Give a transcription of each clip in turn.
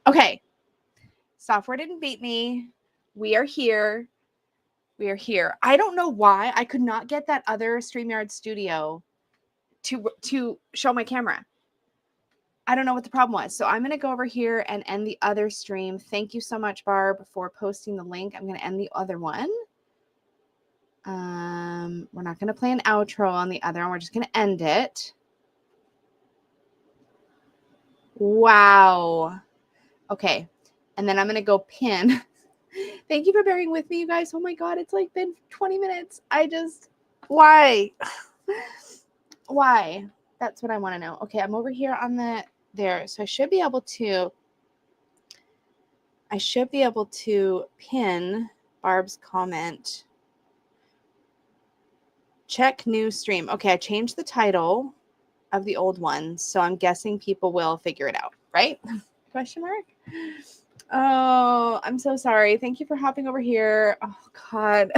Okay. Software didn't beat me. We are here. We are here. I don't know why I could not get that other StreamYard Studio to show my camera. I don't know what the problem was. So I'm going to go over here and end the other stream. Thank you so much, Barb, for posting the link. I'm going to end the other one. We're not going to play an outro on the other one. We're just going to end it. Wow. Okay. And then I'm going to go pin. Thank you for bearing with me, you guys. Oh my God, it's like been 20 minutes. Why? Why? That's what I want to know. Okay, I'm over here on there. So I should be able to pin Barb's comment. Check new stream. Okay, I changed the title of the old one, so I'm guessing people will figure it out, right? Question mark? Oh, I'm so sorry. Thank you for hopping over here. Oh God.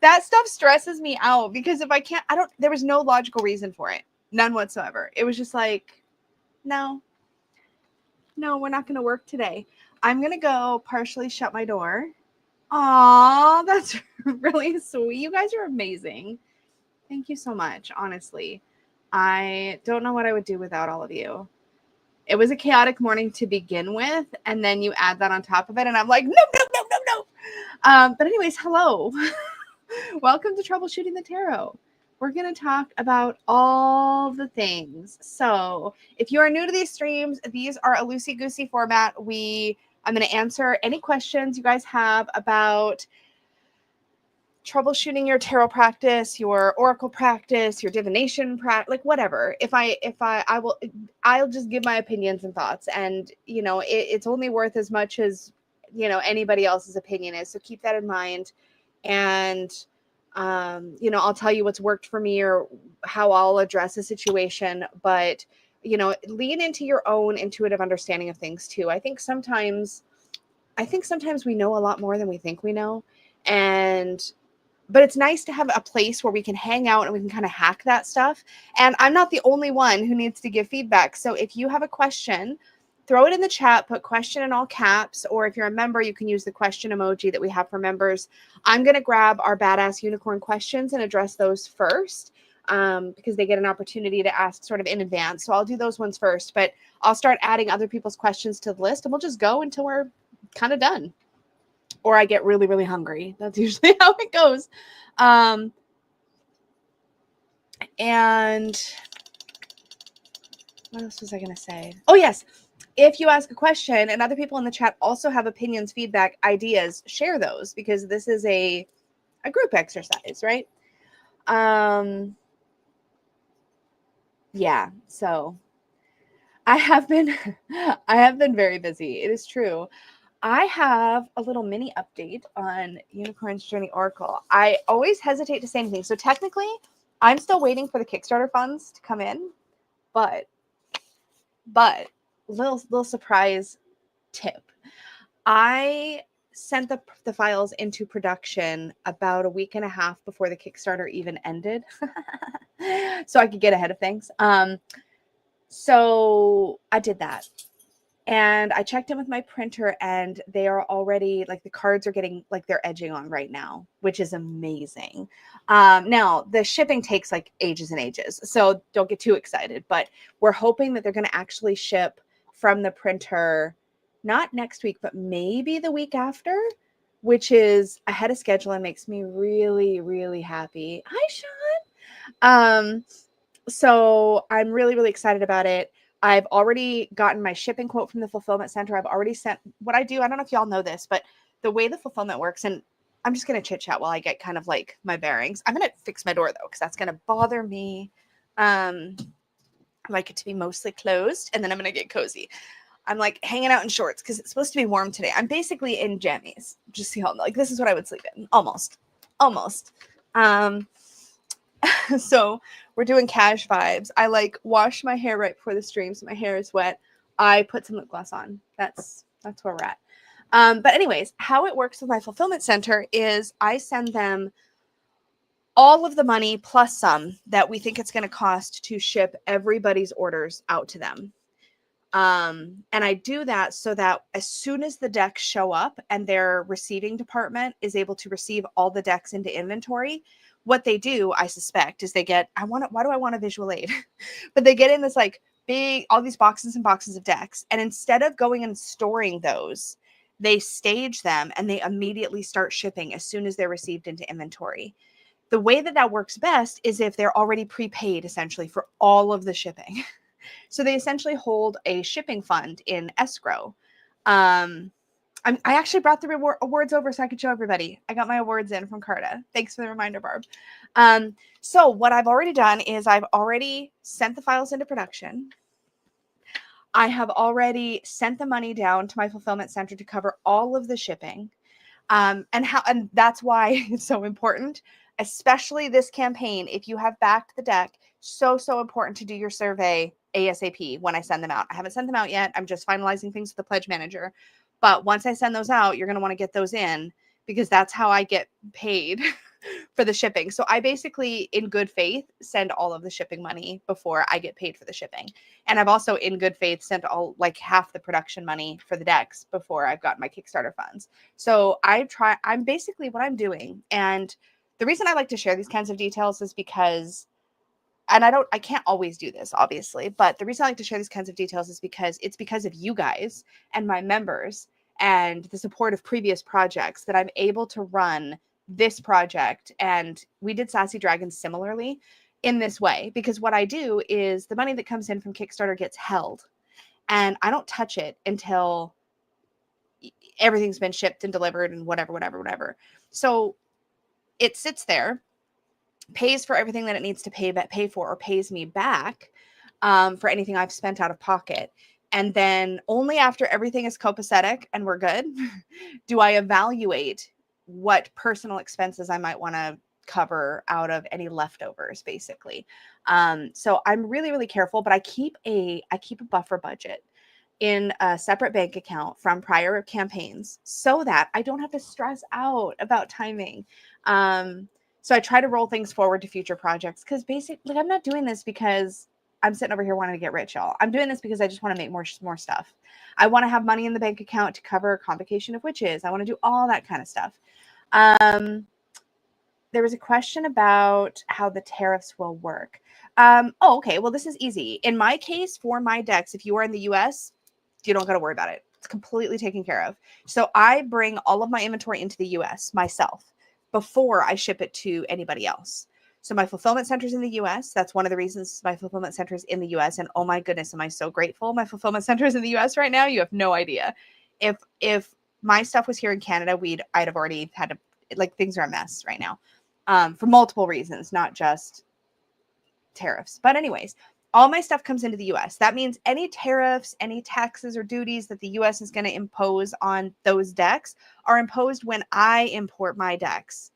That stuff stresses me out because if I can't, there was no logical reason for it. None whatsoever. It was just like, no, we're not going to work today. I'm going to go partially shut my door. Aw, that's really sweet. You guys are amazing. Thank you so much. Honestly, I don't know what I would do without all of you. It was a chaotic morning to begin with, and then you add that on top of it, and I'm like, no. But anyways, hello. Welcome to Troubleshooting the Tarot. We're going to talk about all the things. So if you are new to these streams, these are a loosey-goosey format. I'm going to answer any questions you guys have about troubleshooting your tarot practice, your oracle practice, your divination practice, like whatever. I'll just give my opinions and thoughts, and it's only worth as much as anybody else's opinion is. So keep that in mind, and I'll tell you what's worked for me or how I'll address a situation, but lean into your own intuitive understanding of things too. I think sometimes we know a lot more than we think we know, but it's nice to have a place where we can hang out and we can kind of hack that stuff. And I'm not the only one who needs to give feedback. So if you have a question, throw it in the chat, put question in all caps, or if you're a member, you can use the question emoji that we have for members. I'm going to grab our badass unicorn questions and address those first because they get an opportunity to ask sort of in advance. So I'll do those ones first, but I'll start adding other people's questions to the list and we'll just go until we're kind of done. Or I get really, really hungry. That's usually how it goes. And what else was I going to say? Oh, yes. If you ask a question and other people in the chat also have opinions, feedback, ideas, share those because this is a group exercise, right? Yeah. So I have been very busy. It is true. I have a little mini update on Unicorn's Journey Oracle. I always hesitate to say anything. So technically, I'm still waiting for the Kickstarter funds to come in, but little surprise tip. I sent the files into production about a week and a half before the Kickstarter even ended, so I could get ahead of things. So I did that. And I checked in with my printer and they are already like the cards are getting like they're edging on right now, which is amazing. Now the shipping takes like ages and ages. So don't get too excited, but we're hoping that they're going to actually ship from the printer, not next week, but maybe the week after, which is ahead of schedule and makes me really, really happy. Hi, Sean. So I'm really, really excited about it. I've already gotten my shipping quote from the fulfillment center. I've already sent what I do. I don't know if y'all know this, but the way the fulfillment works, and I'm just going to chit chat while I get kind of like my bearings. I'm going to fix my door though, because that's going to bother me. I like it to be mostly closed, and then I'm going to get cozy. I'm like hanging out in shorts because it's supposed to be warm today. I'm basically in jammies. Just so y'all know, like this is what I would sleep in. Almost. So we're doing cash vibes. I like wash my hair right before the stream, so my hair is wet. I put some lip gloss on. That's where we're at. But anyways, how it works with my fulfillment center is I send them all of the money plus some that we think it's going to cost to ship everybody's orders out to them. And I do that so that as soon as the decks show up and their receiving department is able to receive all the decks into inventory, what they do, I suspect, is they get, why do I want a visual aid? But they get in this like big, all these boxes and boxes of decks. And instead of going and storing those, they stage them and they immediately start shipping as soon as they're received into inventory. The way that that works best is if they're already prepaid essentially for all of the shipping. So they essentially hold a shipping fund in escrow. I actually brought the awards over so I could show everybody. I got my awards in from Carta. Thanks for the reminder, Barb. So what I've already done is I've already sent the files into production. I have already sent the money down to my fulfillment center to cover all of the shipping. And that's why it's so important, especially this campaign. If you have backed the deck, so important to do your survey ASAP when I send them out. I haven't sent them out yet. I'm just finalizing things with the pledge manager. But once I send those out, you're going to want to get those in because that's how I get paid for the shipping. So I basically, in good faith, send all of the shipping money before I get paid for the shipping. And I've also, in good faith, sent all like half the production money for the decks before I've got my Kickstarter funds. So I'm basically what I'm doing. And the reason I like to share these kinds of details is because, and I can't always do this, obviously, but the reason I like to share these kinds of details is because it's because of you guys and my members and the support of previous projects that I'm able to run this project. And we did Sassy Dragons similarly in this way, because what I do is the money that comes in from Kickstarter gets held and I don't touch it until everything's been shipped and delivered and whatever. So it sits there, pays for everything that it needs to pay for, or pays me back for anything I've spent out of pocket. And then only after everything is copacetic and we're good, do I evaluate what personal expenses I might want to cover out of any leftovers, basically. So I'm really careful, but I keep a buffer budget in a separate bank account from prior campaigns so that I don't have to stress out about timing. So I try to roll things forward to future projects because basically I'm not doing this because I'm sitting over here wanting to get rich, y'all. I'm doing this because I just want to make more stuff. I want to have money in the bank account to cover Convocation of Witches. I want to do all that kind of stuff. There was a question about how the tariffs will work. Okay. Well, this is easy. In my case, for my decks, if you are in the US, you don't got to worry about it. It's completely taken care of. So I bring all of my inventory into the US myself before I ship it to anybody else. So my fulfillment center's in the US. That's one of the reasons my fulfillment center is in the US. And oh my goodness, am I so grateful my fulfillment center is in the US right now? You have no idea. If my stuff was here in Canada, I'd have already had to, like, things are a mess right now. For multiple reasons, not just tariffs. But anyways, all my stuff comes into the US. That means any tariffs, any taxes or duties that the US is going to impose on those decks are imposed when I import my decks.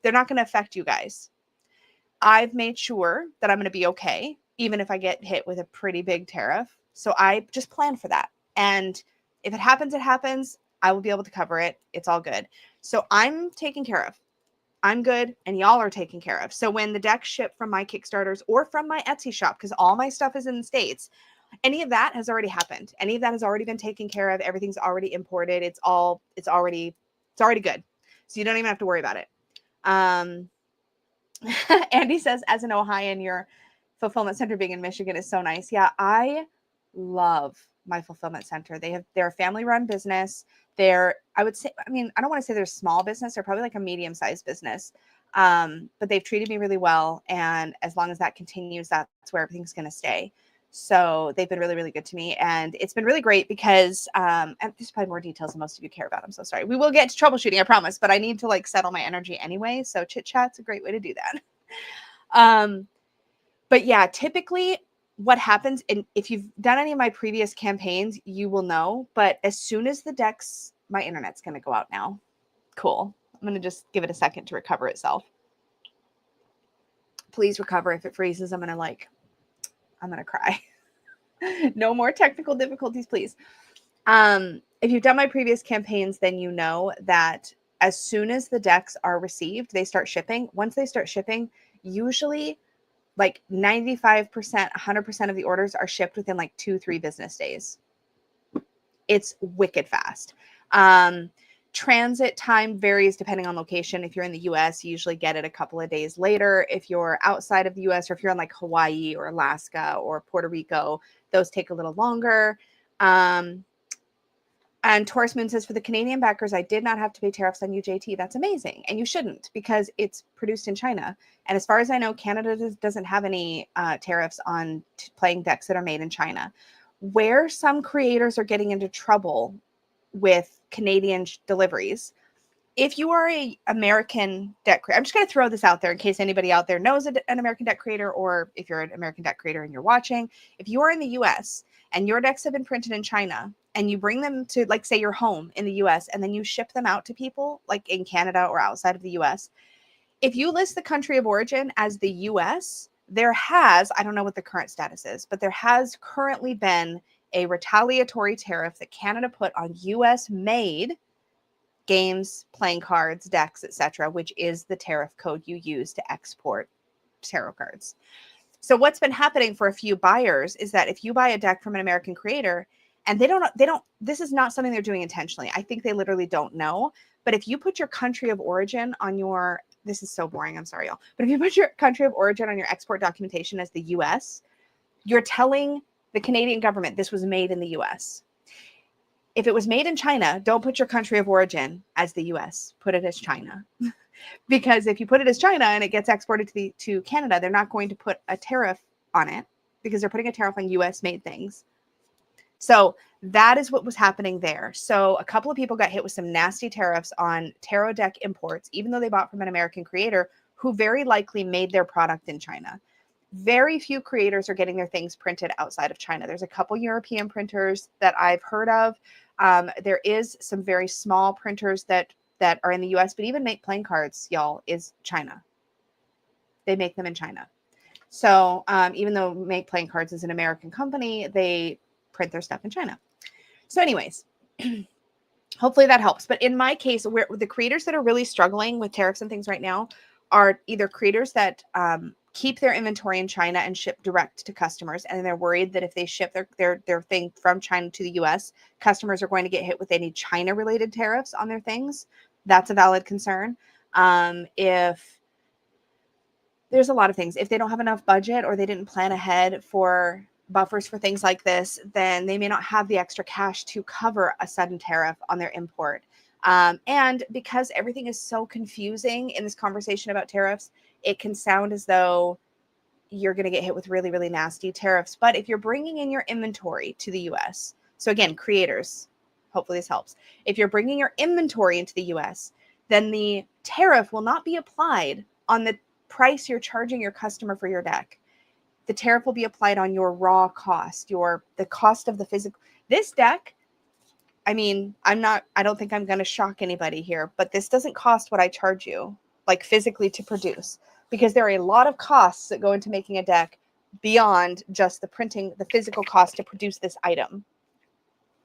They're not going to affect you guys. I've made sure that I'm going to be okay, even if I get hit with a pretty big tariff. So I just plan for that. And if it happens, it happens. I will be able to cover it. It's all good. So I'm taken care of. I'm good, and y'all are taken care of. So when the decks ship from my Kickstarters or from my Etsy shop, because all my stuff is in the States, any of that has already happened. Any of that has already been taken care of. Everything's already imported. It's already good. So you don't even have to worry about it. Andy says, as an Ohioan, your fulfillment center being in Michigan is so nice. Yeah, I love my fulfillment center. They're a family-run business. I would say, I don't want to say they're a small business. They're probably like a medium-sized business. But they've treated me really well. And as long as that continues, that's where everything's going to stay. So they've been really good to me. And it's been really great because, and there's probably more details than most of you care about. I'm so sorry. We will get to troubleshooting, I promise, but I need to settle my energy anyway. So chit chat's a great way to do that. But yeah, typically what happens, and if you've done any of my previous campaigns, you will know, but as soon as the decks, my internet's going to go out now. Cool. I'm going to just give it a second to recover itself. Please recover. If it freezes, I'm going to cry. No more technical difficulties, please. If you've done my previous campaigns, then you know that as soon as the decks are received, they start shipping. Once they start shipping, usually like 95%, 100% of the orders are shipped within like 2-3 business days. It's wicked fast. Transit time varies depending on location. If you're in the US, you usually get it a couple of days later. If you're outside of the US, or if you're in like Hawaii or Alaska or Puerto Rico, those take a little longer. And Taurus Moon says, for the Canadian backers, I did not have to pay tariffs on UJT. That's amazing. And you shouldn't, because it's produced in China. And as far as I know, Canada doesn't have any tariffs on playing decks that are made in China. Where some creators are getting into trouble with Canadian deliveries, if you are a American deck creator, I'm just going to throw this out there in case anybody out there knows an American deck creator, or if you're an American deck creator and you're watching, if you are in the US and your decks have been printed in China and you bring them to, like, say, your home in the US, and then you ship them out to people like in Canada or outside of the US, if you list the country of origin as the US, there has, I don't know what the current status is, but there has currently been a retaliatory tariff that Canada put on US made games, playing cards, decks, etc., which is the tariff code you use to export tarot cards. So what's been happening for a few buyers is that if you buy a deck from an American creator, and they don't, this is not something they're doing intentionally. I think they literally don't know. But if you put your country of origin on your, this is so boring, I'm sorry, y'all. But if you put your country of origin on your export documentation as the US, you're telling the Canadian government this was made in the US. If it was made in China, don't put your country of origin as the US. Put it as China. Because if you put it as China and it gets exported to Canada, they're not going to put a tariff on it, because they're putting a tariff on US made things. So that is what was happening there. So a couple of people got hit with some nasty tariffs on tarot deck imports, even though they bought from an American creator who very likely made their product in China. Very few creators are getting their things printed outside of China. There's a couple European printers that I've heard of. There is some very small printers that are in the US, but even Make Playing Cards, y'all, is China. They make them in China. So even though Make Playing Cards is an American company, they print their stuff in China. So anyways, hopefully that helps. But in my case, where the creators that are really struggling with tariffs and things right now are either creators that keep their inventory in China and ship direct to customers, and they're worried that if they ship their thing from China to the US, customers are going to get hit with any China related tariffs on their things. That's a valid concern. If there's a lot of things, if they don't have enough budget or they didn't plan ahead for buffers for things like this, then they may not have the extra cash to cover a sudden tariff on their import. And because everything is so confusing in this conversation about tariffs, it can sound as though you're going to get hit with really, really nasty tariffs. But if you're bringing in your inventory to the US, so again, creators, hopefully this helps. If you're bringing your inventory into the US, then the tariff will not be applied on the price you're charging your customer for your deck. The tariff will be applied on your raw cost, the cost of the physical. This deck, I mean, I don't think I'm going to shock anybody here, but this doesn't cost what I charge you, like physically to produce, because there are a lot of costs that go into making a deck beyond just the printing, the physical cost to produce this item.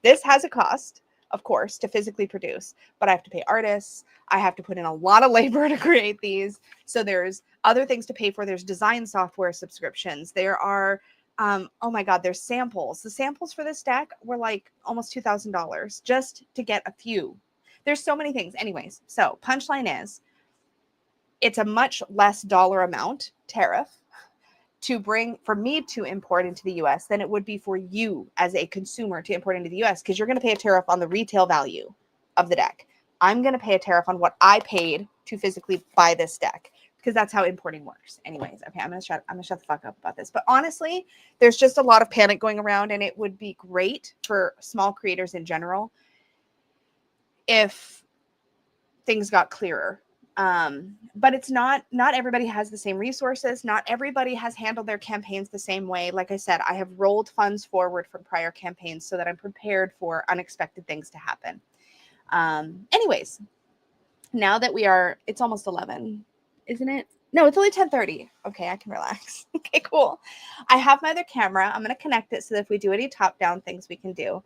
This has a cost, of course, to physically produce, but I have to pay artists. I have to put in a lot of labor to create these. So there's other things to pay for. There's design software subscriptions. There are, oh my God, there's samples. The samples for this deck were like almost $2,000 just to get a few. There's so many things. Anyways, so punchline is, it's a much less dollar amount tariff for me to import into the US than it would be for you as a consumer to import into the US, because you're going to pay a tariff on the retail value of the deck. I'm going to pay a tariff on what I paid to physically buy this deck, because that's how importing works. Anyways, okay, I'm gonna shut the fuck up about this. But honestly, there's just a lot of panic going around, and it would be great for small creators in general if things got clearer. But it's not everybody has the same resources. Not everybody has handled their campaigns the same way. Like I said, I have rolled funds forward from prior campaigns so that I'm prepared for unexpected things to happen. Anyways, now that it's almost 11, isn't it? No, it's only 10:30. Okay, I can relax. Okay, cool. I have my other camera. I'm going to connect it so that if we do any top-down things, we can do.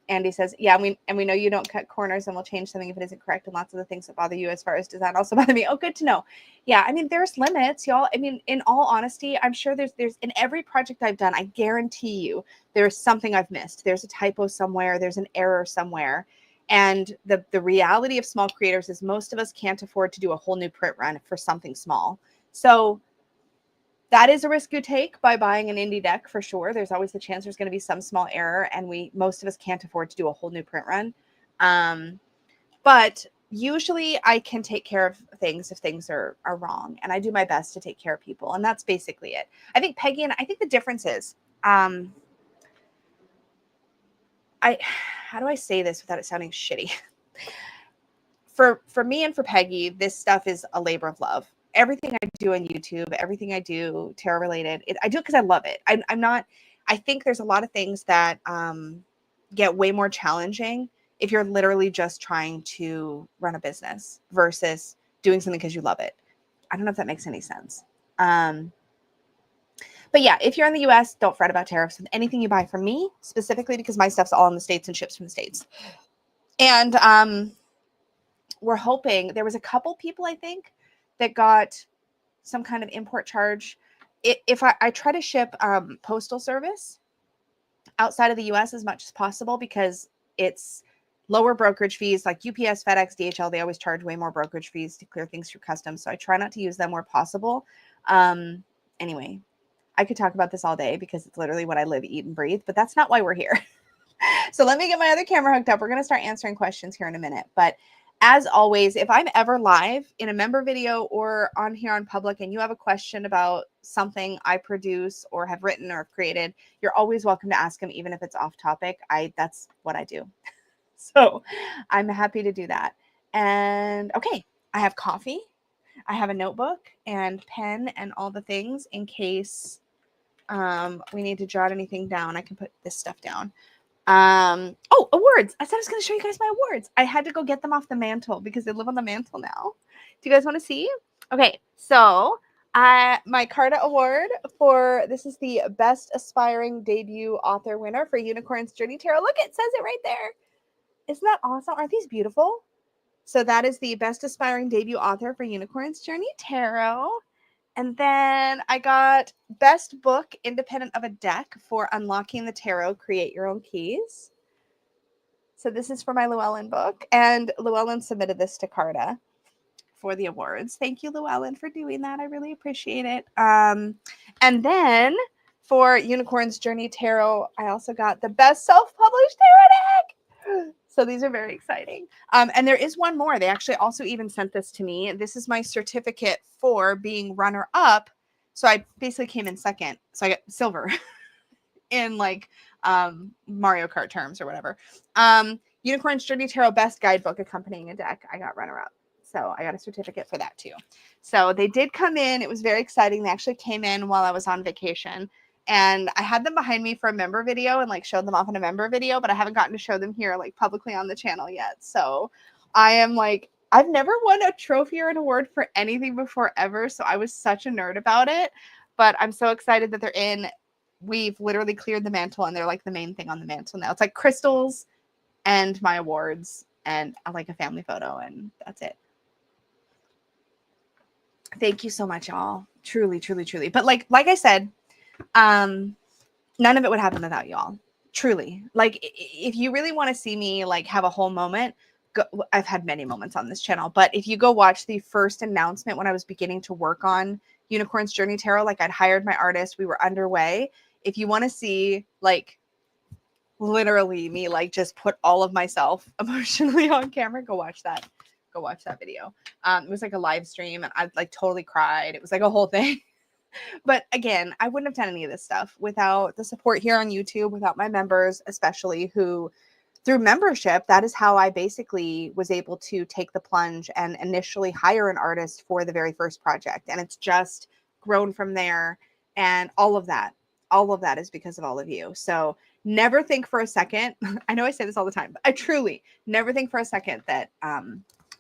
Andy says, yeah, and we know you don't cut corners, and we'll change something if it isn't correct. And lots of the things that bother you as far as design also bother me. Oh, good to know. Yeah, I mean, there's limits, y'all. I mean, in all honesty, I'm sure there's in every project I've done, I guarantee you there's something I've missed. There's a typo somewhere, there's an error somewhere. And the reality of small creators is most of us can't afford to do a whole new print run for something small. So that is a risk you take by buying an indie deck for sure. There's always the chance there's going to be some small error, and most of us can't afford to do a whole new print run. But usually I can take care of things if things are wrong, and I do my best to take care of people, and that's basically it. I think Peggy and I think the difference is, how do I say this without it sounding shitty? For me and for Peggy, this stuff is a labor of love. Everything I do on YouTube, everything I do tarot related, I do it because I love it. I'm not. I think there's a lot of things that get way more challenging if you're literally just trying to run a business versus doing something because you love it. I don't know if that makes any sense. But yeah, if you're in the US, don't fret about tariffs with anything you buy from me, specifically because my stuff's all in the States and ships from the States. And we're hoping, there was a couple people, I think, that got some kind of import charge. If I try to ship postal service outside of the US as much as possible, because it's lower brokerage fees, like UPS, FedEx, DHL, they always charge way more brokerage fees to clear things through customs. So I try not to use them where possible. Anyway, I could talk about this all day because it's literally what I live, eat, and breathe, but that's not why we're here. So let me get my other camera hooked up. We're going to start answering questions here in a minute. But as always, if I'm ever live in a member video or on here on public and you have a question about something I produce or have written or have created, you're always welcome to ask them, even if it's off topic. That's what I do. So I'm happy to do that. And okay, I have coffee. I have a notebook and pen and all the things in case we need to jot anything down. I can put this stuff down. Oh, awards. I said I was going to show you guys my awards. I had to go get them off the mantle because they live on the mantle now. Do you guys want to see? Okay, so my Carta award this is the best aspiring debut author winner for Unicorn's Journey Tarot. Look, it says it right there. Isn't that awesome? Aren't these beautiful? So that is the best aspiring debut author for Unicorn's Journey Tarot. And then I got best book independent of a deck for Unlocking the Tarot, Create Your Own Keys. So this is for my Llewellyn book. And Llewellyn submitted this to Carta for the awards. Thank you, Llewellyn, for doing that. I really appreciate it. And then for Unicorn's Journey Tarot, I also got the best self-published tarot deck. So these are very exciting. And there is one more. They actually also even sent this to me. This is my certificate for being runner-up. So I basically came in second. So I got silver in like Mario Kart terms or whatever. Unicorn's Journey Tarot Best Guidebook accompanying a deck. I got runner-up. So I got a certificate for that too. So they did come in. It was very exciting. They actually came in while I was on vacation. And I had them behind me for a member video and like showed them off in a member video, but I haven't gotten to show them here like publicly on the channel yet. So I am like, I've never won a trophy or an award for anything before ever. So I was such a nerd about it, but I'm so excited that they're in. We've literally cleared the mantle and they're like the main thing on the mantle now. It's like crystals and my awards and like a family photo, and that's it. Thank you so much, y'all. Truly, truly, truly. But like I said, none of it would happen without y'all. Truly. Like if you really want to see me like have a whole moment, I've had many moments on this channel, but if you go watch the first announcement when I was beginning to work on Unicorn's Journey Tarot, like I'd hired my artist, we were underway. If you want to see like literally me like just put all of myself emotionally on camera, go watch that. Go watch that video. It was like a live stream and I like totally cried. It was like a whole thing. But again, I wouldn't have done any of this stuff without the support here on YouTube, without my members, especially who through membership, that is how I basically was able to take the plunge and initially hire an artist for the very first project. And it's just grown from there. And all of that is because of all of you. So never think for a second, I know I say this all the time, but I truly never think for a second that,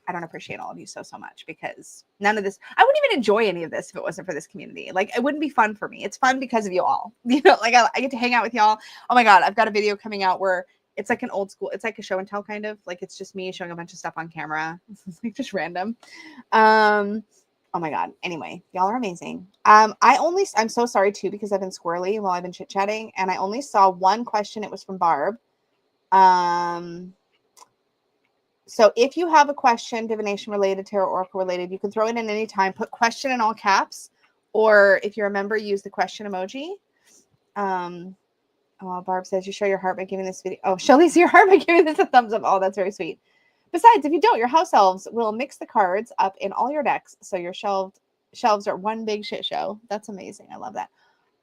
I don't appreciate all of you so much, because none of this, I wouldn't even enjoy any of this if it wasn't for this community. Like it wouldn't be fun for me. It's fun because of you all, you know, like I get to hang out with y'all. Oh my God. I've got a video coming out where it's like an old school, it's like a show and tell kind of like, it's just me showing a bunch of stuff on camera. It's like just random. Oh my God. Anyway, y'all are amazing. I'm so sorry too, because I've been squirrely while I've been chit chatting, and I only saw one question. It was from Barb. So if you have a question, divination related, tarot oracle related, you can throw it in any time, put question in all caps, or if you're a member, use the question emoji. Oh, Barb says you show your heart by giving this video. Oh, Shelly, see your heart by giving this a thumbs up. Oh, that's very sweet. Besides, if you don't, your house elves will mix the cards up in all your decks, so your shelves are one big shit show. That's amazing. I love that.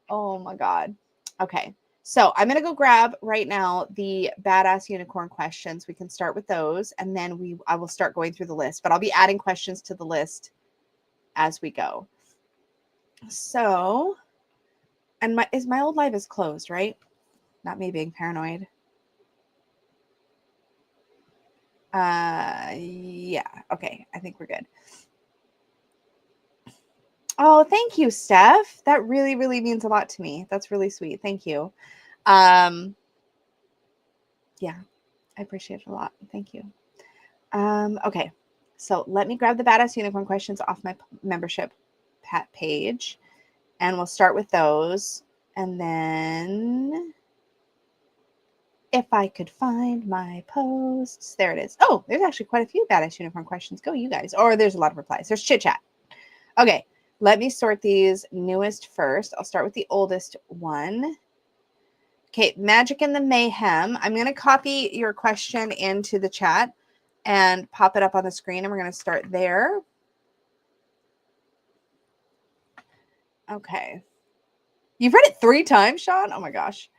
Oh my God. Okay. So I'm going to go grab right now the badass unicorn questions. We can start with those, and then I will start going through the list, but I'll be adding questions to the list as we go. So, and my old live is closed, right? Not me being paranoid. Yeah. Okay. I think we're good. Oh, thank you, Steph. That really, really means a lot to me. That's really sweet. Thank you. Yeah, I appreciate it a lot. Thank you. Okay. So let me grab the badass unicorn questions off my membership page, and we'll start with those. And then if I could find my posts, there it is. Oh, there's actually quite a few badass unicorn questions. Go, you guys. Or there's a lot of replies. There's chit chat. Okay. Let me sort these newest first. I'll start with the oldest one. Okay, Magic and the Mayhem. I'm going to copy your question into the chat and pop it up on the screen, and we're going to start there. Okay. You've read it 3 times, Sean? Oh my gosh.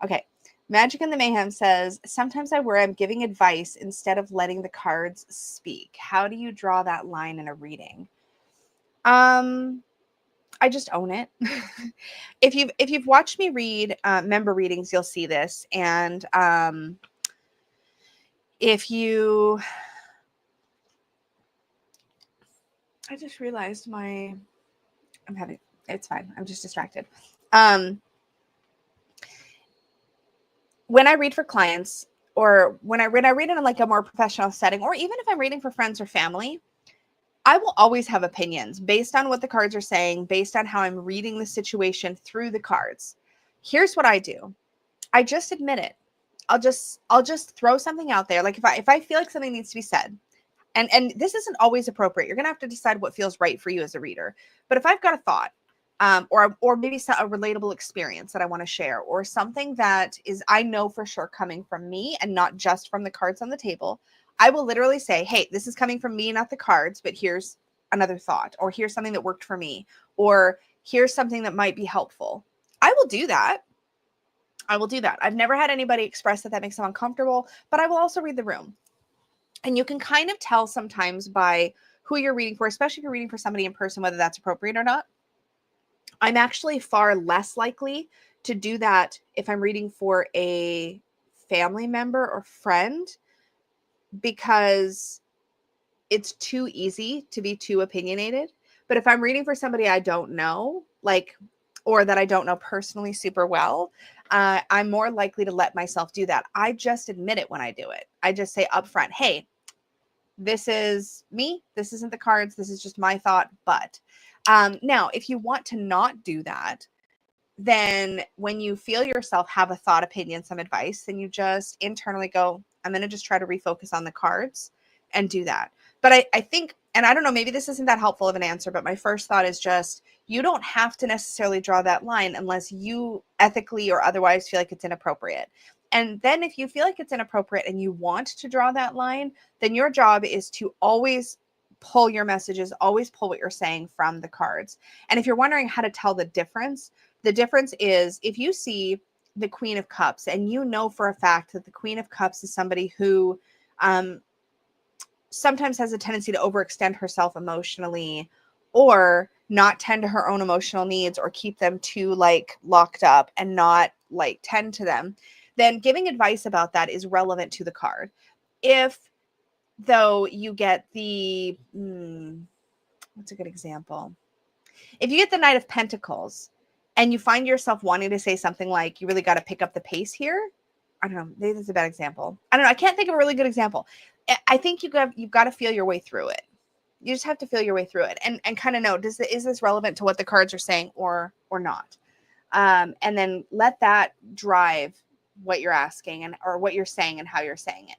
Okay. Magic and the Mayhem says, sometimes I worry I'm giving advice instead of letting the cards speak. How do you draw that line in a reading? I just own it. If you've watched me read member readings, you'll see this. And if you, I just realized it's fine. I'm just distracted. When I read for clients, or when I read in like a more professional setting, or even if I'm reading for friends or family, I will always have opinions based on what the cards are saying, based on how I'm reading the situation through the cards. Here's what I do. I just admit it. I'll just throw something out there. Like if I feel like something needs to be said, and this isn't always appropriate. You're going to have to decide what feels right for you as a reader. But if I've got a thought, or maybe a relatable experience that I want to share, or something that is, I know for sure coming from me and not just from the cards on the table, I will literally say, hey, this is coming from me, not the cards, but here's another thought, or here's something that worked for me, or here's something that might be helpful. I will do that. I've never had anybody express that makes them uncomfortable, but I will also read the room. And you can kind of tell sometimes by who you're reading for, especially if you're reading for somebody in person, whether that's appropriate or not. I'm actually far less likely to do that if I'm reading for a family member or friend, because it's too easy to be too opinionated. But if I'm reading for somebody I don't know, or that I don't know personally super well, I'm more likely to let myself do that. I just admit it when I do it. I just say upfront, hey, this is me. This isn't the cards. This is just my thought. But now, if you want to not do that, then when you feel yourself have a thought, opinion, some advice, then you just internally go, I'm going to just try to refocus on the cards and do that. But I think, and I don't know, maybe this isn't that helpful of an answer, but my first thought is just, you don't have to necessarily draw that line unless you ethically or otherwise feel like it's inappropriate. And then if you feel like it's inappropriate and you want to draw that line, then your job is to always pull your messages, always pull what you're saying from the cards. And if you're wondering how to tell the difference is if you see the Queen of Cups and you know for a fact that the Queen of Cups is somebody who sometimes has a tendency to overextend herself emotionally, or not tend to her own emotional needs, or keep them too locked up and not tend to them, then giving advice about that is relevant to the card. If though you get the what's a good example? If you get the Knight of Pentacles and you find yourself wanting to say something like, you really got to pick up the pace here. I don't know. Maybe that's a bad example. I don't know. I can't think of a really good example. I think you've got to feel your way through it. You just have to feel your way through it and kind of know, is this relevant to what the cards are saying or not? And then let that drive what you're asking and or what you're saying and how you're saying it.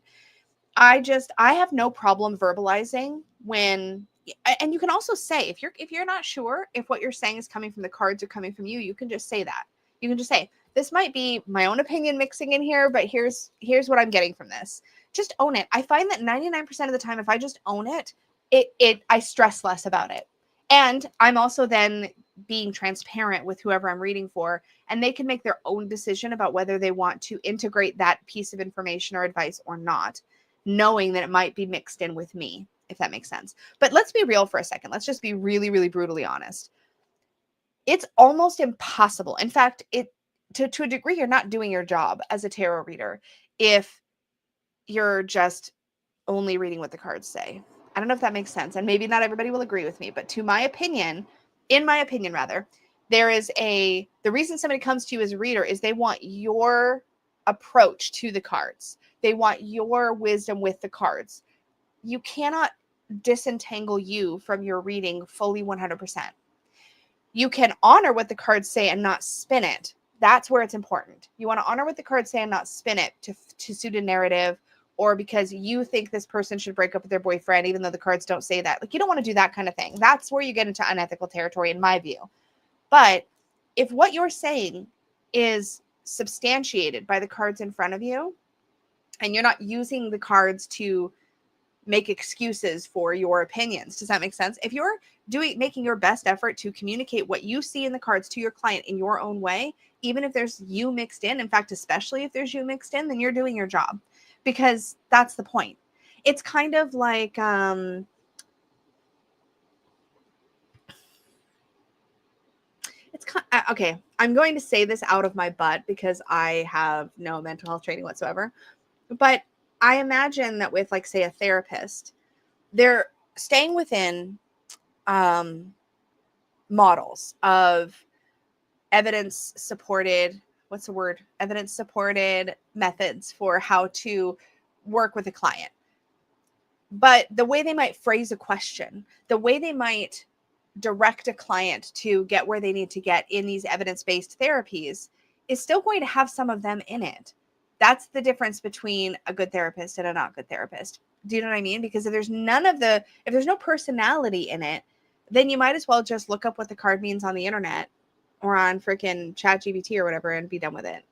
I have no problem verbalizing when, and you can also say, if you're not sure if what you're saying is coming from the cards or coming from you, you can just say that. You can just say, this might be my own opinion mixing in here, but here's what I'm getting from this. Just own it. I find that 99% of the time, if I just own it, I stress less about it. And I'm also then being transparent with whoever I'm reading for, and they can make their own decision about whether they want to integrate that piece of information or advice or not, knowing that it might be mixed in with me, if that makes sense. But let's be real for a second. Let's just be really, really brutally honest. It's almost impossible. In fact, to a degree, you're not doing your job as a tarot reader if you're just only reading what the cards say. I don't know if that makes sense. And maybe not everybody will agree with me, but in my opinion, there is the reason somebody comes to you as a reader is they want your approach to the cards. They want your wisdom with the cards. You cannot disentangle you from your reading fully 100%. You can honor what the cards say and not spin it. That's where it's important. You want to honor what the cards say and not spin it to suit a narrative, or because you think this person should break up with their boyfriend, even though the cards don't say that. Like, you don't want to do that kind of thing. That's where you get into unethical territory, in my view. But if what you're saying is substantiated by the cards in front of you, and you're not using the cards to make excuses for your opinions, does that make sense? If you're making your best effort to communicate what you see in the cards to your client in your own way, even if there's you mixed in fact, especially if there's you mixed in, then you're doing your job, because that's the point. It's kind of like, okay, I'm going to say this out of my butt because I have no mental health training whatsoever, but I imagine that with, like, say, a therapist, they're staying within models of evidence supported methods for how to work with a client. But the way they might phrase a question, the way they might direct a client to get where they need to get in these evidence-based therapies is still going to have some of them in it. That's the difference between a good therapist and a not good therapist. Do you know what I mean? Because if there's no personality in it, then you might as well just look up what the card means on the internet or on freaking ChatGPT or whatever and be done with it.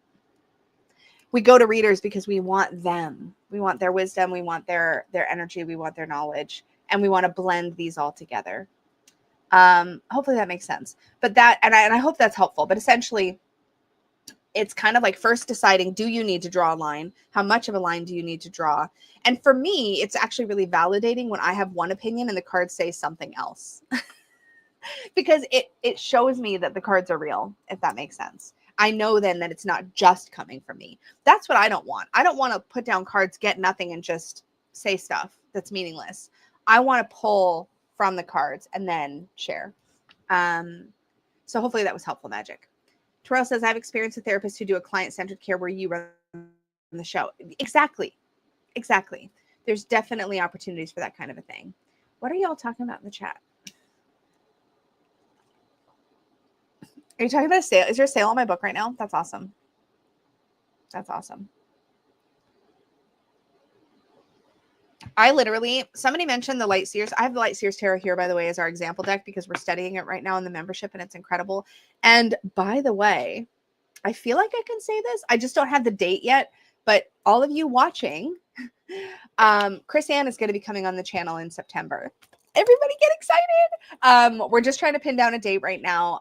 We go to readers because we want them. We want their wisdom. We want their energy. We want their knowledge. And we want to blend these all together. Hopefully that makes sense. But I hope that's helpful. But essentially, it's kind of like first deciding, do you need to draw a line? How much of a line do you need to draw? And for me, it's actually really validating when I have one opinion and the cards say something else. Because it shows me that the cards are real, if that makes sense. I know then that it's not just coming from me. That's what I don't want. I don't want to put down cards, get nothing, and just say stuff that's meaningless. I want to pull from the cards and then share. So hopefully that was helpful, Magic. Terrell says, I've experienced a therapist who do a client-centered care where you run the show. Exactly. There's definitely opportunities for that kind of a thing. What are y'all talking about in the chat? Are you talking about a sale? Is there a sale on my book right now? That's awesome. Somebody mentioned the Light Seers. I have the Light Seers Tarot here, by the way, as our example deck because we're studying it right now in the membership and it's incredible. And by the way, I feel like I can say this. I just don't have the date yet, but all of you watching, Chris Ann is going to be coming on the channel in September. Everybody get excited. We're just trying to pin down a date right now.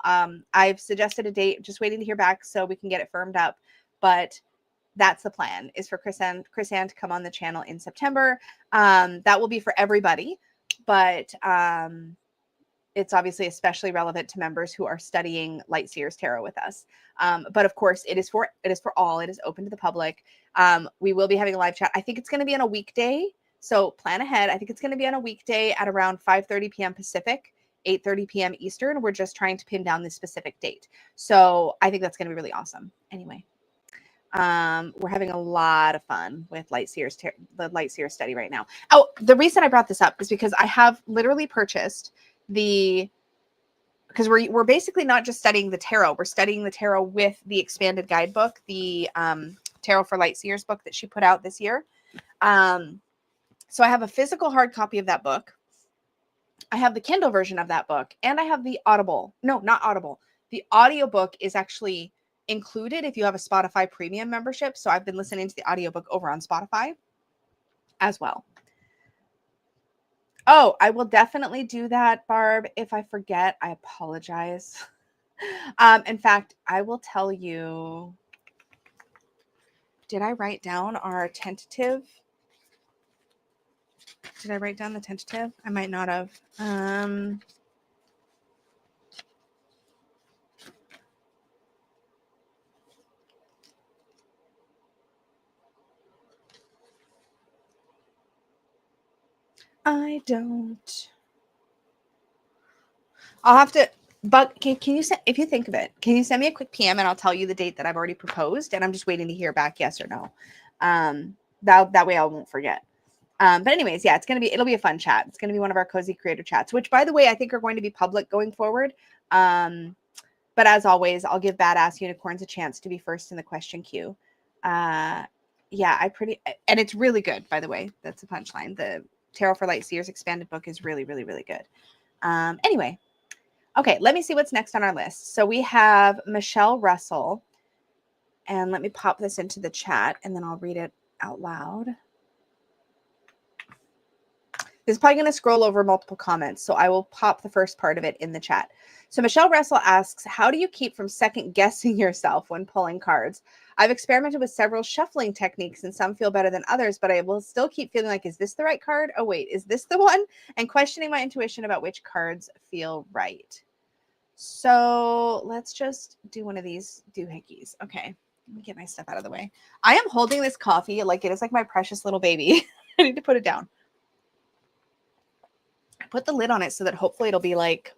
I've suggested a date, just waiting to hear back so we can get it firmed up. But that's the plan, is for Chris Ann to come on the channel in September. That will be for everybody, but it's obviously especially relevant to members who are studying Light Seers Tarot with us. But of course, it is for all. It is open to the public. We will be having a live chat. I think it's going to be on a weekday. So plan ahead. I think it's going to be on a weekday at around 5:30 p.m. Pacific, 8:30 p.m. Eastern. We're just trying to pin down the specific date. So I think that's going to be really awesome. Anyway, We're having a lot of fun with the Lightseer study right now. Oh, the reason I brought this up is because I have literally purchased because we're basically not just studying the tarot, we're studying the tarot with the expanded guidebook, the Tarot for Lightseers book that she put out this year. So I have a physical hard copy of that book. I have the Kindle version of that book, and I have the the audiobook is actually included if you have a Spotify premium membership. So I've been listening to the audiobook over on Spotify as well. Oh, I will definitely do that, Barb. If I forget, I apologize. In fact, I will tell you, did I write down our tentative? Did I write down the tentative? I might not have. I don't. I'll have to, but can you send, if you think of it, can you send me a quick PM and I'll tell you the date that I've already proposed, and I'm just waiting to hear back yes or no. That way I won't forget. But anyways, yeah, it'll be a fun chat. It's going to be one of our cozy creator chats, which by the way, I think are going to be public going forward. But as always, I'll give badass unicorns a chance to be first in the question queue. And it's really good, by the way. That's a punchline. The Tarot for Lightseers expanded book is really, really, really good. Anyway, okay, let me see what's next on our list. So we have Michelle Russell, and let me pop this into the chat and then I'll read it out loud. This is probably going to scroll over multiple comments, so I will pop the first part of it in the chat. So Michelle Russell asks, how do you keep from second guessing yourself when pulling cards? I've experimented with several shuffling techniques and some feel better than others, but I will still keep feeling like, is this the right card? Oh, wait, is this the one? And questioning my intuition about which cards feel right. So let's just do one of these doohickeys. Okay, let me get my stuff out of the way. I am holding this coffee like it is like my precious little baby. I need to put it down. I put the lid on it so that hopefully it'll be like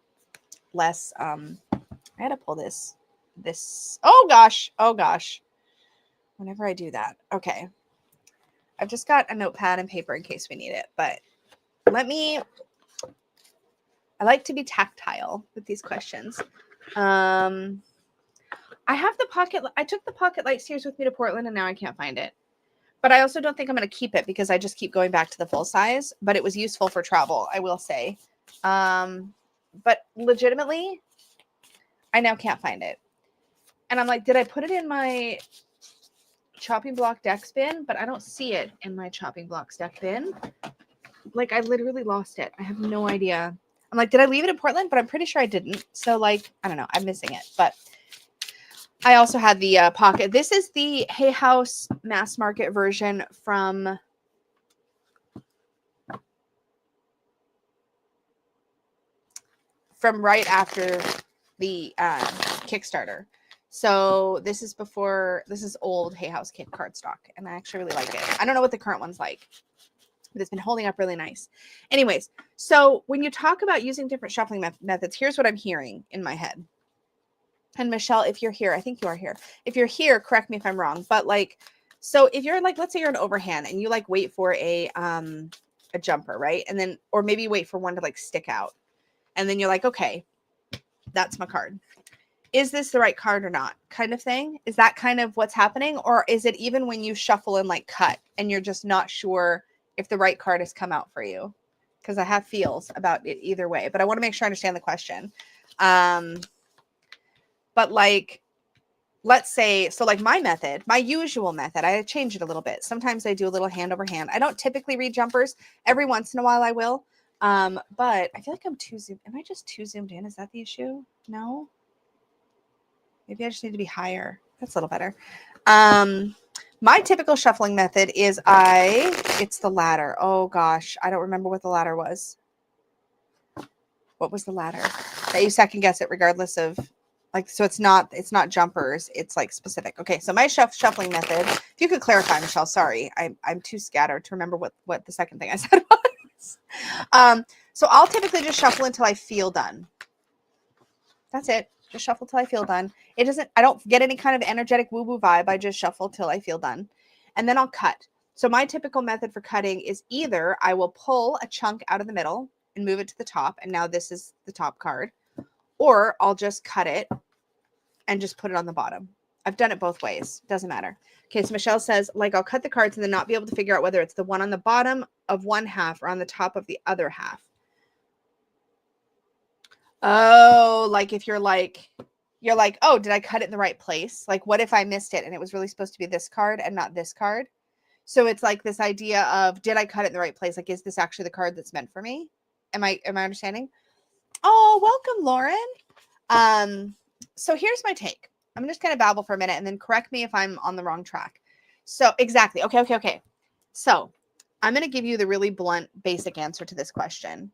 less, I had to pull this, oh gosh, whenever I do that. Okay. I've just got a notepad and paper in case we need it, but I like to be tactile with these questions. I took the pocket Lightseers with me to Portland and now I can't find it. But I also don't think I'm going to keep it because I just keep going back to the full size, but it was useful for travel, I will say. But legitimately, I now can't find it. And I'm like, did I put it in my chopping block decks bin? But I don't see it in my chopping blocks deck bin. Like, I literally lost it. I have no idea. I'm like, did I leave it in Portland? But I'm pretty sure I didn't. So, like, I don't know. I'm missing it. But I also had the pocket. This is the Hay House mass market version from right after the Kickstarter. So this is old Hay House cardstock, and I actually really like it. I don't know what the current one's like, but it's been holding up really nice. Anyways, so when you talk about using different shuffling methods, here's what I'm hearing in my head. And Michelle, if you're here, I think you are here. If you're here, correct me if I'm wrong. But like, so if you're like, let's say you're an overhand and you like wait for a jumper, right? And then, or maybe you wait for one to like stick out. And then you're like, okay, that's my card. Is this the right card or not? Kind of thing. Is that kind of what's happening? Or is it even when you shuffle and like cut and you're just not sure if the right card has come out for you? Because I have feels about it either way, but I want to make sure I understand the question. But like, let's say, so like my usual method, I change it a little bit. Sometimes I do a little hand over hand. I don't typically read jumpers. Every once in a while I will. But I feel like I'm too zoomed. Am I just too zoomed in? Is that the issue? No? Maybe I just need to be higher. That's a little better. My typical shuffling method is it's the ladder. Oh gosh, I don't remember what the ladder was. What was the ladder? That you second guess it regardless of like, so it's not jumpers. It's like specific. Okay. So my shuffling method, if you could clarify, Michelle, sorry, I'm too scattered to remember what the second thing I said was. So I'll typically just shuffle until I feel done. That's it. Just shuffle till I feel done. I don't get any kind of energetic woo-woo vibe. I just shuffle till I feel done. And then I'll cut. So my typical method for cutting is either I will pull a chunk out of the middle and move it to the top. And now this is the top card. Or I'll just cut it and just put it on the bottom. I've done it both ways. Doesn't matter. Okay, so Michelle says, like, I'll cut the cards and then not be able to figure out whether it's the one on the bottom of one half or on the top of the other half. Oh, like if you're like, oh, did I cut it in the right place? Like, what if I missed it and it was really supposed to be this card and not this card? So it's like this idea of, did I cut it in the right place? Like, is this actually the card that's meant for me? Am I understanding? Oh, welcome, Lauren. So here's my take. I'm just going to babble for a minute and then correct me if I'm on the wrong track. So exactly. Okay. So I'm going to give you the really blunt, basic answer to this question.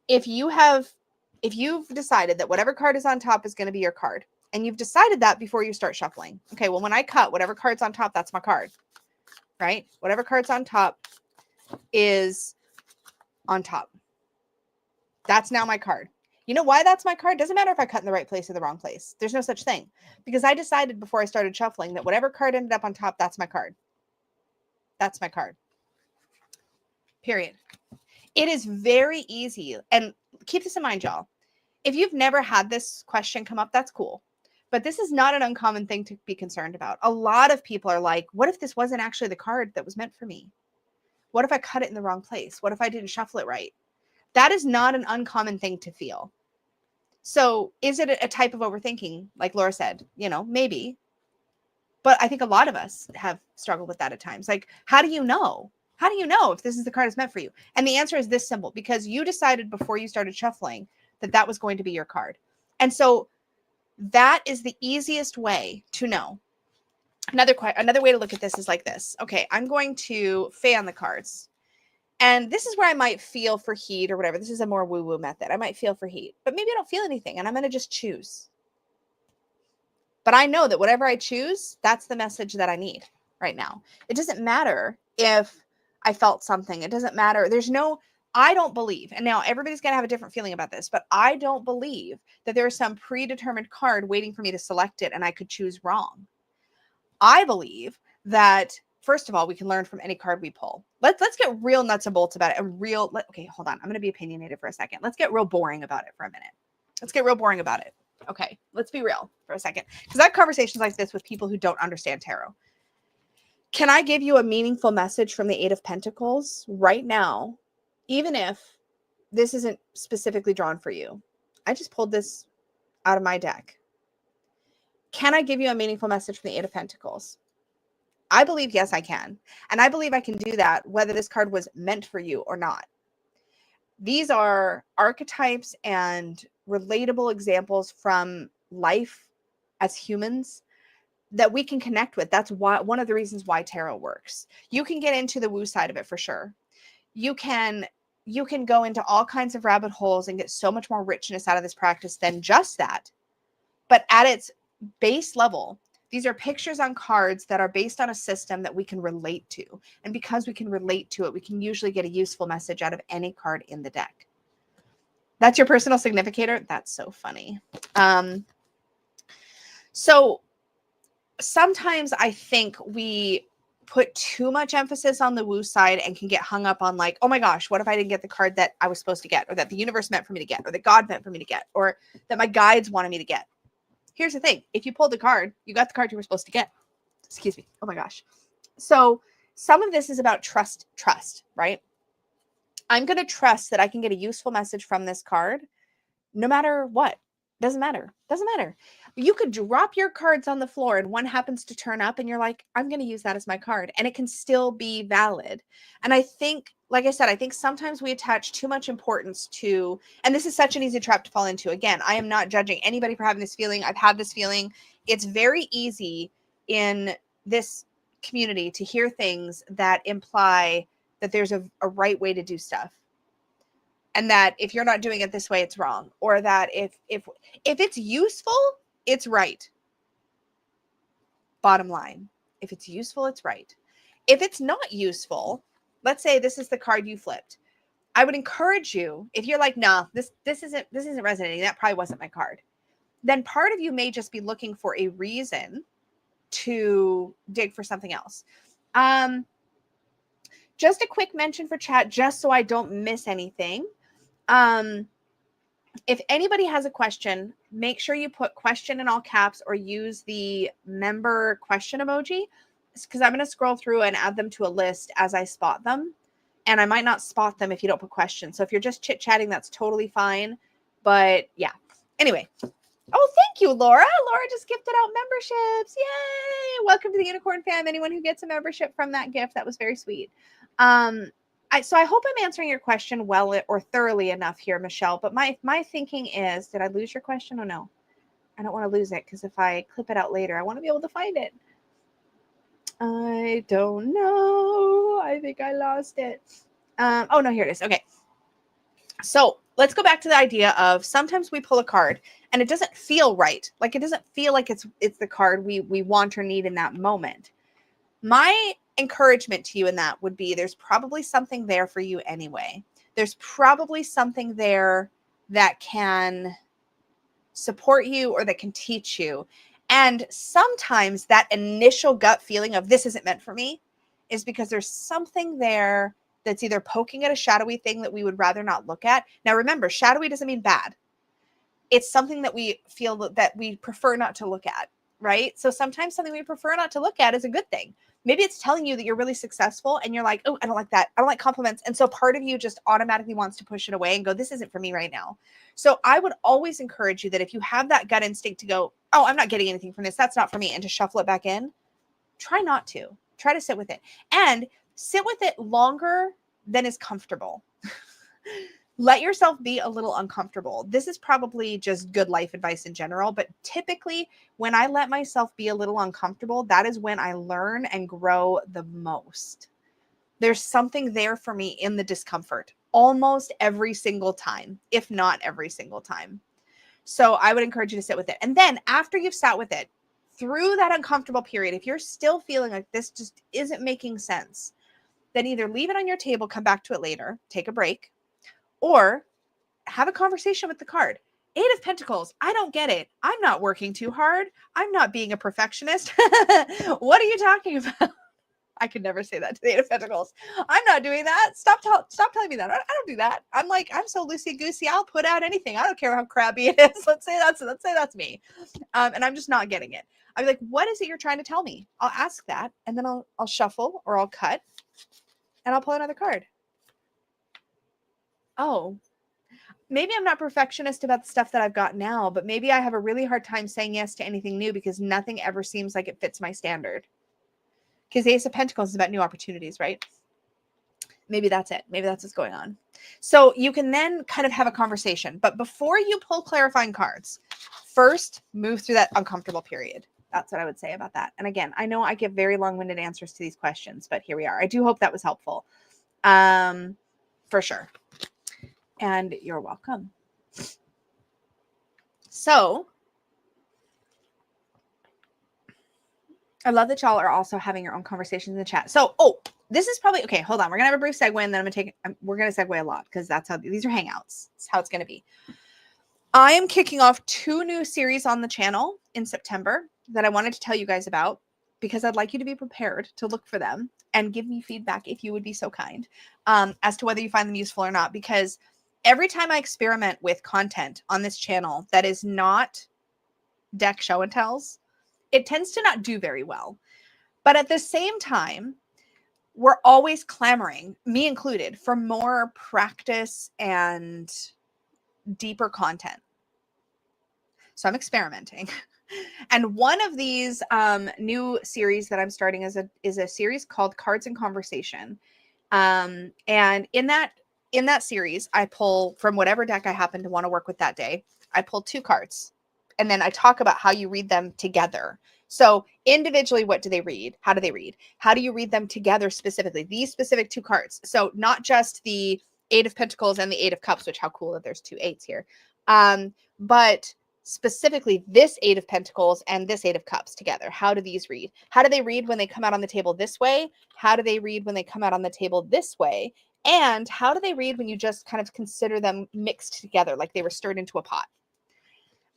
If you've decided that whatever card is on top is going to be your card, and you've decided that before you start shuffling. Okay, well, when I cut, whatever card's on top, that's my card, right? Whatever card's on top is on top. That's now my card. You know why that's my card? Doesn't matter if I cut in the right place or the wrong place. There's no such thing. Because I decided before I started shuffling that whatever card ended up on top, that's my card. That's my card. Period. It is very easy. And keep this in mind, y'all. If you've never had this question come up, that's cool. But this is not an uncommon thing to be concerned about. A lot of people are like, what if this wasn't actually the card that was meant for me? What if I cut it in the wrong place? What if I didn't shuffle it right? That is not an uncommon thing to feel. So is it a type of overthinking? Like Laura said, maybe. But I think a lot of us have struggled with that at times. Like, how do you know? How do you know if this is the card that's meant for you? And the answer is this simple, because you decided before you started shuffling that was going to be your card. And so that is the easiest way to know. Another way to look at this is like this. Okay, I'm going to fan the cards. And this is where I might feel for heat or whatever. This is a more woo-woo method. I might feel for heat, but maybe I don't feel anything and I'm going to just choose. But I know that whatever I choose, that's the message that I need right now. It doesn't matter if I felt something. It doesn't matter. I don't believe, and now everybody's going to have a different feeling about this, but I don't believe that there is some predetermined card waiting for me to select it and I could choose wrong. I believe that, first of all, we can learn from any card we pull. Let's get real nuts and bolts about it. Okay, hold on. I'm going to be opinionated for a second. Let's get real boring about it for a minute. Let's get real boring about it. Okay, let's be real for a second. Because I have conversations like this with people who don't understand tarot. Can I give you a meaningful message from the Eight of Pentacles right now, even if this isn't specifically drawn for you? I just pulled this out of my deck. Can I give you a meaningful message from the Eight of Pentacles? I believe, yes, I can. And I believe I can do that whether this card was meant for you or not. These are archetypes and relatable examples from life as humans that we can connect with. That's why one of the reasons why tarot works. You can get into the woo side of it for sure. You can go into all kinds of rabbit holes and get so much more richness out of this practice than just that. But at its base level, these are pictures on cards that are based on a system that we can relate to. And because we can relate to it, we can usually get a useful message out of any card in the deck. That's your personal significator? That's so funny. So sometimes I think we put too much emphasis on the woo side and can get hung up on like, oh my gosh, what if I didn't get the card that I was supposed to get, or that the universe meant for me to get, or that God meant for me to get, or that my guides wanted me to get. Here's the thing. If you pulled the card, you got the card you were supposed to get. Excuse me. Oh my gosh. So some of this is about trust, right? I'm going to trust that I can get a useful message from this card no matter what. Doesn't matter. You could drop your cards on the floor and one happens to turn up and you're like, I'm going to use that as my card, and it can still be valid. And I think, like I said, I think sometimes we attach too much importance to, and this is such an easy trap to fall into. Again, I am not judging anybody for having this feeling. I've had this feeling. It's very easy in this community to hear things that imply that there's a right way to do stuff. And that if you're not doing it this way, it's wrong. Or that if it's useful, it's right. Bottom line. If it's useful, it's right. If it's not useful, let's say this is the card you flipped. I would encourage you, if you're like, nah, this isn't resonating, that probably wasn't my card. then part of you may just be looking for a reason to dig for something else. Just a quick mention for chat, just so I don't miss anything. If anybody has a question, make sure you put question in all caps or use the member question emoji, because I'm going to scroll through and add them to a list as I spot them. And I might not spot them if you don't put questions. So if you're just chit-chatting, that's totally fine. But yeah. Anyway. Oh, thank you, Laura. Laura just gifted out memberships. Yay! Welcome to the Unicorn Fam. Anyone who gets a membership from that gift, that was very sweet. So I hope I'm answering your question well or thoroughly enough here, Michelle. But my thinking is, did I lose your question or no? I don't want to lose it, because if I clip it out later, I want to be able to find it. I don't know. I think I lost it. Oh, no, here it is. Okay. So let's go back to the idea of sometimes we pull a card and it doesn't feel right. Like it doesn't feel like it's the card we want or need in that moment. My encouragement to you in that would be, there's probably something there for you anyway. There's probably something there that can support you or that can teach you. And sometimes that initial gut feeling of this isn't meant for me is because there's something there that's either poking at a shadowy thing that we would rather not look at. Now, remember, shadowy doesn't mean bad. It's something that we feel that we prefer not to look at, right? So sometimes something we prefer not to look at is a good thing. Maybe it's telling you that you're really successful and you're like, oh, I don't like that. I don't like compliments. And so part of you just automatically wants to push it away and go, this isn't for me right now. So I would always encourage you that if you have that gut instinct to go, oh, I'm not getting anything from this, that's not for me, and to shuffle it back in, try not to. Try to sit with it. And sit with it longer than is comfortable. Let yourself be a little uncomfortable. This is probably just good life advice in general, but typically when I let myself be a little uncomfortable, that is when I learn and grow the most. There's something there for me in the discomfort almost every single time, if not every single time. So I would encourage you to sit with it. And then after you've sat with it, through that uncomfortable period, if you're still feeling like this just isn't making sense, then either leave it on your table, come back to it later, take a break, or have a conversation with the card. Eight of Pentacles. I don't get it. I'm not working too hard. I'm not being a perfectionist. What are you talking about? I could never say that to the Eight of Pentacles. I'm not doing that. Stop telling me that. I don't do that. I'm so loosey goosey. I'll put out anything. I don't care how crabby it is. Let's say that's me. And I'm just not getting it. I'm like, what is it you're trying to tell me? I'll ask that, and then I'll shuffle or I'll cut, and I'll pull another card. Oh, maybe I'm not perfectionist about the stuff that I've got now, but maybe I have a really hard time saying yes to anything new because nothing ever seems like it fits my standard. Because the Ace of Pentacles is about new opportunities, right? Maybe that's it. Maybe that's what's going on. So you can then kind of have a conversation. But before you pull clarifying cards, first move through that uncomfortable period. That's what I would say about that. And again, I know I give very long-winded answers to these questions, but here we are. I do hope that was helpful. For sure. And you're welcome. So I love that y'all are also having your own conversations in the chat. So, this is probably, okay, hold on. We're going to have a brief segue, and then we're going to segue a lot because that's how, these are hangouts. That's how it's going to be. I am kicking off 2 new series on the channel in September that I wanted to tell you guys about because I'd like you to be prepared to look for them and give me feedback if you would be so kind, as to whether you find them useful or not. Because every time I experiment with content on this channel that is not deck show and tells, it tends to not do very well. But at the same time, we're always clamoring, me included, for more practice and deeper content. So I'm experimenting. And one of these new series that I'm starting is a series called Cards and Conversation. And in that series, I pull from whatever deck I happen to want to work with that day. I pull 2 cards, and then I talk about how you read them together. So individually, what do they read? How do they read? How do you read them together specifically? These specific 2 cards. So not just the 8 of Pentacles and the 8 of Cups, which how cool that there's 2 8s here. But specifically this 8 of Pentacles and this 8 of Cups together. How do these read? How do they read when they come out on the table this way? How do they read when they come out on the table this way? And how do they read when you just kind of consider them mixed together, like they were stirred into a pot?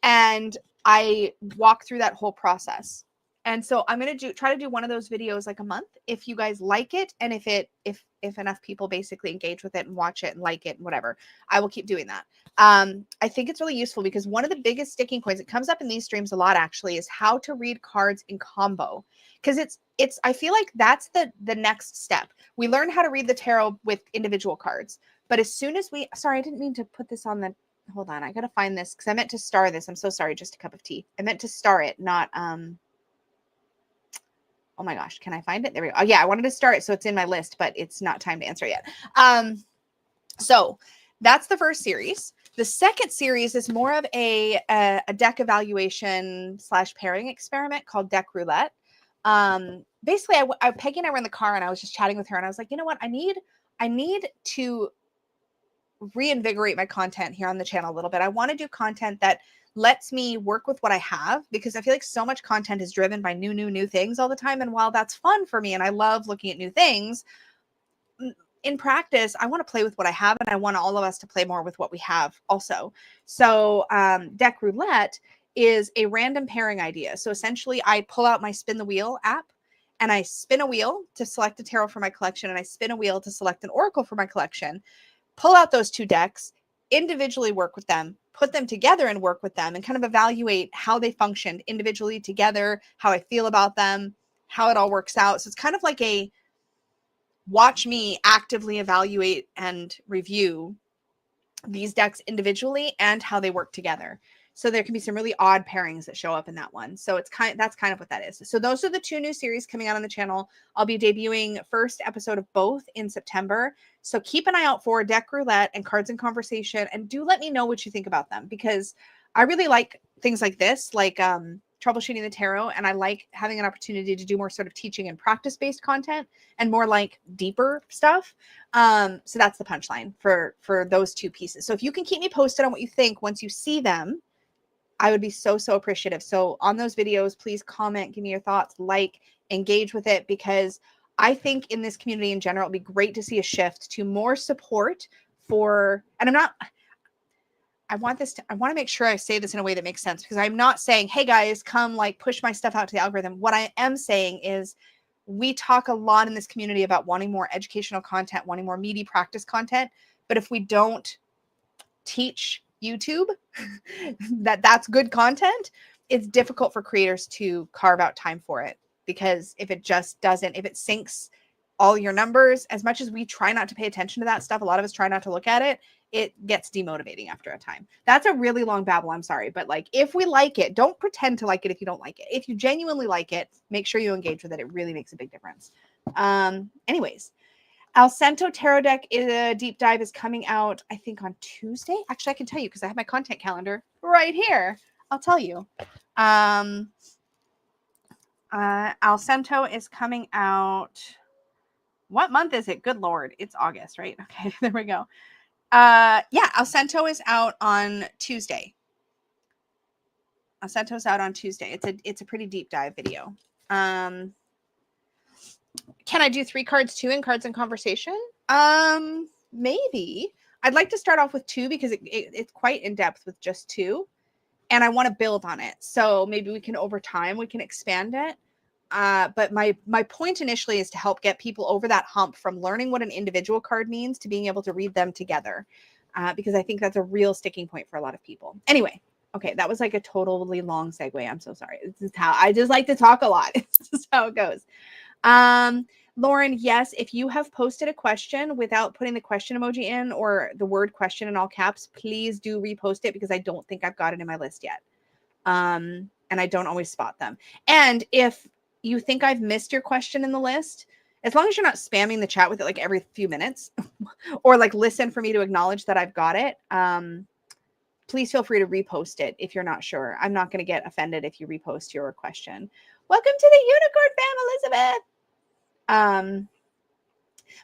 And I walk through that whole process. And so I'm going to try to do one of those videos like a month if you guys like it. And if enough people basically engage with it and watch it and like it and whatever, I will keep doing that. I think it's really useful because one of the biggest sticking points, it comes up in these streams a lot actually, is how to read cards in combo. Because I feel like that's the next step. We learn how to read the tarot with individual cards. But as soon as sorry, I didn't mean to put this on the, hold on. I got to find this because I meant to star this. I'm so sorry. Just a cup of tea. I meant to star it, not, oh my gosh, can I find it? There we go. Oh yeah, I wanted to start it so it's in my list, but it's not time to answer yet. So that's the first series. The second series is more of a deck evaluation / pairing experiment called Deck Roulette. Basically, Peggy and I were in the car and I was just chatting with her and I was like, you know what? I need to reinvigorate my content here on the channel a little bit. I want to do content that lets me work with what I have, because I feel like so much content is driven by new things all the time. And while that's fun for me and I love looking at new things, in practice, I want to play with what I have and I want all of us to play more with what we have also. So Deck Roulette is a random pairing idea. So essentially I pull out my Spin the Wheel app and I spin a wheel to select a tarot for my collection and I spin a wheel to select an oracle for my collection, pull out those two decks, individually work with them, put them together and work with them and kind of evaluate how they functioned individually together, how I feel about them, how it all works out. So it's kind of like a watch me actively evaluate and review these decks individually and how they work together. So there can be some really odd pairings that show up in that one. So that's kind of what that is. So those are the two new series coming out on the channel. I'll be debuting first episode of both in September. So keep an eye out for Deck Roulette and Cards in Conversation, and do let me know what you think about them, because I really like things like this, like troubleshooting the tarot, and I like having an opportunity to do more sort of teaching and practice-based content and more like deeper stuff. So that's the punchline for those two pieces. So if you can keep me posted on what you think once you see them, I would be so appreciative. So on those videos, please comment, give me your thoughts, like, engage with it, because I think in this community in general, it'd be great to see a shift to more support for, and I want to make sure I say this in a way that makes sense, because I'm not saying, hey guys, come like push my stuff out to the algorithm. What I am saying is we talk a lot in this community about wanting more educational content, wanting more meaty practice content. But if we don't teach YouTube that's good content, it's difficult for creators to carve out time for it, because if it sinks all your numbers, as much as we try not to pay attention to that stuff, a lot of us try not to look at it, it gets demotivating after a time. That's a really long babble, I'm sorry, but like, if we like it, don't pretend to like it if you don't like it. If you genuinely like it, make sure you engage with it. It really makes a big difference. Anyways, Alcento Tarot Deck deep dive is coming out, I think, on Tuesday. Actually, I can tell you because I have my content calendar right here. I'll tell you. Alcento is coming out. What month is it? Good Lord. It's August, right? Okay, there we go. Yeah, Alcento is out on Tuesday. Alcento's out on Tuesday. It's a pretty deep dive video. Can I do 3 cards too in Cards in Conversation? Maybe. I'd like to start off with 2 because it's quite in depth with just 2, and I want to build on it. So maybe we can, over time, we can expand it. But my point initially is to help get people over that hump from learning what an individual card means to being able to read them together, because I think that's a real sticking point for a lot of people. Anyway, okay, that was like a totally long segue. I'm so sorry. This is how I just like to talk a lot. This is how it goes. Lauren, yes, if you have posted a question without putting the question emoji in or the word question in all caps, please do repost it, because I don't think I've got it in my list yet. And I don't always spot them. And if you think I've missed your question in the list, as long as you're not spamming the chat with it like every few minutes or like listen for me to acknowledge that I've got it, please feel free to repost it if you're not sure. I'm not going to get offended if you repost your question. Welcome to the Unicorn fam, Elizabeth.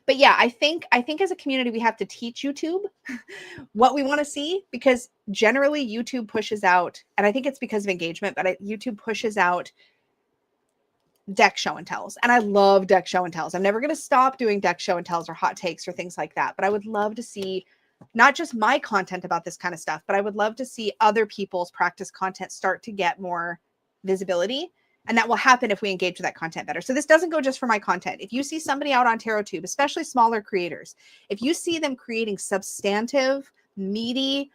But yeah, I think as a community, we have to teach YouTube what we want to see, because generally YouTube pushes out, and I think it's because of engagement, but YouTube pushes out deck show and tells. And I love deck show and tells. I'm never going to stop doing deck show and tells or hot takes or things like that. But I would love to see not just my content about this kind of stuff, but I would love to see other people's practice content start to get more visibility. And that will happen if we engage with that content better. So this doesn't go just for my content. If you see somebody out on TarotTube, especially smaller creators, if you see them creating substantive, meaty,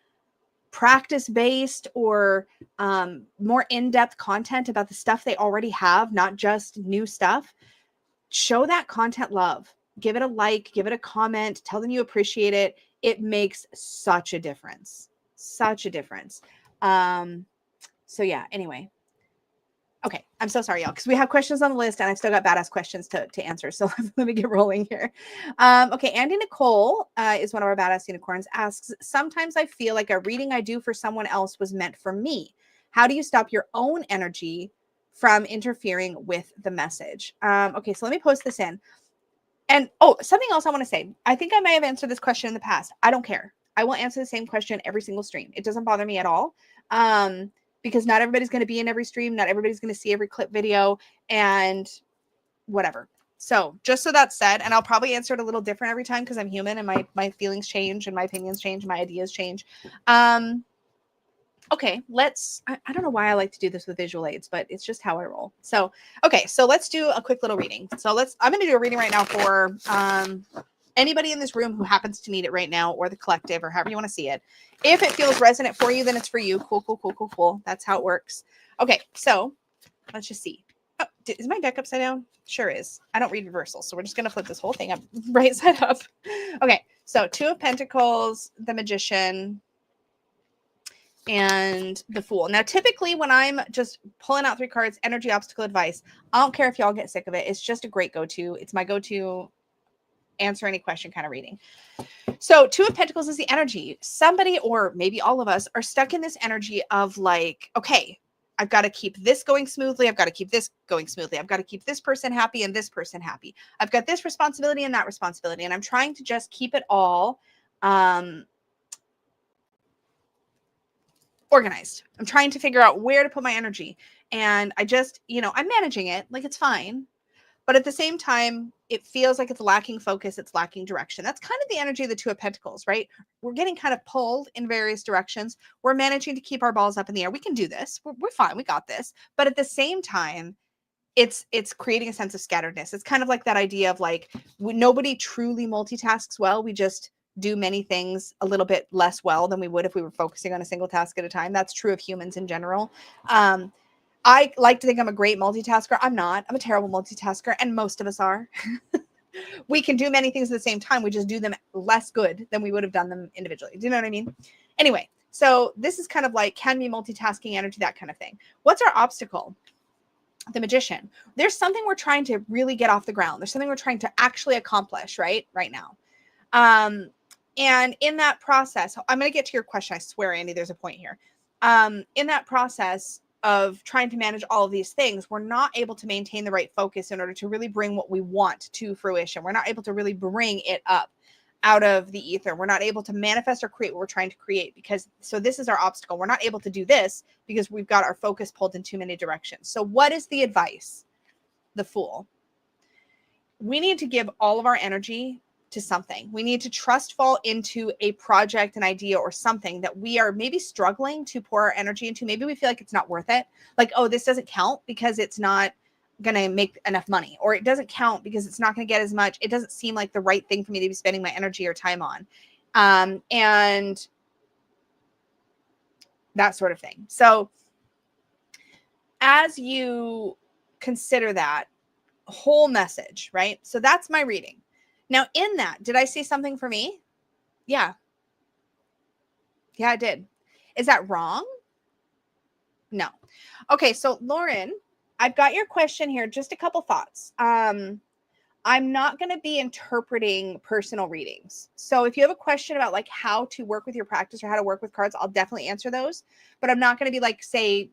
practice-based or more in-depth content about the stuff they already have, not just new stuff, show that content love. Give it a like, give it a comment, tell them you appreciate it. It makes such a difference. Such a difference. So yeah, anyway. Okay, I'm so sorry, y'all, because we have questions on the list and I've still got badass questions to answer. So let me get rolling here. Okay, Andy Nicole is one of our badass unicorns, asks, sometimes I feel like a reading I do for someone else was meant for me. How do you stop your own energy from interfering with the message? Okay, so let me post this in. And oh, something else I want to say. I think I may have answered this question in the past. I don't care. I will answer the same question every single stream. It doesn't bother me at all. Because not everybody's going to be in every stream. Not everybody's going to see every clip video and whatever. So just so that's said, and I'll probably answer it a little different every time because I'm human and my feelings change and my opinions change, my ideas change. Okay, I don't know why I like to do this with visual aids, but it's just how I roll. So, okay, so let's do a quick little reading. So I'm going to do a reading right now for anybody in this room who happens to need it right now, or the collective, or however you want to see it. If it feels resonant for you, then it's for you. Cool, cool, cool, cool, cool. That's how it works. Okay, so let's just see. Oh, is my deck upside down? Sure is. I don't read reversals, so we're just going to flip this whole thing up right side up. Okay, so Two of Pentacles, the Magician, and the Fool. Now, typically when I'm just pulling out 3 cards, energy, obstacle, advice, I don't care if y'all get sick of it. It's just a great go-to. It's my go-to answer any question kind of reading. So Two of Pentacles is the energy. Somebody, or maybe all of us, are stuck in this energy of like, okay, I've got to keep this going smoothly. I've got to keep this going smoothly. I've got to keep this person happy and this person happy. I've got this responsibility and that responsibility. And I'm trying to just keep it all organized. I'm trying to figure out where to put my energy. And I just, I'm managing it. Like, it's fine. But at the same time, it feels like it's lacking focus. It's lacking direction. That's kind of the energy of the Two of Pentacles, right? We're getting kind of pulled in various directions. We're managing to keep our balls up in the air. We can do this. We're fine. We got this. But at the same time, it's creating a sense of scatteredness. It's kind of like that idea of like, nobody truly multitasks well. We just do many things a little bit less well than we would if we were focusing on a single task at a time. That's true of humans in general. I like to think I'm a great multitasker. I'm not. I'm a terrible multitasker, and most of us are. We can do many things at the same time. We just do them less good than we would have done them individually. Do you know what I mean? Anyway, so this is kind of like, can be multitasking energy, that kind of thing. What's our obstacle? The Magician. There's something we're trying to really get off the ground. There's something we're trying to actually accomplish right now. And in that process, I'm going to get to your question. I swear, Andy, there's a point here. In that process of trying to manage all of these things, we're not able to maintain the right focus in order to really bring what we want to fruition. We're not able to really bring it up out of the ether. We're not able to manifest or create what we're trying to create so this is our obstacle. We're not able to do this because we've got our focus pulled in too many directions. So what is the advice? The Fool. We need to give all of our energy to something. We need to trust fall into a project, an idea, or something that we are maybe struggling to pour our energy into. Maybe we feel like it's not worth it. Like, oh, this doesn't count because it's not going to make enough money, or it doesn't count because it's not going to get as much. It doesn't seem like the right thing for me to be spending my energy or time on. And that sort of thing. So as you consider that whole message, right? So that's my reading. Now, in that, did I see something for me? Yeah. Yeah, I did. Is that wrong? No. Okay, so Lauren, I've got your question here. Just a couple thoughts. I'm not going to be interpreting personal readings. So if you have a question about like how to work with your practice or how to work with cards, I'll definitely answer those. But I'm not going to be like, say,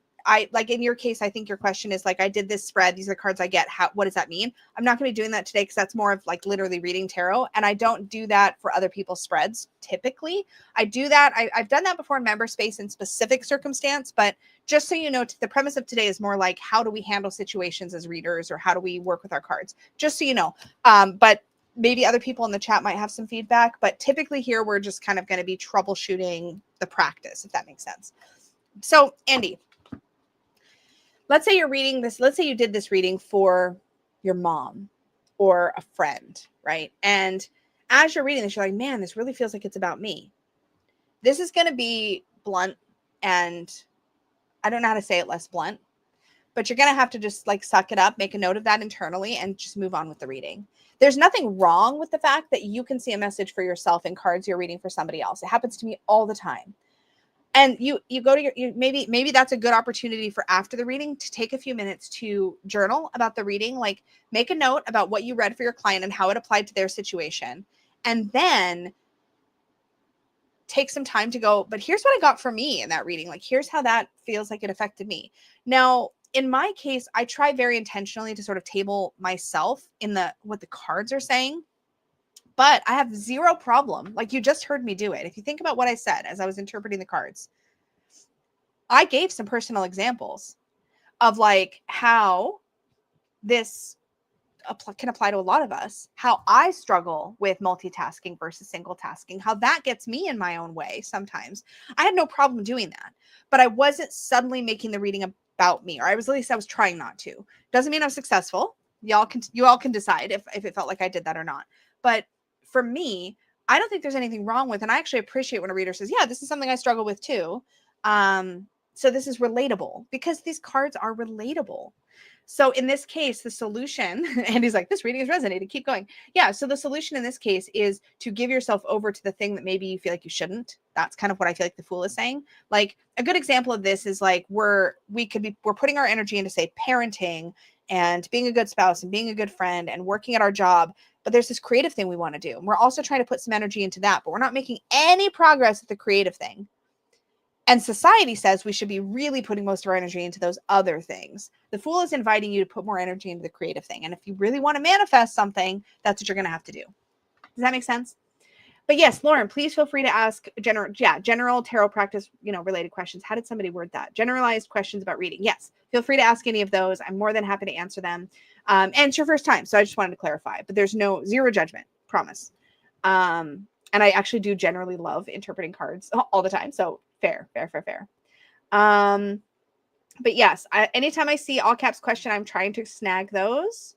like in your case, I think your question is like, I did this spread. These are the cards I get. What does that mean? I'm not going to be doing that today because that's more of like literally reading tarot. And I don't do that for other people's spreads. Typically, I do that. I've done that before in member space in specific circumstance. But just so you know, the premise of today is more like, how do we handle situations as readers, or how do we work with our cards? Just so you know. But maybe other people in the chat might have some feedback, but typically here we're just kind of going to be troubleshooting the practice, if that makes sense. So Andy, let's say you're reading this. Let's say you did this reading for your mom or a friend, right? And as you're reading this, you're like, man, this really feels like it's about me. This is going to be blunt, and I don't know how to say it less blunt, but you're going to have to just like suck it up, make a note of that internally, and just move on with the reading. There's nothing wrong with the fact that you can see a message for yourself in cards you're reading for somebody else. It happens to me all the time. And you go to your, maybe that's a good opportunity for after the reading to take a few minutes to journal about the reading, like make a note about what you read for your client and how it applied to their situation. And then take some time to go, but here's what I got for me in that reading. Like, here's how that feels like it affected me. Now, in my case, I try very intentionally to sort of table myself in what the cards are saying, but I have zero problem. Like, you just heard me do it. If you think about what I said as I was interpreting the cards, I gave some personal examples of like how this can apply to a lot of us, how I struggle with multitasking versus single tasking, how that gets me in my own way sometimes. I had no problem doing that, but I wasn't suddenly making the reading about me, or at least I was trying not to. Doesn't mean I'm successful. You all can decide if it felt like I did that or not. But for me, I don't think there's anything wrong with, and I actually appreciate when a reader says, yeah, this is something I struggle with too. So this is relatable, because these cards are relatable. So in this case, the solution, and he's like, this reading is resonating, keep going. Yeah, so the solution in this case is to give yourself over to the thing that maybe you feel like you shouldn't. That's kind of what I feel like the Fool is saying. Like, a good example of this is like, we're putting our energy into, say, parenting and being a good spouse and being a good friend and working at our job. But there's this creative thing we want to do. And we're also trying to put some energy into that, but we're not making any progress with the creative thing. And society says we should be really putting most of our energy into those other things. The Fool is inviting you to put more energy into the creative thing. And if you really want to manifest something, that's what you're going to have to do. Does that make sense? But yes, Lauren, please feel free to ask general tarot practice, related questions. How did somebody word that? Generalized questions about reading. Yes, feel free to ask any of those. I'm more than happy to answer them. And it's your first time, so I just wanted to clarify. But there's zero judgment, promise. And I actually do generally love interpreting cards all the time. So fair. But yes, anytime I see all caps question, I'm trying to snag those.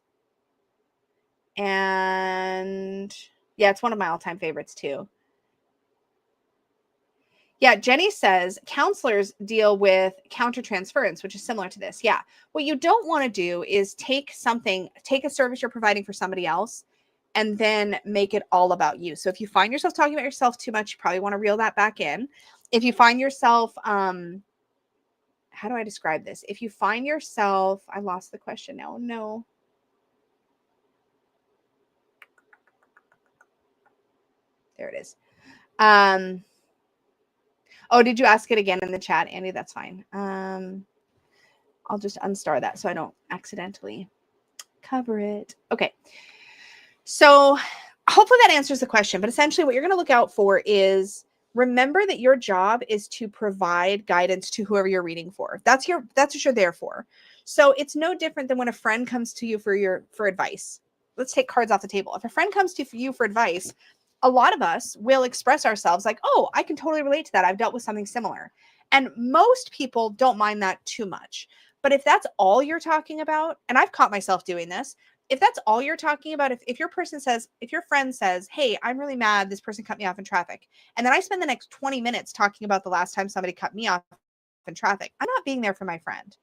And yeah, it's one of my all-time favorites too. Yeah, Jenny says counselors deal with countertransference, which is similar to this. Yeah, what you don't want to do is take a service you're providing for somebody else and then make it all about you. So if you find yourself talking about yourself too much, you probably want to reel that back in. If you find yourself, how do I describe this? If you find yourself, I lost the question now. No. There it is. Oh, did you ask it again in the chat, Andy? That's fine. I'll just unstar that so I don't accidentally cover it. Okay. So hopefully that answers the question, but essentially what you're going to look out for is, remember that your job is to provide guidance to whoever you're reading for. That's what you're there for. So it's no different than when a friend comes to you for advice. Let's take cards off the table. If a friend comes to you for advice, a lot of us will express ourselves like, oh, I can totally relate to that. I've dealt with something similar. And most people don't mind that too much. But if that's all you're talking about, and I've caught myself doing this, if that's all you're talking about, if your friend says, hey, I'm really mad, this person cut me off in traffic, and then I spend the next 20 minutes talking about the last time somebody cut me off in traffic, I'm not being there for my friend.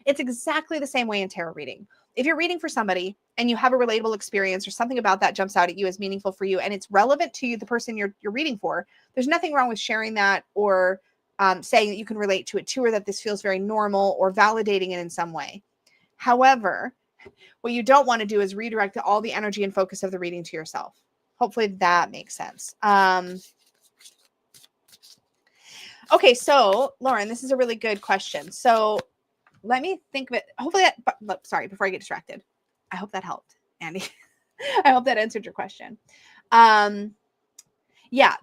It's exactly the same way in tarot reading. If you're reading for somebody and you have a relatable experience or something about that jumps out at you as meaningful for you and it's relevant to you, the person you're reading for, there's nothing wrong with sharing that or saying that you can relate to it too, or that this feels very normal, or validating it in some way. However, what you don't want to do is redirect all the energy and focus of the reading to yourself. Hopefully that makes sense. Okay, so Lauren, this is a really good question. So let me think of it. Hopefully sorry, before I get distracted. I hope that helped, Andy. I hope that answered your question. Yeah,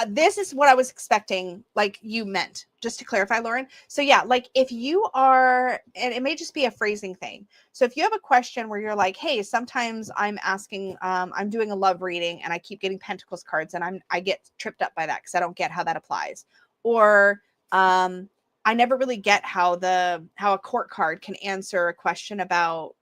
this is what I was expecting, like you meant, just to clarify, Lauren. So yeah, like if you are, and it may just be a phrasing thing. So if you have a question where you're like, hey, sometimes I'm asking, I'm doing a love reading and I keep getting Pentacles cards and I get tripped up by that because I don't get how that applies. Or I never really get how a court card can answer a question about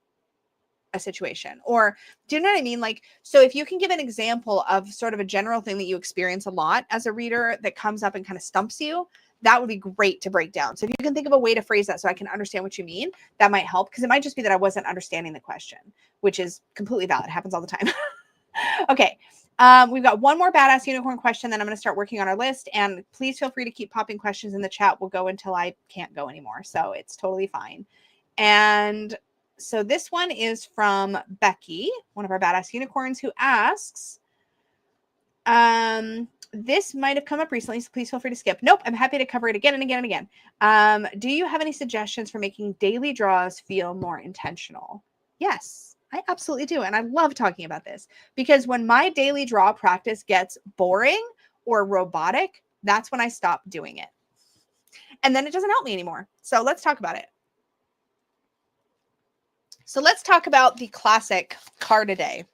a situation. Or do you know what I mean? Like, so if you can give an example of sort of a general thing that you experience a lot as a reader that comes up and kind of stumps you, that would be great to break down. So if you can think of a way to phrase that so I can understand what you mean, that might help, because it might just be that I wasn't understanding the question, which is completely valid. It happens all the time. Okay. We've got one more badass unicorn question, then I'm going to start working on our list. And please feel free to keep popping questions in the chat. We'll go until I can't go anymore. So it's totally fine. And so this one is from Becky, one of our badass unicorns, who asks, this might have come up recently, so please feel free to skip. Nope, I'm happy to cover it again and again and again. Do you have any suggestions for making daily draws feel more intentional? Yes, I absolutely do. And I love talking about this because when my daily draw practice gets boring or robotic, that's when I stop doing it. And then it doesn't help me anymore. So let's talk about it. So let's talk about the classic card a day,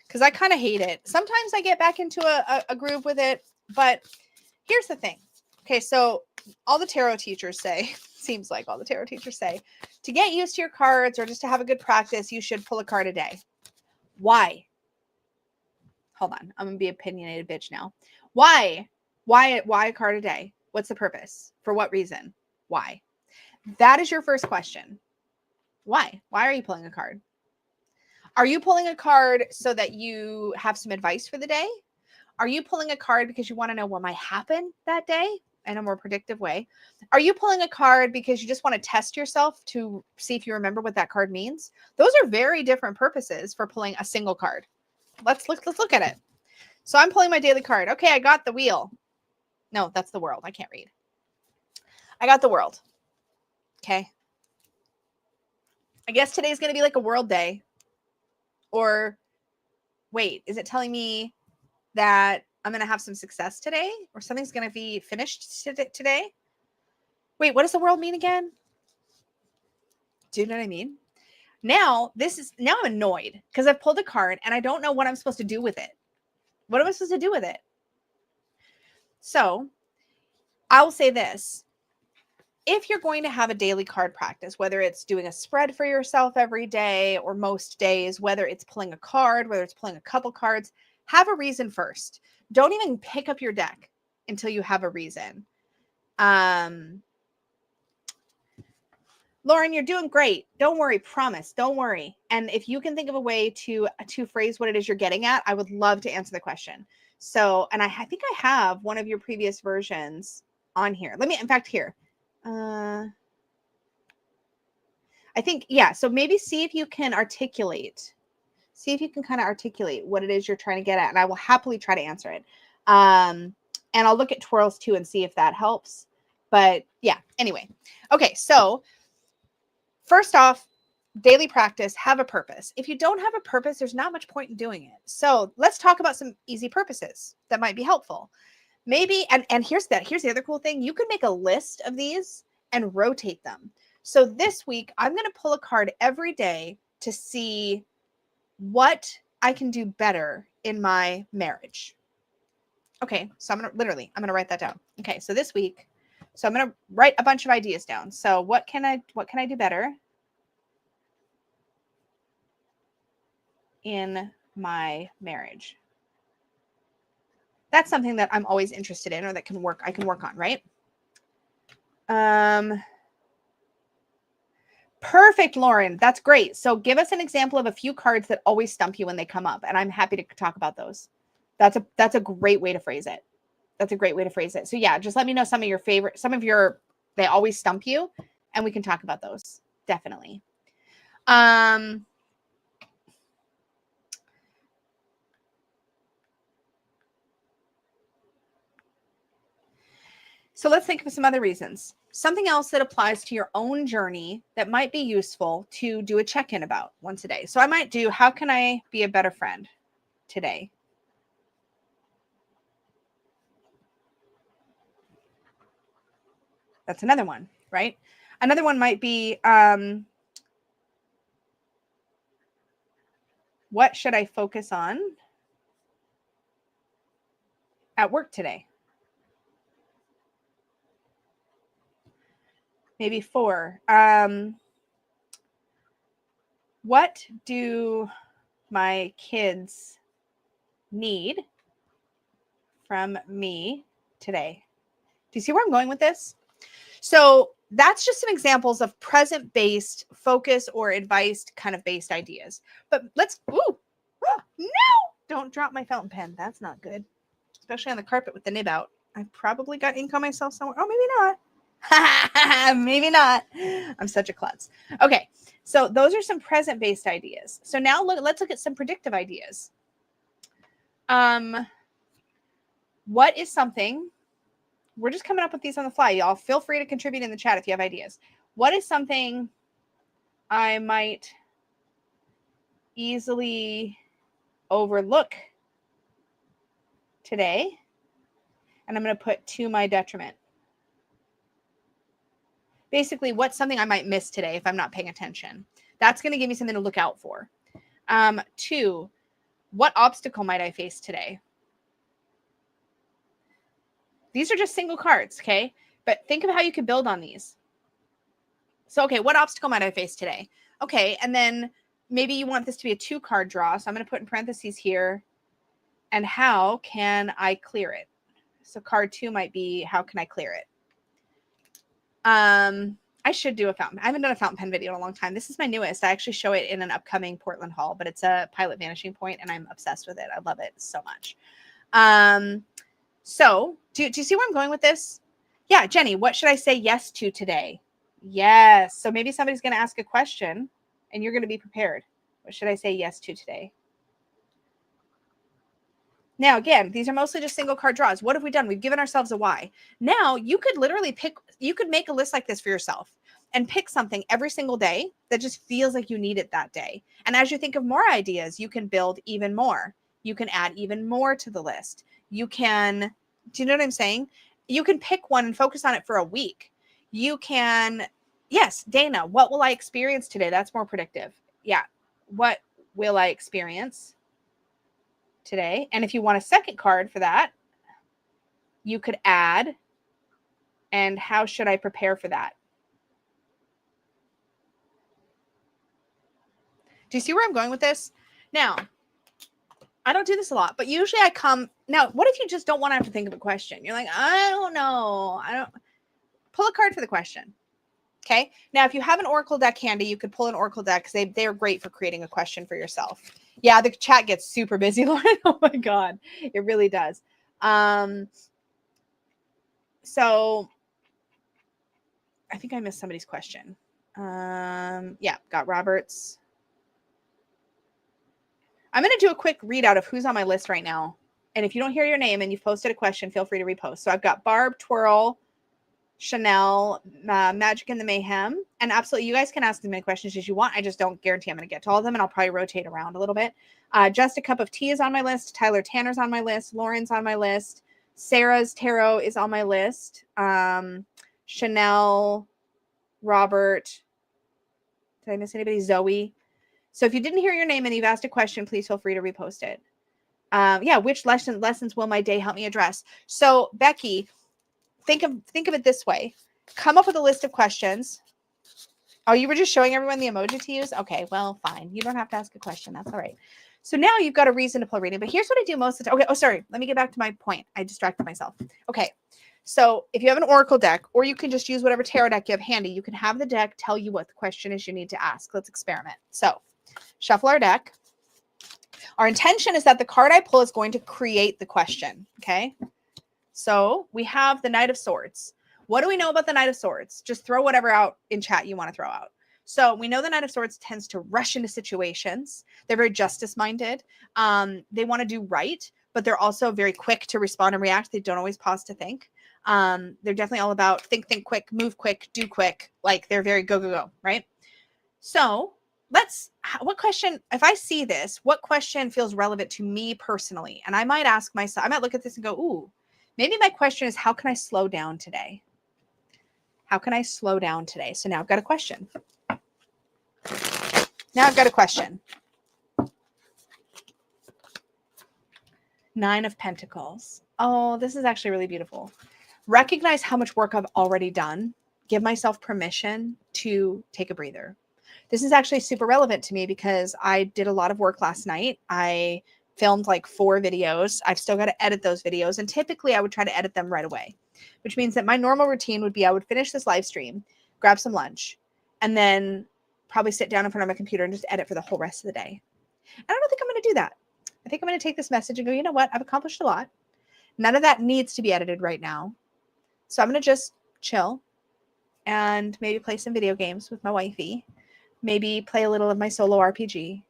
because I kind of hate it. Sometimes I get back into a groove with it, but here's the thing. Okay, so all the tarot teachers say, seems like all the tarot teachers say, to get used to your cards or just to have a good practice, you should pull a card a day. Why? Hold on, I'm gonna be opinionated bitch now. Why? Why a card a day? What's the purpose? For what reason? Why? That is your first question. Why? Why are you pulling a card? Are you pulling a card so that you have some advice for the day? Are you pulling a card because you want to know what might happen that day in a more predictive way? Are you pulling a card because you just want to test yourself to see if you remember what that card means? Those are very different purposes for pulling a single card. Let's look at it. So I'm pulling my daily card. Okay, I got the wheel. No, that's the world. I can't read. I got the world. Okay. I guess today's going to be like a world day. Or wait, is it telling me that I'm going to have some success today or something's going to be finished today? Wait, what does the world mean again? Do you know what I mean? Now I'm annoyed because I've pulled a card and I don't know what I'm supposed to do with it. What am I supposed to do with it? So I will say this. If you're going to have a daily card practice, whether it's doing a spread for yourself every day or most days, whether it's pulling a card, whether it's pulling a couple cards, have a reason first. Don't even pick up your deck until you have a reason. Lauren, you're doing great. Don't worry. Promise. Don't worry. And if you can think of a way to phrase what it is you're getting at, I would love to answer the question. So, and I think I have one of your previous versions on here. Let me, in fact, here. I think, yeah. So maybe see if you can articulate. See if you can kind of articulate what it is you're trying to get at. And I will happily try to answer it. And I'll look at twirls too and see if that helps. But yeah, anyway. Okay, so first off, daily practice, have a purpose. If you don't have a purpose, there's not much point in doing it. So let's talk about some easy purposes that might be helpful. Maybe, and here's the other cool thing. You could make a list of these and rotate them. So this week, I'm going to pull a card every day to see what I can do better in my marriage. Okay, so I'm going to write that down. Okay, so this week, so I'm going to write a bunch of ideas down. So what can I do better in my marriage? That's something that I'm always interested in or that I can work on, right? Perfect, Lauren. That's great. So give us an example of a few cards that always stump you when they come up, and I'm happy to talk about those. That's a great way to phrase it. That's a great way to phrase it. So yeah, just let me know some of your they always stump you, and we can talk about those. Definitely. So let's think of some other reasons. Something else that applies to your own journey that might be useful to do a check-in about once a day. So I might do, how can I be a better friend today? That's another one, right? Another one might be, what should I focus on at work today? Maybe 4. What do my kids need from me today? Do you see where I'm going with this? So that's just some examples of present-based focus or advice kind of based ideas. But let's, no, don't drop my fountain pen. That's not good, especially on the carpet with the nib out. I probably got ink on myself somewhere. Oh, maybe not. Maybe not. I'm such a klutz. Okay, so those are some present-based ideas. So now let's look at some predictive ideas. What is something, we're just coming up with these on the fly. Y'all feel free to contribute in the chat if you have ideas. What is something I might easily overlook today? And I'm going to put to my detriment. Basically, what's something I might miss today if I'm not paying attention? That's going to give me something to look out for. 2, what obstacle might I face today? These are just single cards, okay? But think of how you could build on these. So, okay, what obstacle might I face today? Okay, and then maybe you want this to be a 2-card draw. So I'm going to put in parentheses here. And how can I clear it? So card 2 might be, how can I clear it? I should do a fountain. I haven't done a fountain pen video in a long time. This is my newest. I actually show it in an upcoming Portland haul, but it's a pilot vanishing point, and I'm obsessed with it. I love it so much. So do you see where I'm going with this? Yeah, Jenny, what should I say yes to today? Yes. So maybe somebody's going to ask a question, and you're going to be prepared. What should I say yes to today? Now, again, these are mostly just single card draws. What have we done? We've given ourselves a why. Now, you could literally you could make a list like this for yourself and pick something every single day that just feels like you need it that day. And as you think of more ideas, you can build even more. You can add even more to the list. You can, do you know what I'm saying? You can pick one and focus on it for a week. You can, yes, Dana, what will I experience today? That's more predictive. Yeah. What will I experience today? And if you want a second card for that, you could add, and how should I prepare for that? Do you see where I'm going with this? Now, I don't do this a lot, but usually I come, now, what if you just don't want to have to think of a question? You're like, I don't know. Pull a card for the question. Okay. Now, if you have an Oracle deck handy, you could pull an Oracle deck because they're great for creating a question for yourself. Yeah, the chat gets super busy, Lauren. Oh my God. It really does. So I think I missed somebody's question. Yeah, got Roberts. I'm going to do a quick readout of who's on my list right now. And if you don't hear your name and you've posted a question, feel free to repost. So I've got Barb, Twirl, Chanel, Magic in the Mayhem. And absolutely, you guys can ask as many questions as you want. I just don't guarantee I'm going to get to all of them, and I'll probably rotate around a little bit. Just a Cup of Tea is on my list. Tyler Tanner's on my list. Lauren's on my list. Sarah's Tarot is on my list. Chanel, Robert. Did I miss anybody? Zoe. So if you didn't hear your name and you've asked a question, please feel free to repost it. Yeah, which lessons will my day help me address? So Becky, think of it this way. Come up with a list of questions. Oh, you were just showing everyone the emoji to use? Okay, well, fine. You don't have to ask a question. That's all right. So now you've got a reason to pull reading. But here's what I do most of the time. Okay, oh, sorry. Let me get back to my point. I distracted myself. Okay, so if you have an Oracle deck, or you can just use whatever tarot deck you have handy, you can have the deck tell you what the question is you need to ask. Let's experiment. So shuffle our deck. Our intention is that the card I pull is going to create the question, okay? So we have the Knight of Swords. What do we know about the Knight of Swords? Just throw whatever out in chat you want to throw out. So we know the Knight of Swords tends to rush into situations. They're very justice-minded. They want to do right, but they're also very quick to respond and react. They don't always pause to think. They're definitely all about think quick, move quick, do quick. Like they're very go, go, go, right? So what question, if I see this, what question feels relevant to me personally? And I might ask myself, I might look at this and go, ooh, maybe my question is, how can I slow down today? How can I slow down today? So now I've got a question. Now I've got a question. 9 of Pentacles. Oh, this is actually really beautiful. Recognize how much work I've already done. Give myself permission to take a breather. This is actually super relevant to me because I did a lot of work last night. I filmed like 4 videos. I've still got to edit those videos. And typically I would try to edit them right away, which means that my normal routine would be I would finish this live stream, grab some lunch, and then probably sit down in front of my computer and just edit for the whole rest of the day. And I don't think I'm going to do that. I think I'm going to take this message and go, you know what? I've accomplished a lot. None of that needs to be edited right now. So I'm going to just chill and maybe play some video games with my wifey. Maybe play a little of my solo RPG.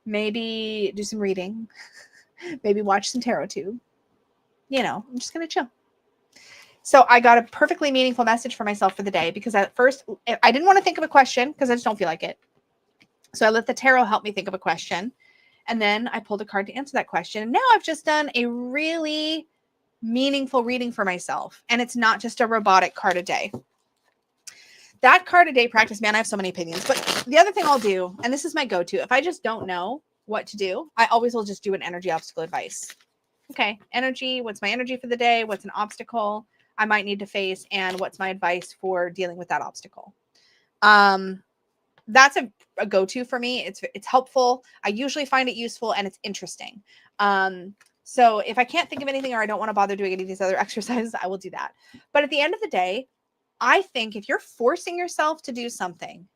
Maybe do some reading. Maybe watch some tarot tube. You know, I'm just going to chill. So I got a perfectly meaningful message for myself for the day because at first I didn't want to think of a question because I just don't feel like it. So I let the tarot help me think of a question. And then I pulled a card to answer that question. And now I've just done a really meaningful reading for myself. And it's not just a robotic card a day. That card a day practice, man, I have so many opinions. But the other thing I'll do, and this is my go-to, if I just don't know what to do, I always will just do an energy obstacle advice. Okay, energy, what's my energy for the day? What's an obstacle I might need to face? And what's my advice for dealing with that obstacle? That's a go-to for me. It's helpful. I usually find it useful and it's interesting. So if I can't think of anything or I don't want to bother doing any of these other exercises, I will do that. But at the end of the day, I think if you're forcing yourself to do something,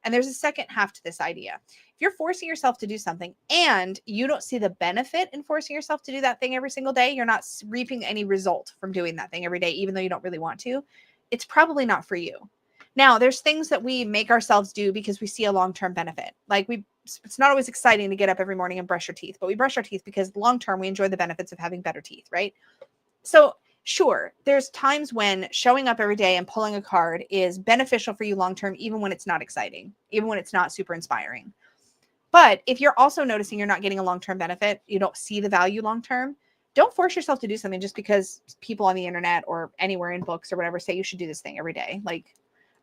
and there's a second half to this idea, if you're forcing yourself to do something and you don't see the benefit in forcing yourself to do that thing every single day, you're not reaping any result from doing that thing every day, even though you don't really want to, it's probably not for you. Now, there's things that we make ourselves do because we see a long-term benefit. Like it's not always exciting to get up every morning and brush your teeth, but we brush our teeth because long-term we enjoy the benefits of having better teeth, right? So sure, there's times when showing up every day and pulling a card is beneficial for you long-term, even when it's not exciting, even when it's not super inspiring. But if you're also noticing you're not getting a long-term benefit, you don't see the value long-term, don't force yourself to do something just because people on the internet or anywhere in books or whatever say you should do this thing every day. Like,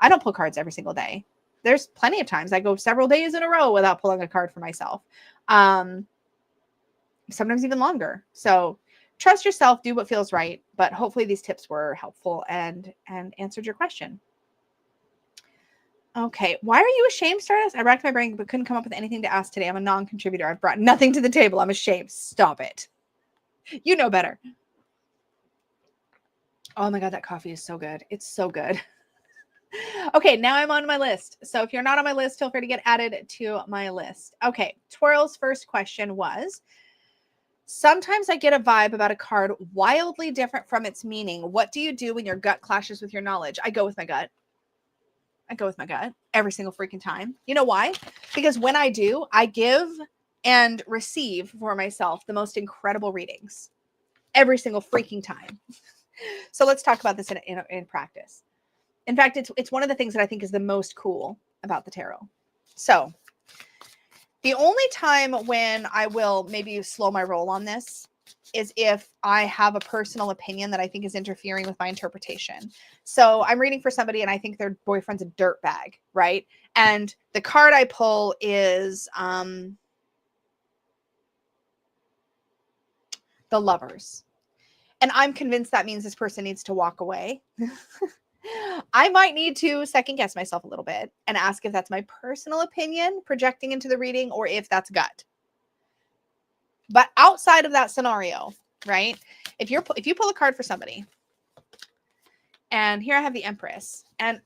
I don't pull cards every single day. There's plenty of times I go several days in a row without pulling a card for myself. Sometimes even longer. So trust yourself, do what feels right. But hopefully these tips were helpful and answered your question. Okay. Why are you ashamed, Stardust? I racked my brain but couldn't come up with anything to ask today. I'm a non-contributor. I've brought nothing to the table. I'm ashamed. Stop it. You know better. Oh my God, that coffee is so good. It's so good. Okay, now I'm on my list. So if you're not on my list, feel free to get added to my list. Okay, Twirl's first question was, sometimes I get a vibe about a card wildly different from its meaning. What do you do when your gut clashes with your knowledge? I go with my gut. I go with my gut every single freaking time. You know why? Because when I do, I give and receive for myself the most incredible readings every single freaking time. So let's talk about this in practice. In fact, it's one of the things that I think is the most cool about the tarot. So the only time when I will maybe slow my roll on this is if I have a personal opinion that I think is interfering with my interpretation. So I'm reading for somebody and I think their boyfriend's a dirtbag, right? And the card I pull is the Lovers. And I'm convinced that means this person needs to walk away. I might need to second guess myself a little bit and ask if that's my personal opinion projecting into the reading or if that's gut. But outside of that scenario, right? If you pull a card for somebody, and here I have the Empress, and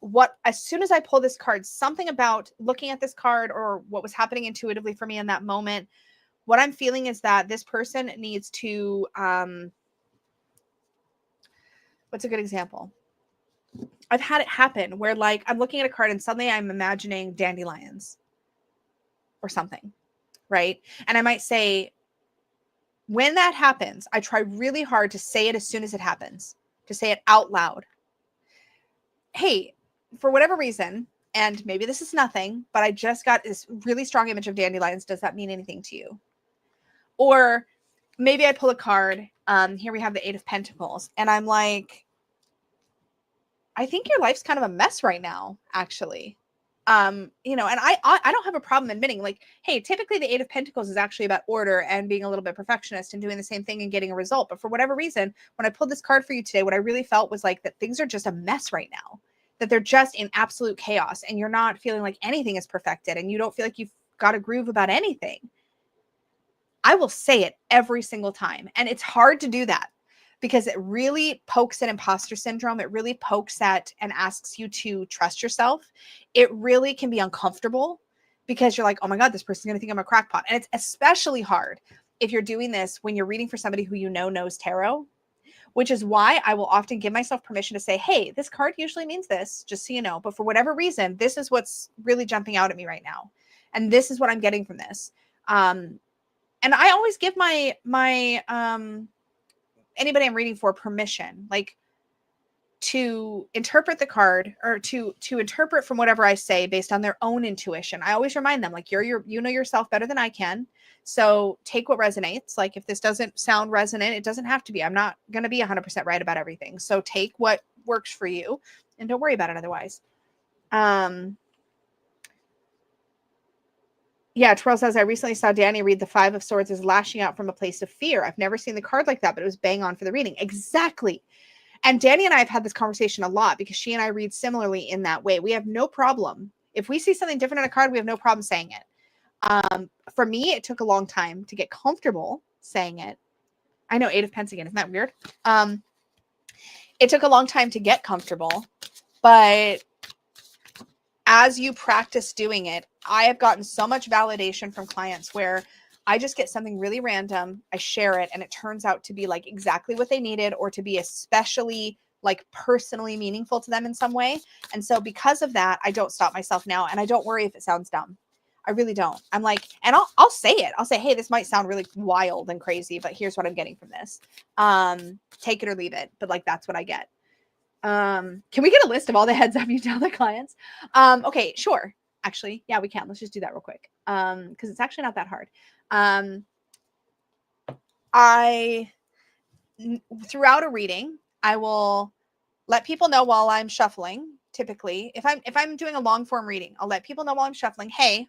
as soon as I pull this card, something about looking at this card or what was happening intuitively for me in that moment, what I'm feeling is that this person needs to, what's a good example? I've had it happen where like I'm looking at a card and suddenly I'm imagining dandelions or something, right? And I might say, when that happens, I try really hard to say it as soon as it happens, to say it out loud. Hey, for whatever reason, and maybe this is nothing, but I just got this really strong image of dandelions. Does that mean anything to you? Or maybe I pull a card. Here we have the 8 of Pentacles. And I'm like, I think your life's kind of a mess right now, actually. You know, and I don't have a problem admitting, like, hey, typically the Eight of Pentacles is actually about order and being a little bit perfectionist and doing the same thing and getting a result. But for whatever reason, when I pulled this card for you today, what I really felt was like that things are just a mess right now, that they're just in absolute chaos, and you're not feeling like anything is perfected, and you don't feel like you've got a groove about anything. I will say it every single time. And it's hard to do that because it really pokes at imposter syndrome. It really pokes at and asks you to trust yourself. It really can be uncomfortable because you're like, oh my God, this person's going to think I'm a crackpot. And it's especially hard if you're doing this when you're reading for somebody who you know knows tarot, which is why I will often give myself permission to say, hey, this card usually means this, just so you know. But for whatever reason, this is what's really jumping out at me right now. And this is what I'm getting from this. And I always give my anybody I'm reading for permission, like, to interpret the card or to interpret from whatever I say based on their own intuition. I always remind them, like, you know yourself better than I can. So take what resonates. Like, if this doesn't sound resonant, it doesn't have to be. I'm not going to be 100% right about everything. So take what works for you and don't worry about it otherwise. Yeah, Terrell says, I recently saw Danny read the Five of Swords as lashing out from a place of fear. I've never seen the card like that, but it was bang on for the reading. Exactly. And Danny and I have had this conversation a lot because she and I read similarly in that way. We have no problem. If we see something different in a card, we have no problem saying it. For me, it took a long time to get comfortable saying it. I know, Eight of Pence again. Isn't that weird? It took a long time to get comfortable, but as you practice doing it, I have gotten so much validation from clients where I just get something really random, I share it, and it turns out to be like exactly what they needed, or to be especially like personally meaningful to them in some way. And so because of that, I don't stop myself now, and I don't worry if it sounds dumb. I really don't. I'm like, and I'll say it. I'll say, hey, this might sound really wild and crazy, but here's what I'm getting from this. Take it or leave it. But like, that's what I get. Can we get a list of all the heads up you tell the clients? Okay, sure. Actually, yeah, we can. Let's just do that real quick. Because it's actually not that hard. Throughout a reading, I will let people know while I'm shuffling. Typically, if I'm doing a long form reading, I'll let people know while I'm shuffling, hey,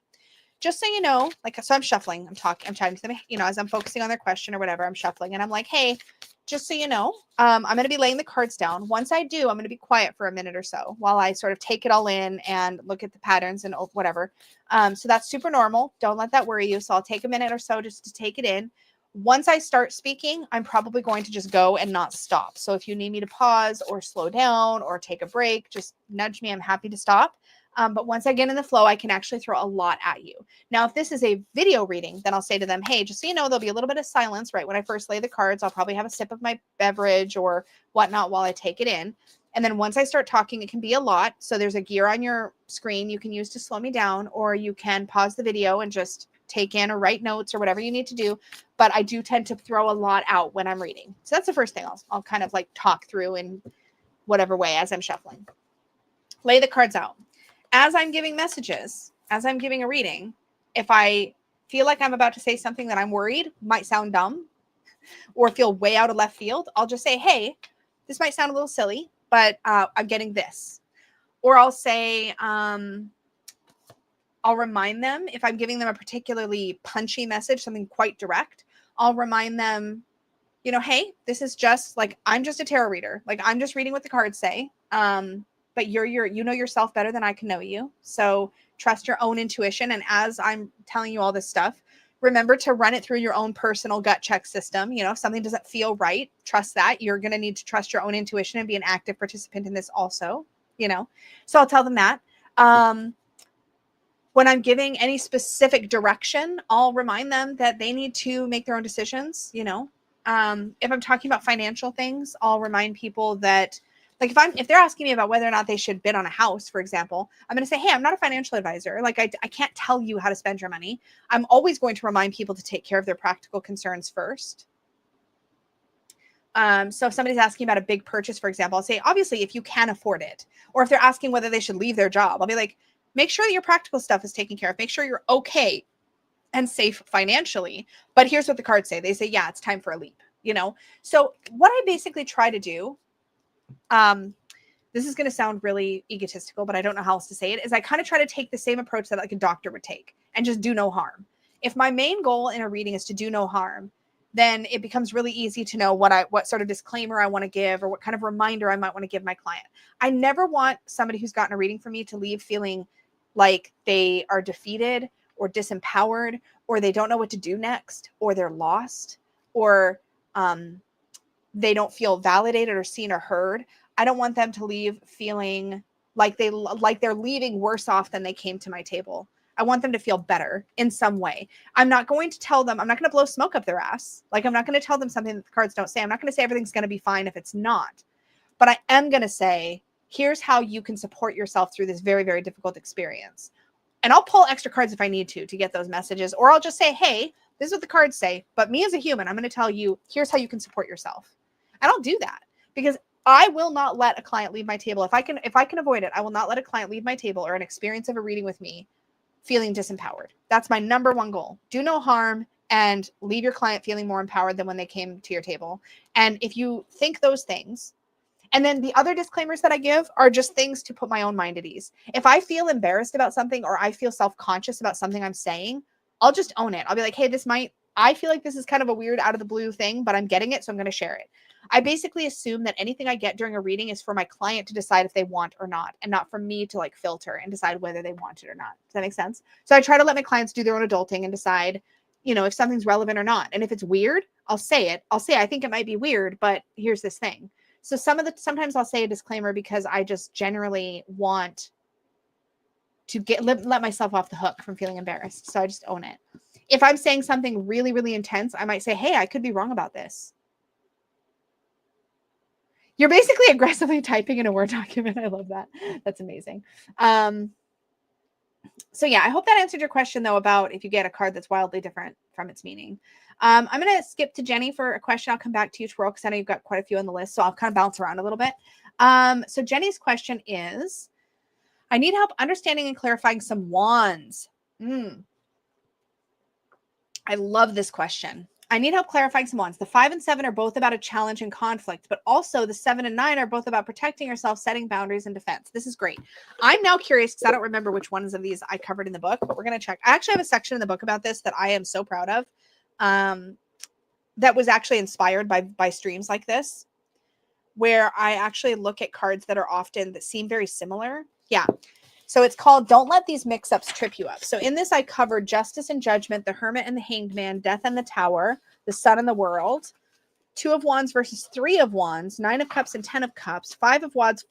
just so you know, like, so I'm shuffling, I'm chatting to them, you know, as I'm focusing on their question or whatever, I'm shuffling, and I'm like, hey, just so you know, I'm going to be laying the cards down. Once I do, I'm going to be quiet for a minute or so while I sort of take it all in and look at the patterns and whatever. So that's super normal. Don't let that worry you. So I'll take a minute or so just to take it in. Once I start speaking, I'm probably going to just go and not stop. So if you need me to pause or slow down or take a break, just nudge me. I'm happy to stop. But once I get in the flow, I can actually throw a lot at you. Now, if this is a video reading, then I'll say to them, hey, just so you know, there'll be a little bit of silence right when I first lay the cards. I'll probably have a sip of my beverage or whatnot while I take it in. And then once I start talking, it can be a lot. So there's a gear on your screen you can use to slow me down, or you can pause the video and just take in or write notes or whatever you need to do. But I do tend to throw a lot out when I'm reading. So that's the first thing I'll kind of like talk through in whatever way as I'm shuffling. Lay the cards out. As I'm giving messages, as I'm giving a reading, if I feel like I'm about to say something that I'm worried might sound dumb or feel way out of left field, I'll just say, hey, this might sound a little silly, but I'm getting this. Or I'll say, I'll remind them, if I'm giving them a particularly punchy message, something quite direct, I'll remind them, you know, hey, this is just like, I'm just a tarot reader. Like, I'm just reading what the cards say. But you know yourself better than I can know you. So trust your own intuition. And as I'm telling you all this stuff, remember to run it through your own personal gut check system. You know, if something doesn't feel right, trust that. You're going to need to trust your own intuition and be an active participant in this also, you know. So I'll tell them that. When I'm giving any specific direction, I'll remind them that they need to make their own decisions, you know. If I'm talking about financial things, I'll remind people that, like, if they're asking me about whether or not they should bid on a house, for example, I'm going to say, hey, I'm not a financial advisor. Like, I can't tell you how to spend your money. I'm always going to remind people to take care of their practical concerns first. So if somebody's asking about a big purchase, for example, I'll say, obviously, if you can afford it, or if they're asking whether they should leave their job, I'll be like, make sure that your practical stuff is taken care of. Make sure you're okay and safe financially. But here's what the cards say. They say, yeah, it's time for a leap, you know? So what I basically try to do, the this is going to sound really egotistical, but I don't know how else to say it, is I kind of try to take the same approach that like a doctor would take and just do no harm. If my main goal in a reading is to do no harm, then it becomes really easy to know what sort of disclaimer I want to give or what kind of reminder I might want to give my client. I never want somebody who's gotten a reading from me to leave feeling like they are defeated or disempowered, or they don't know what to do next, or they're lost, or they don't feel validated or seen or heard. I don't want them to leave feeling like they're leaving worse off than they came to my table. I want them to feel better in some way. I'm not going to tell them, I'm not going to blow smoke up their ass. Like, I'm not going to tell them something that the cards don't say. I'm not going to say everything's going to be fine if it's not. But I am going to say, here's how you can support yourself through this very, very difficult experience. And I'll pull extra cards if I need to get those messages. Or I'll just say, hey, this is what the cards say. But me as a human, I'm going to tell you, here's how you can support yourself. And I'll do that because I will not let a client leave my table. If I can avoid it, I will not let a client leave my table or an experience of a reading with me feeling disempowered. That's my number one goal. Do no harm and leave your client feeling more empowered than when they came to your table. And if you think those things, and then the other disclaimers that I give are just things to put my own mind at ease. If I feel embarrassed about something or I feel self-conscious about something I'm saying, I'll just own it. I'll be like, hey, I feel like this is kind of a weird out of the blue thing, but I'm getting it, so I'm going to share it. I basically assume that anything I get during a reading is for my client to decide if they want or not, and not for me to like filter and decide whether they want it or not. Does that make sense? So I try to let my clients do their own adulting and decide, if something's relevant or not. And if it's weird, I'll say it. I'll say, I think it might be weird, but here's this thing. So sometimes I'll say a disclaimer because I just generally want to let myself off the hook from feeling embarrassed. So I just own it. If I'm saying something really, really intense, I might say, hey, I could be wrong about this. You're basically aggressively typing in a Word document. I love that. That's amazing. So yeah, I hope that answered your question though about if you get a card that's wildly different from its meaning. I'm going to skip to Jenny for a question. I'll come back to you, Twirl, because I know you've got quite a few on the list. So I'll kind of bounce around a little bit. So Jenny's question is, I need help understanding and clarifying some wands. I love this question. I need help clarifying some wands. The 5 and 7 are both about a challenge and conflict, but also the 7 and 9 are both about protecting yourself, setting boundaries, and defense. This is great. I'm now curious because I don't remember which ones of these I covered in the book, but we're going to check. I actually have a section in the book about this that I am so proud of. That was actually inspired by streams like this, where I actually look at cards that seem very similar. Yeah. So it's called Don't Let These Mix-Ups Trip You Up. So in this, I covered Justice and Judgment, the Hermit and the Hanged Man, Death and the Tower, the Sun and the World, 2 of Wands versus 3 of Wands, 9 of Cups and 10 of Cups, 5 of Wands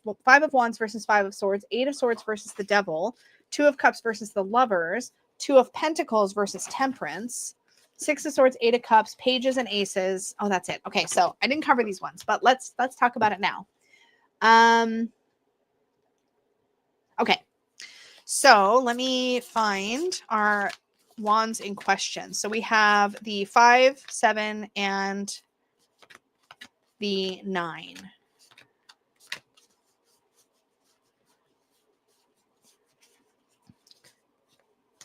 versus 5 of Swords, 8 of Swords versus the Devil, 2 of Cups versus the Lovers, 2 of Pentacles versus Temperance, 6 of Swords, 8 of Cups, Pages and Aces. Oh, that's it. Okay, so I didn't cover these ones, but let's talk about it now. Okay. So let me find our wands in question. So we have the 5, 7, and the 9.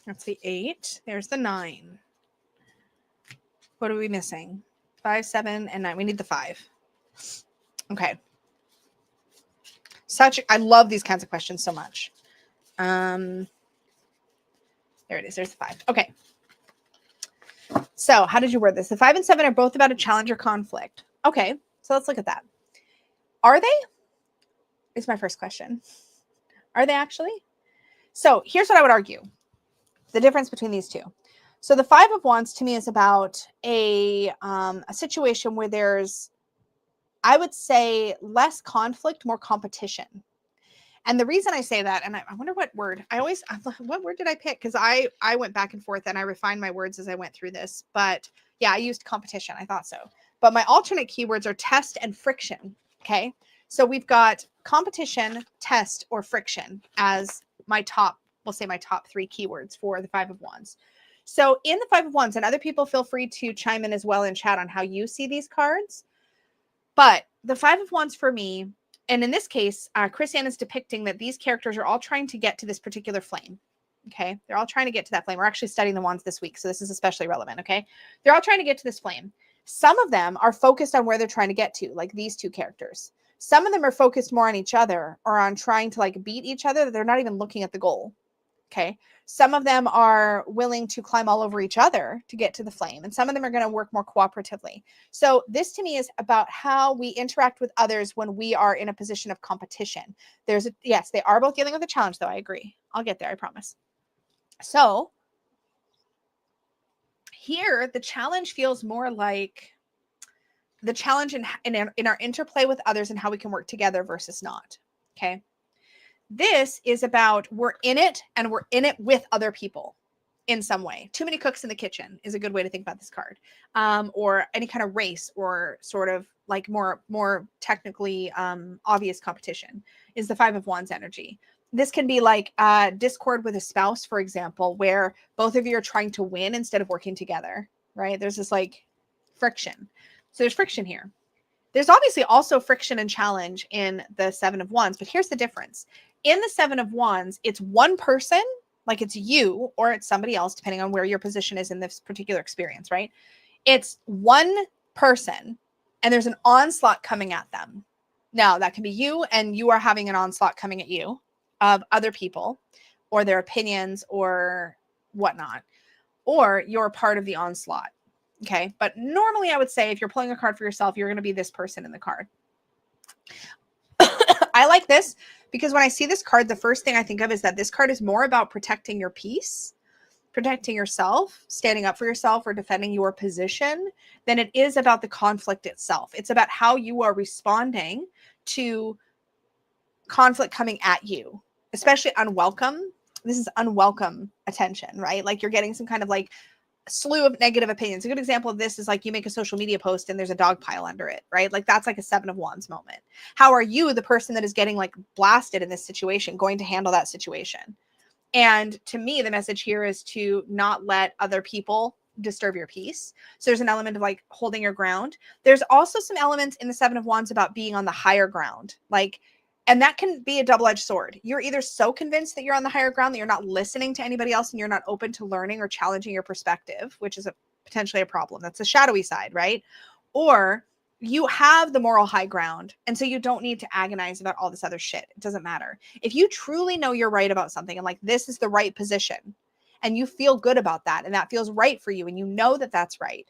That's the 8. There's the 9. What are we missing? 5, 7, and 9. We need the 5. Okay. I love these kinds of questions so much. There it is. There's the 5. Okay. So how did you word this? The 5 and 7 are both about a challenge or conflict. Okay. So let's look at that. Are they? Is my first question. Are they actually? So here's what I would argue. The difference between these two. So the 5 of Wands to me is about a situation where there's, I would say, less conflict, more competition. And the reason I say that, and I wonder what word, what word did I pick? Because I went back and forth and I refined my words as I went through this. But yeah, I used competition. I thought so. But my alternate keywords are test and friction. Okay. So we've got competition, test, or friction as my top, we'll say my top 3 keywords for the 5 of Wands. So in the 5 of Wands, and other people feel free to chime in as well in chat on how you see these cards. But the 5 of Wands for me, and in this case, Chrisanne is depicting that these characters are all trying to get to this particular flame. Okay. They're all trying to get to that flame. We're actually studying the wands this week, so this is especially relevant. Okay. They're all trying to get to this flame. Some of them are focused on where they're trying to get to, like these 2 characters. Some of them are focused more on each other or on trying to like beat each other, that they're not even looking at the goal. Okay. Some of them are willing to climb all over each other to get to the flame. And some of them are going to work more cooperatively. So this to me is about how we interact with others when we are in a position of competition. Yes, they are both dealing with a challenge though. I agree. I'll get there. I promise. So here, the challenge feels more like the challenge in our interplay with others and how we can work together versus not. Okay. This is about we're in it and we're in it with other people in some way. Too many cooks in the kitchen is a good way to think about this card. Or any kind of race or sort of like more technically obvious competition is the 5 of Wands energy. This can be like discord with a spouse, for example, where both of you are trying to win instead of working together, right? There's this like friction. So there's friction here. There's obviously also friction and challenge in the 7 of Wands, but here's the difference. In the 7 of Wands, it's one person, like it's you or it's somebody else, depending on where your position is in this particular experience, right? It's one person and there's an onslaught coming at them. Now, that can be you and you are having an onslaught coming at you of other people or their opinions or whatnot, or you're part of the onslaught. Okay. But normally I would say if you're pulling a card for yourself, you're going to be this person in the card. I like this because when I see this card, the first thing I think of is that this card is more about protecting your peace, protecting yourself, standing up for yourself or defending your position than it is about the conflict itself. It's about how you are responding to conflict coming at you, especially unwelcome. This is unwelcome attention, right? Like you're getting some kind of like slew of negative opinions. A good example of this is like you make a social media post and there's a dog pile under it, right? Like that's like a 7 of Wands moment. How are you, the person that is getting like blasted in this situation, going to handle that situation? And to me, the message here is to not let other people disturb your peace. So there's an element of like holding your ground. There's also some elements in the 7 of Wands about being on the higher ground. Like, and that can be a double-edged sword. You're either so convinced that you're on the higher ground that you're not listening to anybody else and you're not open to learning or challenging your perspective, which is potentially a problem. That's a shadowy side, right? Or you have the moral high ground, and so you don't need to agonize about all this other shit. It doesn't matter. If you truly know you're right about something and like this is the right position and you feel good about that and that feels right for you and you know that that's right,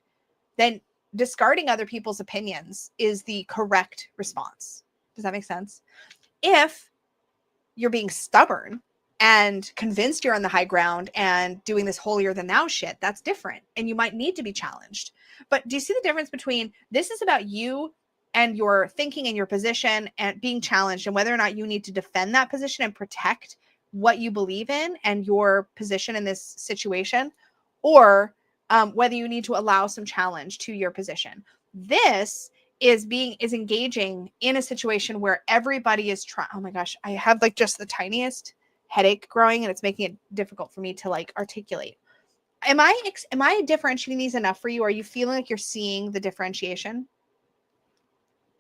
then discarding other people's opinions is the correct response. Does that make sense? If you're being stubborn and convinced you're on the high ground and doing this holier than thou shit, that's different. And you might need to be challenged. But do you see the difference between this is about you and your thinking and your position and being challenged and whether or not you need to defend that position and protect what you believe in and your position in this situation, or whether you need to allow some challenge to your position. This is engaging in a situation where everybody is trying. Oh my gosh, I have like just the tiniest headache growing and it's making it difficult for me to like articulate. Am I differentiating these enough for you? Are you feeling like you're seeing the differentiation?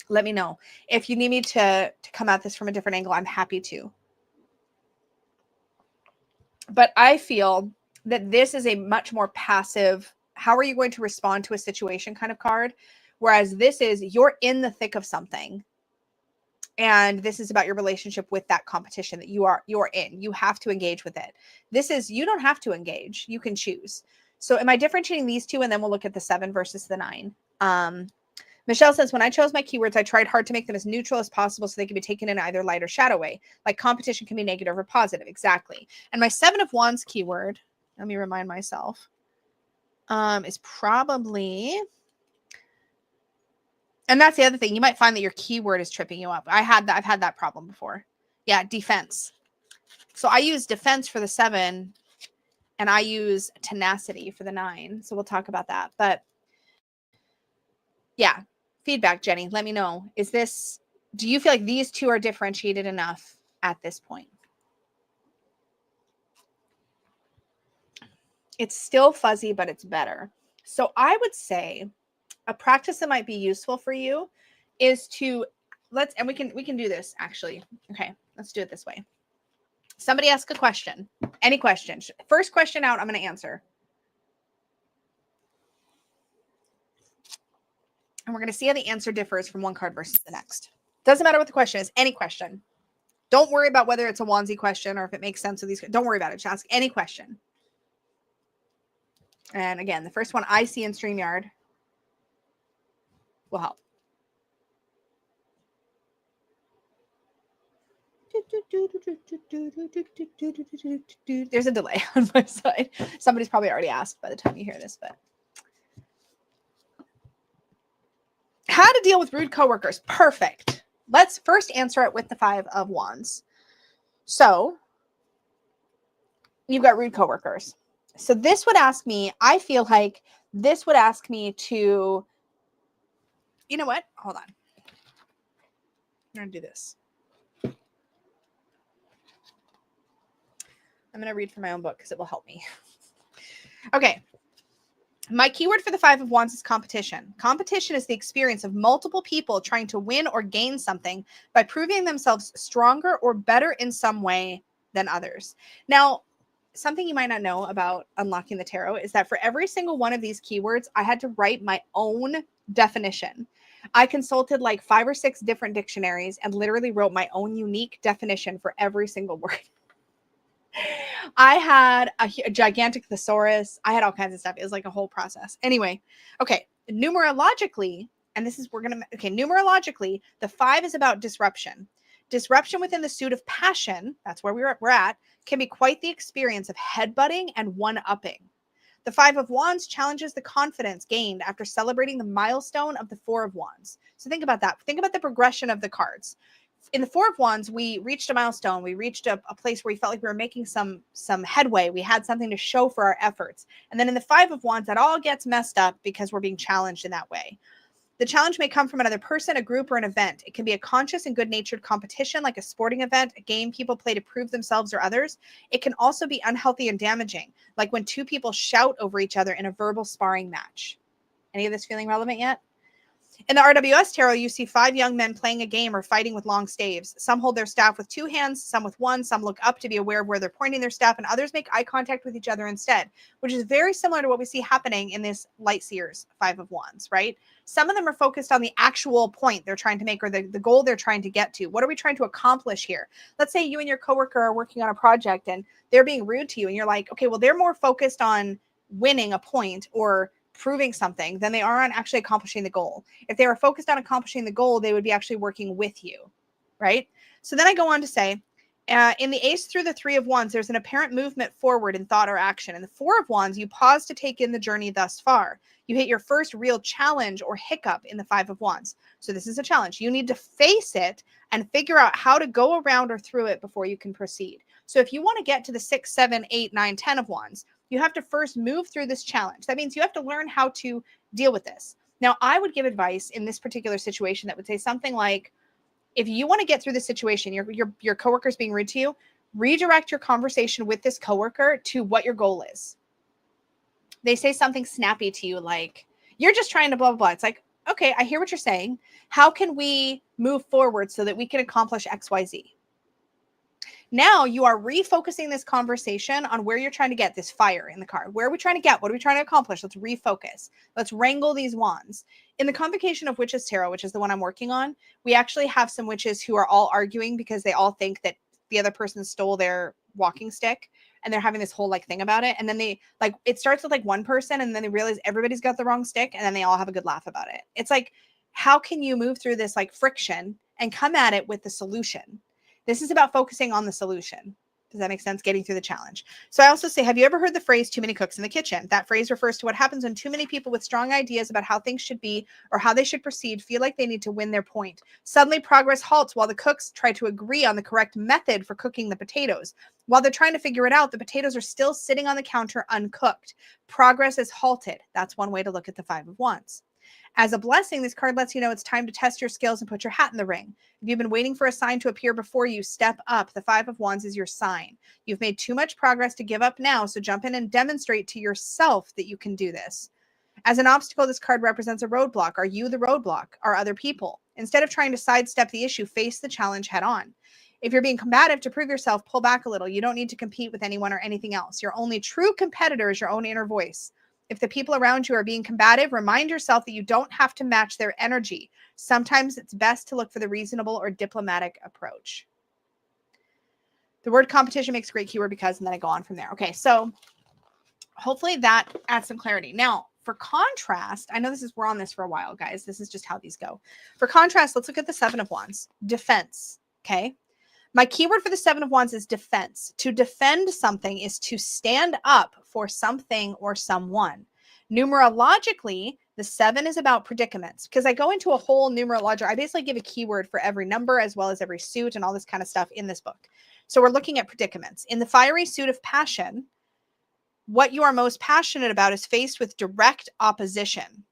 Let me know. If you need me to come at this from a different angle, I'm happy to. But I feel that this is a much more passive, how are you going to respond to a situation kind of card? Whereas this is you're in the thick of something. And this is about your relationship with that competition that you're in. You have to engage with it. This is, you don't have to engage. You can choose. So am I differentiating these two? And then we'll look at the 7 versus the 9. Michelle says, when I chose my keywords, I tried hard to make them as neutral as possible so they can be taken in either light or shadow way. Like competition can be negative or positive. Exactly. And my 7 of Wands keyword, let me remind myself, is probably... And that's the other thing. You might find that your keyword is tripping you up. I've had that problem before. Yeah, defense. So I use defense for the 7 and I use tenacity for the 9. So we'll talk about that. But yeah, feedback, Jenny. Let me know. Do you feel like these two are differentiated enough at this point? It's still fuzzy, but it's better. So I would say a practice that might be useful for you is to and we can do this actually. Okay, let's do it this way. Somebody ask a question. Any question. First question out, I'm going to answer. And we're going to see how the answer differs from one card versus the next. Doesn't matter what the question is, any question. Don't worry about whether it's a onesie question or if it makes sense with these. Don't worry about it. Just ask any question. And again, the first one I see in StreamYard will help. There's a delay on my side. Somebody's probably already asked by the time you hear this, but how to deal with rude coworkers. Perfect. Let's first answer it with the 5 of Wands. So you've got rude coworkers. So this would ask me, I feel like this would ask me to, you know what? Hold on. I'm going to do this. I'm going to read from my own book because it will help me. Okay. My keyword for the 5 of Wands is competition. Competition is the experience of multiple people trying to win or gain something by proving themselves stronger or better in some way than others. Now, something you might not know about unlocking the tarot is that for every single one of these keywords, I had to write my own definition. I consulted like 5 or 6 different dictionaries and literally wrote my own unique definition for every single word. I had a gigantic thesaurus. I had all kinds of stuff. It was like a whole process. Anyway, okay, numerologically, and this is, numerologically, the 5 is about disruption. Disruption within the suit of passion, that's where we're at, can be quite the experience of headbutting and one-upping. The 5 of Wands challenges the confidence gained after celebrating the milestone of the 4 of Wands. So think about that. Think about the progression of the cards. In the 4 of Wands, we reached a milestone. We reached a place where we felt like we were making some headway. We had something to show for our efforts. And then in the 5 of Wands, that all gets messed up because we're being challenged in that way. The challenge may come from another person, a group, or an event. It can be a conscious and good-natured competition, like a sporting event, a game people play to prove themselves or others. It can also be unhealthy and damaging, like when 2 people shout over each other in a verbal sparring match. Any of this feeling relevant yet? In the RWS tarot, you see 5 young men playing a game or fighting with long staves. Some hold their staff with 2 hands, some with 1, some look up to be aware of where they're pointing their staff, and others make eye contact with each other instead, which is very similar to what we see happening in this Light Seers 5 of Wands, right? Some of them are focused on the actual point they're trying to make or the goal they're trying to get to. What are we trying to accomplish here? Let's say you and your coworker are working on a project and they're being rude to you, and you're like, okay, well, they're more focused on winning a point or proving something than they are on actually accomplishing the goal. If they were focused on accomplishing the goal, they would be actually working with you, right? So then I go on to say, in the Ace through the 3 of Wands, there's an apparent movement forward in thought or action. In the 4 of Wands, you pause to take in the journey thus far. You hit your first real challenge or hiccup in the 5 of Wands. So this is a challenge. You need to face it and figure out how to go around or through it before you can proceed. So if you want to get to the 6, 7, 8, 9, 10 of Wands, you have to first move through this challenge. That means you have to learn how to deal with this. Now, I would give advice in this particular situation that would say something like, if you want to get through the situation, your coworker's being rude to you, redirect your conversation with this coworker to what your goal is. They say something snappy to you like, you're just trying to blah, blah, blah. It's like, okay, I hear what you're saying. How can we move forward so that we can accomplish X, Y, Z? Now you are refocusing this conversation on where you're trying to get this fire in the card. Where are we trying to get? What are we trying to accomplish? Let's refocus. Let's wrangle these wands. In the Convocation of Witches Tarot, which is the one I'm working on, we actually have some witches who are all arguing because they all think that the other person stole their walking stick, and they're having this whole like thing about it. And then they like, it starts with like one person, and then they realize everybody's got the wrong stick, and then they all have a good laugh about it. It's like, how can you move through this like friction and come at it with the solution? This is about focusing on the solution. Does that make sense? Getting through the challenge. So I also say, have you ever heard the phrase too many cooks in the kitchen? That phrase refers to what happens when too many people with strong ideas about how things should be or how they should proceed feel like they need to win their point. Suddenly progress halts while the cooks try to agree on the correct method for cooking the potatoes. While they're trying to figure it out, the potatoes are still sitting on the counter uncooked. Progress is halted. That's one way to look at the 5 of Wands. As a blessing, this card lets you know it's time to test your skills and put your hat in the ring. If you've been waiting for a sign to appear before you, step up. The 5 of Wands is your sign. You've made too much progress to give up now, so jump in and demonstrate to yourself that you can do this. As an obstacle, this card represents a roadblock. Are you the roadblock? Are other people? Instead of trying to sidestep the issue, face the challenge head on. If you're being combative to prove yourself, pull back a little. You don't need to compete with anyone or anything else. Your only true competitor is your own inner voice. If the people around you are being combative, remind yourself that you don't have to match their energy. Sometimes it's best to look for the reasonable or diplomatic approach. The word competition makes a great keyword because, and then I go on from there. Okay, so hopefully that adds some clarity. Now, for contrast, I know we're on this for a while, guys. This is just how these go. For contrast, let's look at the Seven of Wands. Defense, okay? My keyword for the Seven of Wands is defense. To defend something is to stand up for something or someone. Numerologically, the 7 is about predicaments, because I go into a whole numerological, I basically give a keyword for every number as well as every suit and all this kind of stuff in this book. So we're looking at predicaments. In the fiery suit of passion, what you are most passionate about is faced with direct opposition.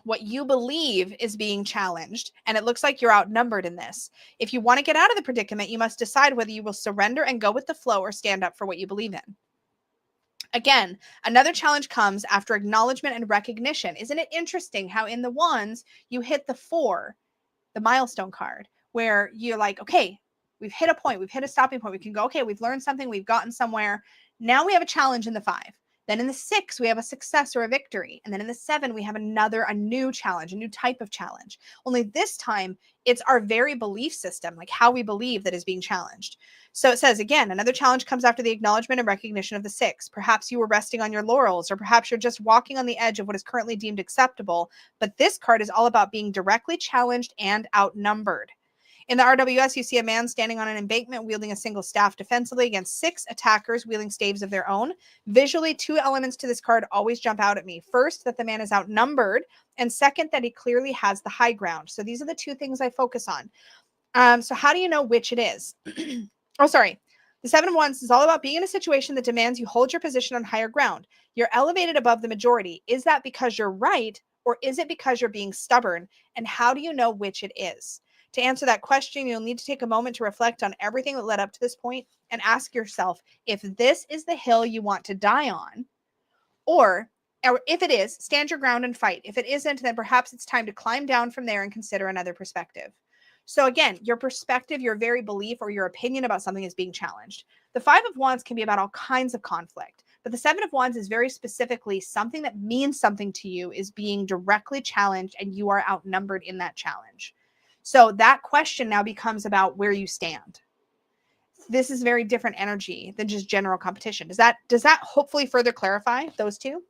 What you believe is being challenged, and it looks like you're outnumbered in this. If you want to get out of the predicament, you must decide whether you will surrender and go with the flow or stand up for what you believe in. Again, another challenge comes after acknowledgement and recognition. Isn't it interesting how in the Wands you hit the 4, the milestone card, where you're like, okay, we've hit a point, we've hit a stopping point. We can go, okay, we've learned something, we've gotten somewhere. Now we have a challenge in the 5. Then in the 6, we have a success or a victory. And then in the 7, we have a new challenge, a new type of challenge. Only this time, it's our very belief system, like how we believe that is being challenged. So it says, again, another challenge comes after the acknowledgement and recognition of the 6. Perhaps you were resting on your laurels, or perhaps you're just walking on the edge of what is currently deemed acceptable. But this card is all about being directly challenged and outnumbered. In the RWS, you see a man standing on an embankment wielding a single staff defensively against 6 attackers wielding staves of their own. Visually, 2 elements to this card always jump out at me. First, that the man is outnumbered, and second, that he clearly has the high ground. So these are the 2 things I focus on. So how do you know which it is? Oh, sorry. The 7 of Wands is all about being in a situation that demands you hold your position on higher ground. You're elevated above the majority. Is that because you're right, or is it because you're being stubborn? And how do you know which it is? To answer that question, you'll need to take a moment to reflect on everything that led up to this point and ask yourself if this is the hill you want to die on, or if it is, stand your ground and fight. If it isn't, then perhaps it's time to climb down from there and consider another perspective. So again, your perspective, your very belief, or your opinion about something is being challenged. The 5 of Wands can be about all kinds of conflict, but the 7 of Wands is very specifically something that means something to you is being directly challenged, and you are outnumbered in that challenge. So that question now becomes about where you stand. This is very different energy than just general competition. Does that hopefully further clarify those 2?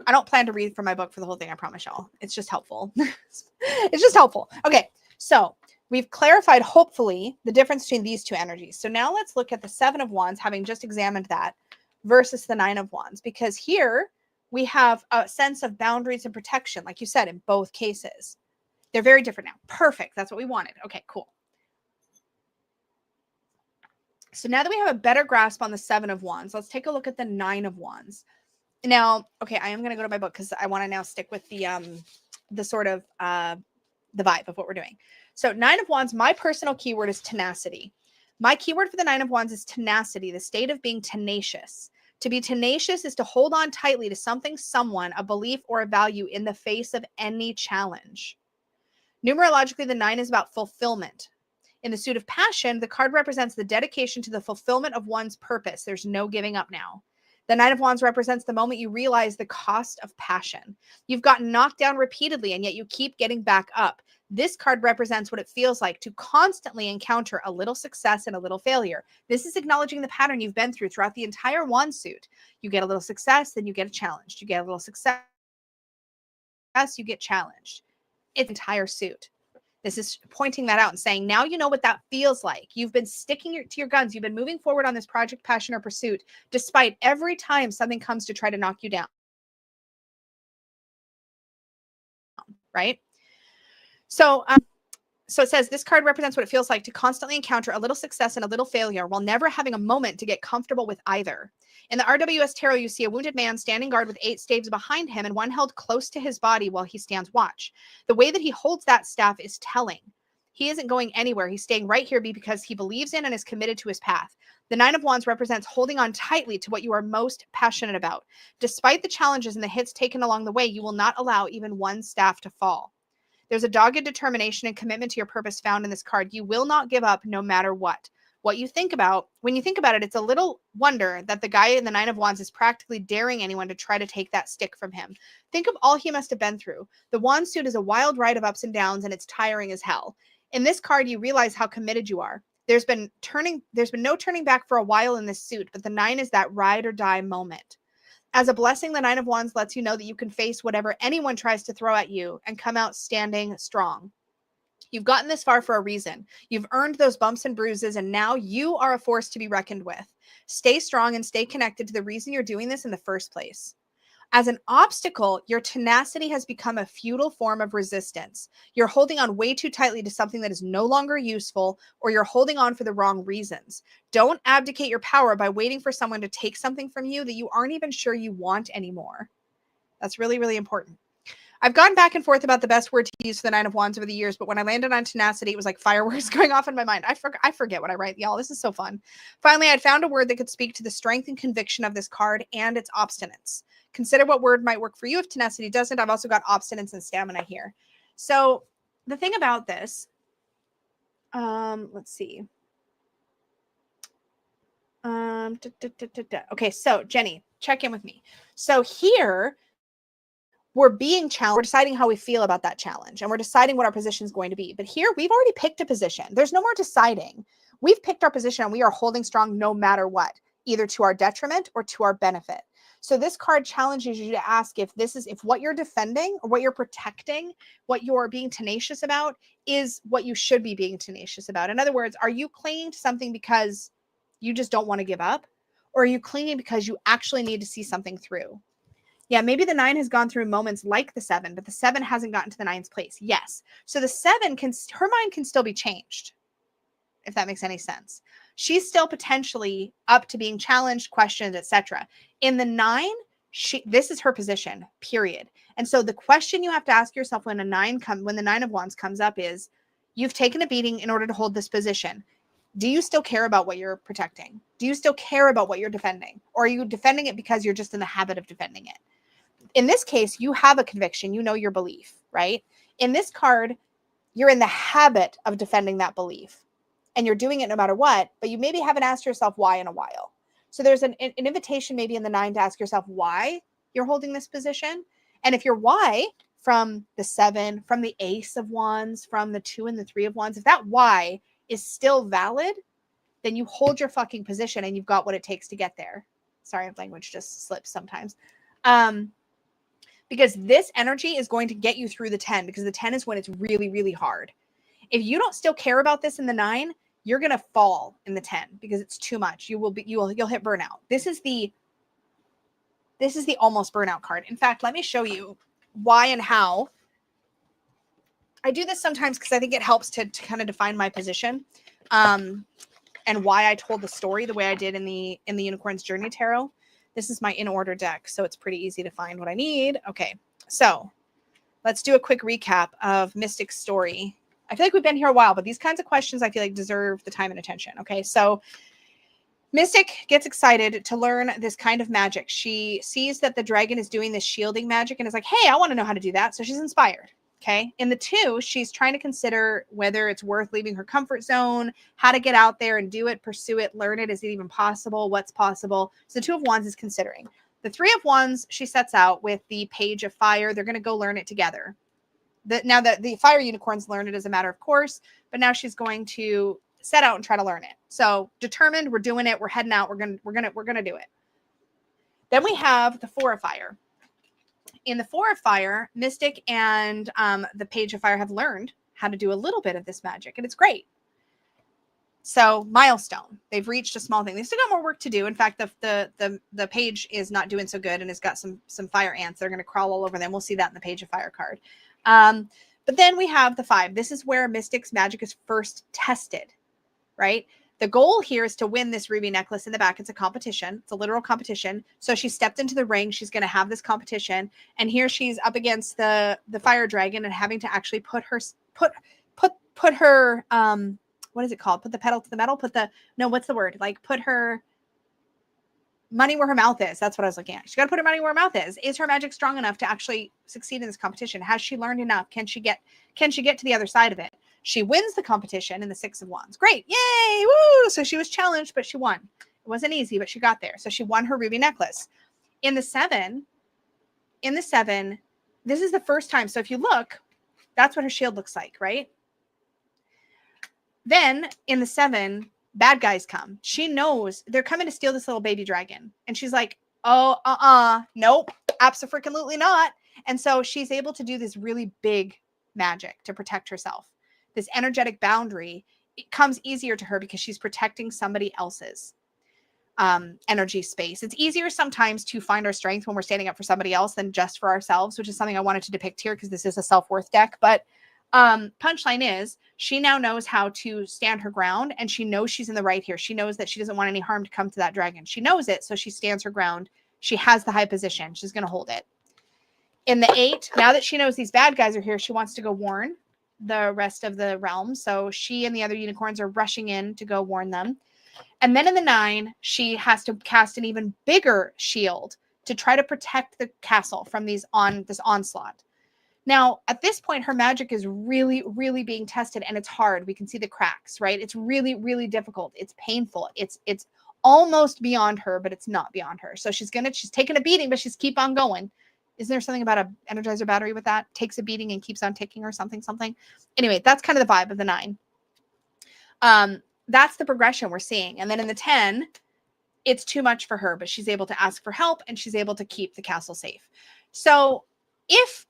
I don't plan to read from my book for the whole thing, I promise y'all. It's just helpful. It's just helpful. Okay, so we've clarified, hopefully, the difference between these 2 energies. So now let's look at the 7 of Wands, having just examined that, versus the 9 of Wands. Because here we have a sense of boundaries and protection, like you said, in both cases. They're very different now. Perfect. That's what we wanted. Okay, cool. So now that we have a better grasp on the 7 of Wands, let's take a look at the 9 of Wands. Now, okay, I am going to go to my book because I want to now stick with the sort of the vibe of what we're doing. So 9 of Wands, my personal keyword is tenacity. My keyword for the 9 of Wands is tenacity, the state of being tenacious. To be tenacious is to hold on tightly to something, someone, a belief, or a value in the face of any challenge. Numerologically, the 9 is about fulfillment. In the suit of passion, the card represents the dedication to the fulfillment of one's purpose. There's no giving up now. The 9 of Wands represents the moment you realize the cost of passion. You've gotten knocked down repeatedly, and yet you keep getting back up. This card represents what it feels like to constantly encounter a little success and a little failure. This is acknowledging the pattern you've been through throughout the entire Wand suit. You get a little success, then you get challenged. You get a little success, you get challenged. It's entire suit. This is pointing that out and saying, now you know what that feels like. You've been sticking to your guns. You've been moving forward on this project, passion, or pursuit, despite every time something comes to try to knock you down. Right? So it says this card represents what it feels like to constantly encounter a little success and a little failure while never having a moment to get comfortable with either. In the RWS Tarot, you see a wounded man standing guard with 8 staves behind him and one held close to his body while he stands watch. The way that he holds that staff is telling. He isn't going anywhere. He's staying right here because he believes in and is committed to his path. The 9 of Wands represents holding on tightly to what you are most passionate about. Despite the challenges and the hits taken along the way, you will not allow even one staff to fall. There's a dogged determination and commitment to your purpose found in this card. You will not give up no matter what. When you think about it, it's a little wonder that the guy in the Nine of Wands is practically daring anyone to try to take that stick from him. Think of all he must have been through. The wand suit is a wild ride of ups and downs, and it's tiring as hell. In this card, you realize how committed you are. There's been no turning back for a while in this suit, but the 9 is that ride or die moment. As a blessing, the Nine of Wands lets you know that you can face whatever anyone tries to throw at you and come out standing strong. You've gotten this far for a reason. You've earned those bumps and bruises, and now you are a force to be reckoned with. Stay strong and stay connected to the reason you're doing this in the first place. As an obstacle, your tenacity has become a futile form of resistance. You're holding on way too tightly to something that is no longer useful, or you're holding on for the wrong reasons. Don't abdicate your power by waiting for someone to take something from you that you aren't even sure you want anymore. That's really, really important. I've gone back and forth about the best word to use for the Nine of Wands over the years, but when I landed on tenacity, it was like fireworks going off in my mind. I forget what I write, y'all. This is so fun. Finally, I'd found a word that could speak to the strength and conviction of this card and its obstinance. Consider what word might work for you if tenacity doesn't. I've also got obstinance and stamina here. So the thing about this, let's see. Okay, so Jenny, check in with me. So here, we're being challenged. We're deciding how we feel about that challenge, and we're deciding what our position is going to be. But here, we've already picked a position. There's no more deciding. We've picked our position, and we are holding strong no matter what, either to our detriment or to our benefit. So this card challenges you to ask if what you're defending or what you're protecting, what you're being tenacious about, is what you should be being tenacious about. In other words, are you clinging to something because you just don't want to give up? Or are you clinging because you actually need to see something through? Yeah, maybe the 9 has gone through moments like the 7, but the 7 hasn't gotten to the 9's place. Yes. So the 7 her mind can still be changed, if that makes any sense. She's still potentially up to being challenged, questioned, etc. In the 9, this is her position, period. And so the question you have to ask yourself when the 9 of Wands comes up is, you've taken a beating in order to hold this position. Do you still care about what you're protecting? Do you still care about what you're defending? Or are you defending it because you're just in the habit of defending it? In this case, you have a conviction, you know your belief, right? In this card, you're in the habit of defending that belief, and you're doing it no matter what, but you maybe haven't asked yourself why in a while. So there's an invitation maybe in the 9 to ask yourself why you're holding this position. And if your why from the 7, from the Ace of Wands, from the 2 and the 3 of Wands, if that why is still valid, then you hold your fucking position and you've got what it takes to get there. Sorry, language just slips sometimes. Because this energy is going to get you through the 10, because the 10 is when it's really, really hard. If you don't still care about this in the 9, you're going to fall in the 10 because it's too much. You'll hit burnout. This is the almost burnout card. In fact, let me show you why and how. I do this sometimes because I think it helps to kind of define my position, and why I told the story the way I did in the Unicorn's Journey Tarot. This is my in order deck, so it's pretty easy to find what I need. Okay, so let's do a quick recap of Mystic's story. I feel like we've been here a while, but these kinds of questions I feel like deserve the time and attention. Okay, so Mystic gets excited to learn this kind of magic. She sees that the dragon is doing this shielding magic and is like, hey, I want to know how to do that. So she's inspired. Okay. In the 2, she's trying to consider whether it's worth leaving her comfort zone, how to get out there and do it, pursue it, learn it. Is it even possible? What's possible? So the 2 of Wands is considering. The 3 of Wands, she sets out with the Page of Fire. They're going to go learn it together. Now that the fire unicorns learn it as a matter of course, but now she's going to set out and try to learn it. So determined, we're doing it. We're heading out. We're gonna do it. Then we have the 4 of Fire. In the 4 of Fire, Mystic and the Page of Fire have learned how to do a little bit of this magic, and it's great. So milestone. They've reached a small thing. They've still got more work to do. In fact, the page is not doing so good and has got some fire ants. They're going to crawl all over them. We'll see that in the Page of Fire card. But then we have the 5. This is where Mystic's magic is first tested, right? The goal here is to win this ruby necklace in the back. It's a competition. It's a literal competition. So she stepped into the ring. She's going to have this competition. And here she's up against the fire dragon and having to actually put her, what is it called? Put the pedal to the metal? What's the word? Like put her money where her mouth is. That's what I was looking at. She's got to put her money where her mouth is. Is her magic strong enough to actually succeed in this competition? Has she learned enough? Can she get to the other side of it? She wins the competition in the 6 of Wands. Great. Yay. Woo. So she was challenged, but she won. It wasn't easy, but she got there. So she won her ruby necklace. In the 7, this is the first time. So if you look, that's what her shield looks like, right? Then in the 7, bad guys come. She knows they're coming to steal this little baby dragon. And she's like, oh, nope, absolutely not. And so she's able to do this really big magic to protect herself. This energetic boundary, it comes easier to her because she's protecting somebody else's energy space. It's easier sometimes to find our strength when we're standing up for somebody else than just for ourselves, which is something I wanted to depict here because this is a self-worth deck. But punchline is she now knows how to stand her ground, and she knows she's in the right here. She knows that she doesn't want any harm to come to that dragon. She knows it, so she stands her ground. She has the high position. She's going to hold it. In the 8, now that she knows these bad guys are here, she wants to go warn the rest of the realm. So she and the other unicorns are rushing in to go warn them. And then in the 9, she has to cast an even bigger shield to try to protect the castle from this onslaught. Now, at this point, her magic is really, really being tested, and it's hard. We can see the cracks, right? It's really, really difficult. It's painful. It's almost beyond her, but it's not beyond her. So she's taking a beating, but she's keep on going. Isn't there something about a Energizer battery with that? Takes a beating and keeps on ticking or something. Anyway, that's kind of the vibe of the 9. That's the progression we're seeing. And then in the 10, it's too much for her, but she's able to ask for help, and she's able to keep the castle safe. So if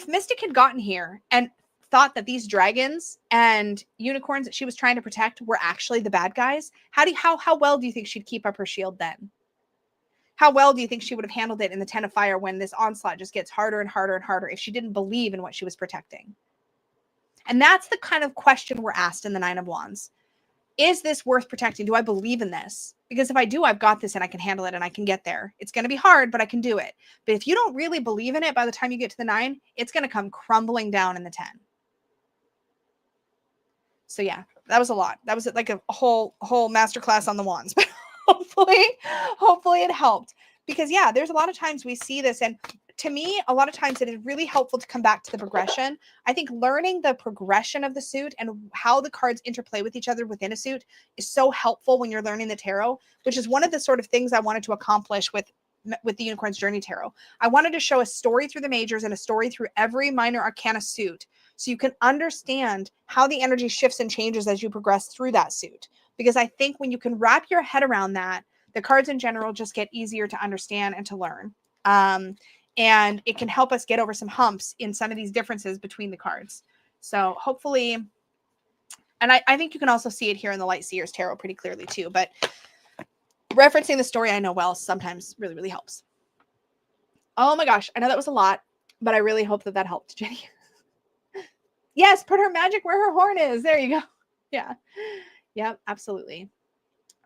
Mystic had gotten here and thought that these dragons and unicorns that she was trying to protect were actually the bad guys, how well do you think she'd keep up her shield then? How well do you think she would have handled it in the 10 of Fire when this onslaught just gets harder and harder and harder if she didn't believe in what she was protecting? And that's the kind of question we're asked in the 9 of Wands. Is this worth protecting? Do I believe in this? Because if I do, I've got this and I can handle it and I can get there. It's going to be hard, but I can do it. But if you don't really believe in it, by the time you get to the 9, it's going to come crumbling down in the 10. So yeah, that was a lot. That was like a whole masterclass on the wands, but hopefully it helped. Because yeah, there's a lot of times we see this, and to me, a lot of times it is really helpful to come back to the progression. I think learning the progression of the suit and how the cards interplay with each other within a suit is so helpful when you're learning the tarot, which is one of the sort of things I wanted to accomplish with the Unicorn's Journey Tarot. I wanted to show a story through the majors and a story through every minor arcana suit, so you can understand how the energy shifts and changes as you progress through that suit. Because I think when you can wrap your head around that, the cards in general just get easier to understand and to learn. And it can help us get over some humps in some of these differences between the cards. So hopefully, and I think you can also see it here in the Light Seers Tarot pretty clearly too, but referencing the story I know well sometimes really, really helps. Oh my gosh, I know that was a lot, but I really hope that helped, Jenny. Yes, put her magic where her horn is. There you go. Yeah. Yep, absolutely.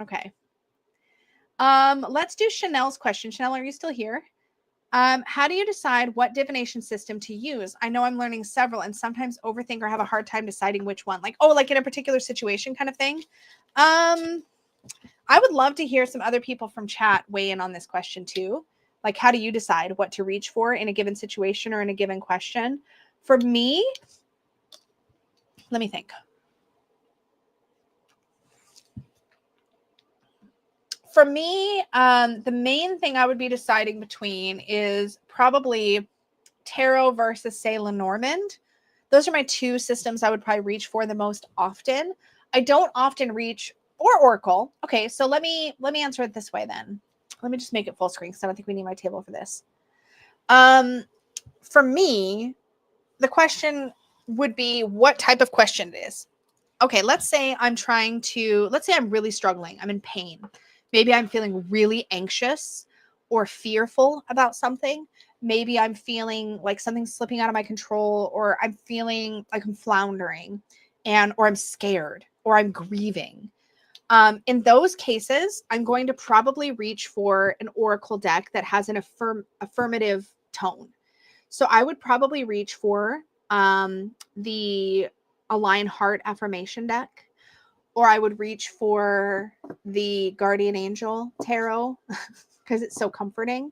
Okay. Let's do Chanel's question. Chanel, are you still here? How do you decide what divination system to use? I know I'm learning several and sometimes overthink or have a hard time deciding which one. Like, like in a particular situation kind of thing. I would love to hear some other people from chat weigh in on this question too. Like, how do you decide what to reach for in a given situation or in a given question? For me, let me think. For me, the main thing I would be deciding between is probably tarot versus, say, Lenormand. Those are my two systems I would probably reach for the most often. I don't often reach, or Oracle. Okay, so let me answer it this way then. Let me just make it full screen because I don't think we need my table for this. For me, the question would be what type of question it is. Okay, let's say I'm really struggling. I'm in pain. Maybe I'm feeling really anxious or fearful about something. Maybe I'm feeling like something's slipping out of my control, or I'm feeling like I'm floundering, or I'm scared, or I'm grieving. In those cases, I'm going to probably reach for an oracle deck that has an affirmative tone. So I would probably reach for the Align Heart affirmation deck, or I would reach for the Guardian Angel Tarot because it's so comforting.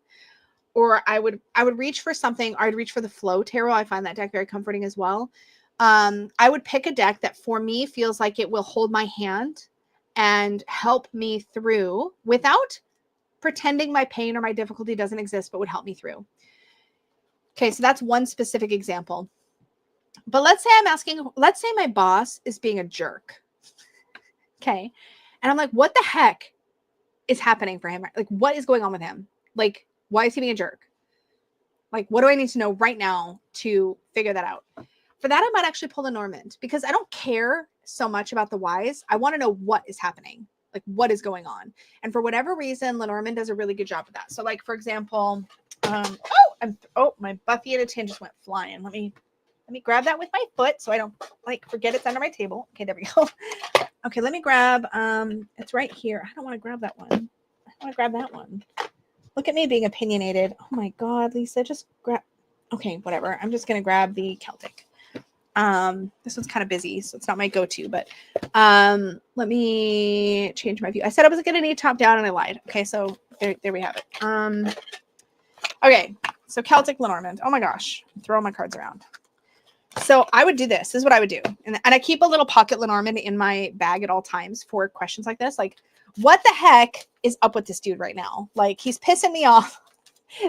Or I would reach for something, or I'd reach for the Flow Tarot. I find that deck very comforting as well. I would pick a deck that for me feels like it will hold my hand and help me through without pretending my pain or my difficulty doesn't exist, but would help me through. Okay, so that's one specific example. But let's say my boss is being a jerk. Okay. And I'm like, what the heck is happening for him? Like, what is going on with him? Like, why is he being a jerk? Like, what do I need to know right now to figure that out? For that, I might actually pull the Normand because I don't care so much about the whys. I want to know what is happening, like what is going on. And for whatever reason, Lenormand does a really good job of that. So like, for example, my Buffy and a tin just went flying. Let me grab that with my foot so I don't like forget it's under my table. Okay, there we go. Okay, let me grab, it's right here. I don't want to grab that one. I want to grab that one. Look at me being opinionated. Oh my God, Lisa, just grab. Okay, whatever. I'm just going to grab the Celtic. This one's kind of busy, so it's not my go-to, but let me change my view. I said I was going to need top down and I lied. Okay, so there we have it. Okay, so Celtic Lenormand. Oh my gosh, I'm throwing my cards around. So I would do this. This is what I would do. And I keep a little pocket Lenormand in my bag at all times for questions like this. Like, what the heck is up with this dude right now? Like, he's pissing me off.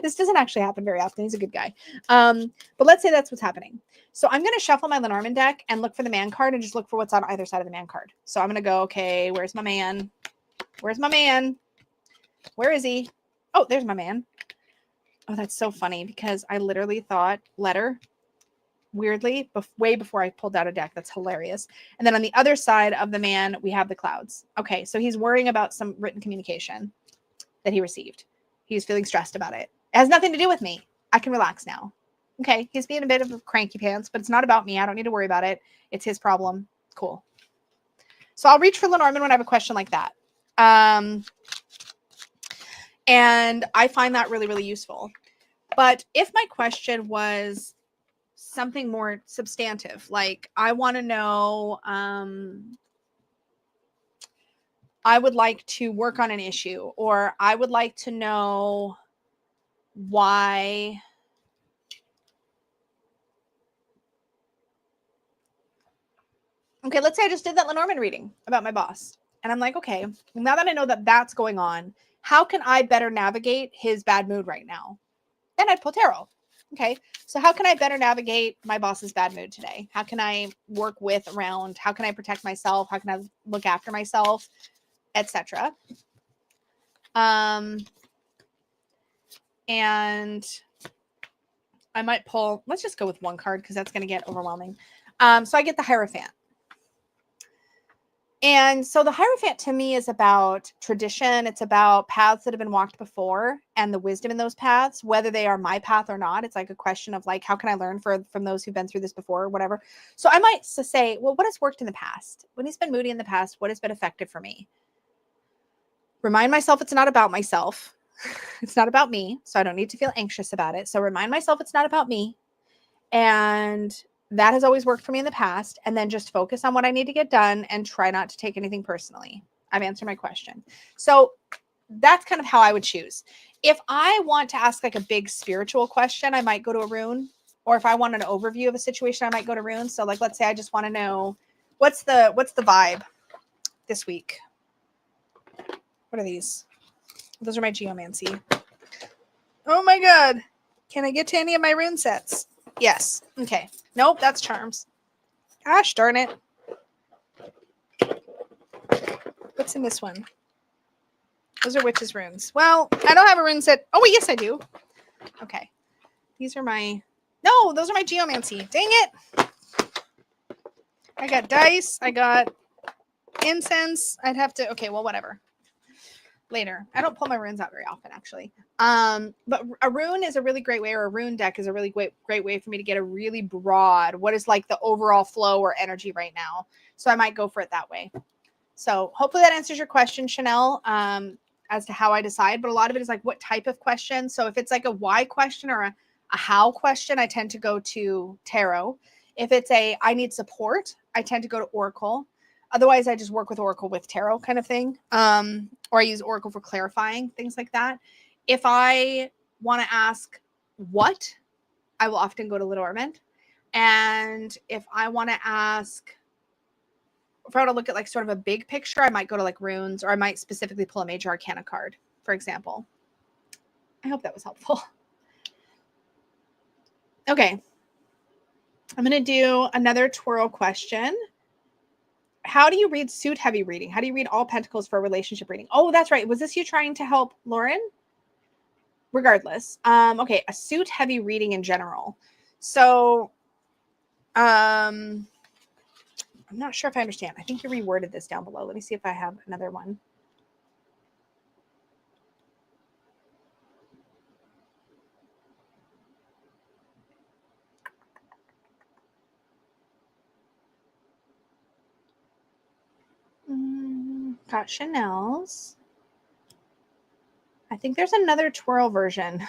This doesn't actually happen very often. He's a good guy. But let's say that's what's happening. So I'm going to shuffle my Lenormand deck and look for the man card and just look for what's on either side of the man card. So I'm going to go, okay, where's my man? Where's my man? Where is he? Oh, there's my man. Oh, that's so funny because I literally thought letter. Weirdly, way before I pulled out a deck. That's hilarious. And then on the other side of the man, we have the clouds. Okay, so he's worrying about some written communication that he received. He's feeling stressed about it. It has nothing to do with me. I can relax now. Okay, he's being a bit of a cranky pants, but it's not about me. I don't need to worry about it. It's his problem. Cool. So I'll reach for Lenormand when I have a question like that. And I find that really, really useful. But if my question was something more substantive, like I want to know, I would like to work on an issue, or I would like to know why okay, let's say I just did that Lenormand reading about my boss, and I'm like, okay, now that I know that that's going on, how can I better navigate his bad mood right now? And I'd pull tarot. Okay, so how can I better navigate my boss's bad mood today? How can I work with around? How can I protect myself? How can I look after myself, etc. And I might pull, let's just go with one card because that's going to get overwhelming. So I get the Hierophant. And so the Hierophant to me is about tradition. It's about paths that have been walked before and the wisdom in those paths, whether they are my path or not. It's like a question of like, how can I learn from those who've been through this before or whatever. So I might say, well, what has worked in the past? When he's been moody in the past, what has been effective for me? Remind myself it's not about myself. It's not about me. So I don't need to feel anxious about it. So remind myself it's not about me. And that has always worked for me in the past. And then just focus on what I need to get done and try not to take anything personally. I've answered my question. So that's kind of how I would choose. If I want to ask like a big spiritual question, I might go to a rune. Or if I want an overview of a situation, I might go to rune. So like, let's say I just want to know what's the vibe this week. What are these? Those are my geomancy. Oh my God. Can I get to any of my rune sets? Yes. Okay. Nope, that's charms. Gosh darn it. What's in this one? Those are witches' runes. Well, I don't have a rune set. Oh, wait, yes, I do. Okay. These are my... No, those are my geomancy. Dang it. I got dice. I got incense. I'd have to... Okay, well, whatever. Later. I don't pull my runes out very often, actually. But a rune is a really great way, or a rune deck is a really great way for me to get a really broad, what is like the overall flow or energy right now. So I might go for it that way. So hopefully that answers your question, Chanel, as to how I decide. But a lot of it is like what type of question. So if it's like a why question or a how question, I tend to go to tarot. If it's a I need support, I tend to go to Oracle. Otherwise, I just work with Oracle with tarot kind of thing. Or I use Oracle for clarifying, things like that. If I want to ask what, I will often go to Lenormand. And if I want to ask, if I want to look at like sort of a big picture, I might go to like runes, or I might specifically pull a major arcana card, for example. I hope that was helpful. Okay. I'm going to do another twirl question. How do you read suit heavy reading? How do you read all pentacles for a relationship reading? Oh, that's right. Was this you trying to help Lauren? Regardless. Okay, a suit heavy reading in general. So, I'm not sure if I understand. I think you reworded this down below. Let me see if I have another one. Got Chanel's. I think there's another twirl version.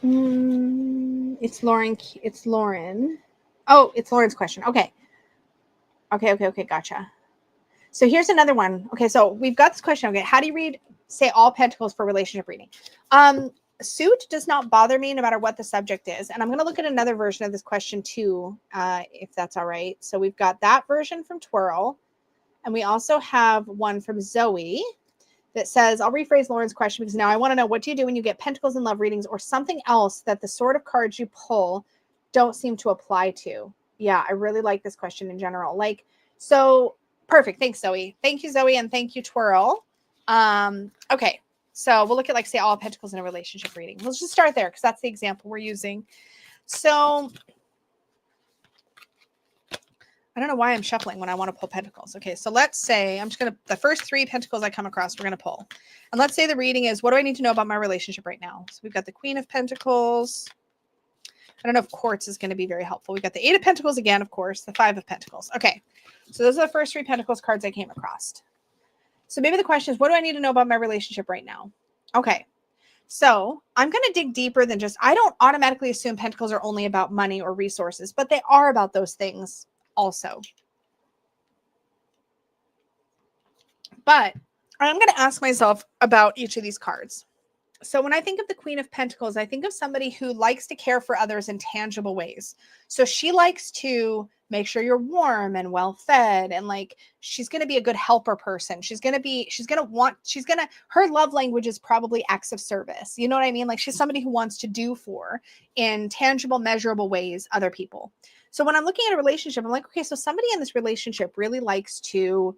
It's Lauren. It's Lauren. Oh, it's Lauren's question. Okay. Okay. Gotcha. So here's another one. Okay, so we've got this question. Okay, how do you read, say, all pentacles for relationship reading? Suit does not bother me no matter what the subject is. And I'm going to look at another version of this question too, if that's all right. So we've got that version from Twirl. And we also have one from Zoe that says, I'll rephrase Lauren's question because now I want to know, what do you do when you get pentacles in love readings or something else that the sort of cards you pull don't seem to apply to? Yeah, I really like this question in general. Like, so perfect. Thanks, Zoe. Thank you, Zoe. And thank you, Twirl. Okay. So we'll look at, like, say, all pentacles in a relationship reading. Let's just start there because that's the example we're using. So I don't know why I'm shuffling when I want to pull pentacles. Okay, so let's say I'm just going to, the first 3 pentacles I come across, we're going to pull. And let's say the reading is, what do I need to know about my relationship right now? So we've got the Queen of Pentacles. I don't know if Quartz is going to be very helpful. We've got the 8 of Pentacles again, of course, the 5 of Pentacles. Okay, so those are the first 3 Pentacles cards I came across. So maybe the question is, what do I need to know about my relationship right now? Okay, so I'm going to dig deeper than just, I don't automatically assume pentacles are only about money or resources, but they are about those things also. But I'm going to ask myself about each of these cards. So when I think of the Queen of Pentacles, I think of somebody who likes to care for others in tangible ways. So she likes to make sure you're warm and well fed, and like, she's going to be a good helper person. Her love language is probably acts of service. You know what I mean? Like, she's somebody who wants to do for, in tangible, measurable ways, other people. So when I'm looking at a relationship, I'm like, okay, so somebody in this relationship really likes to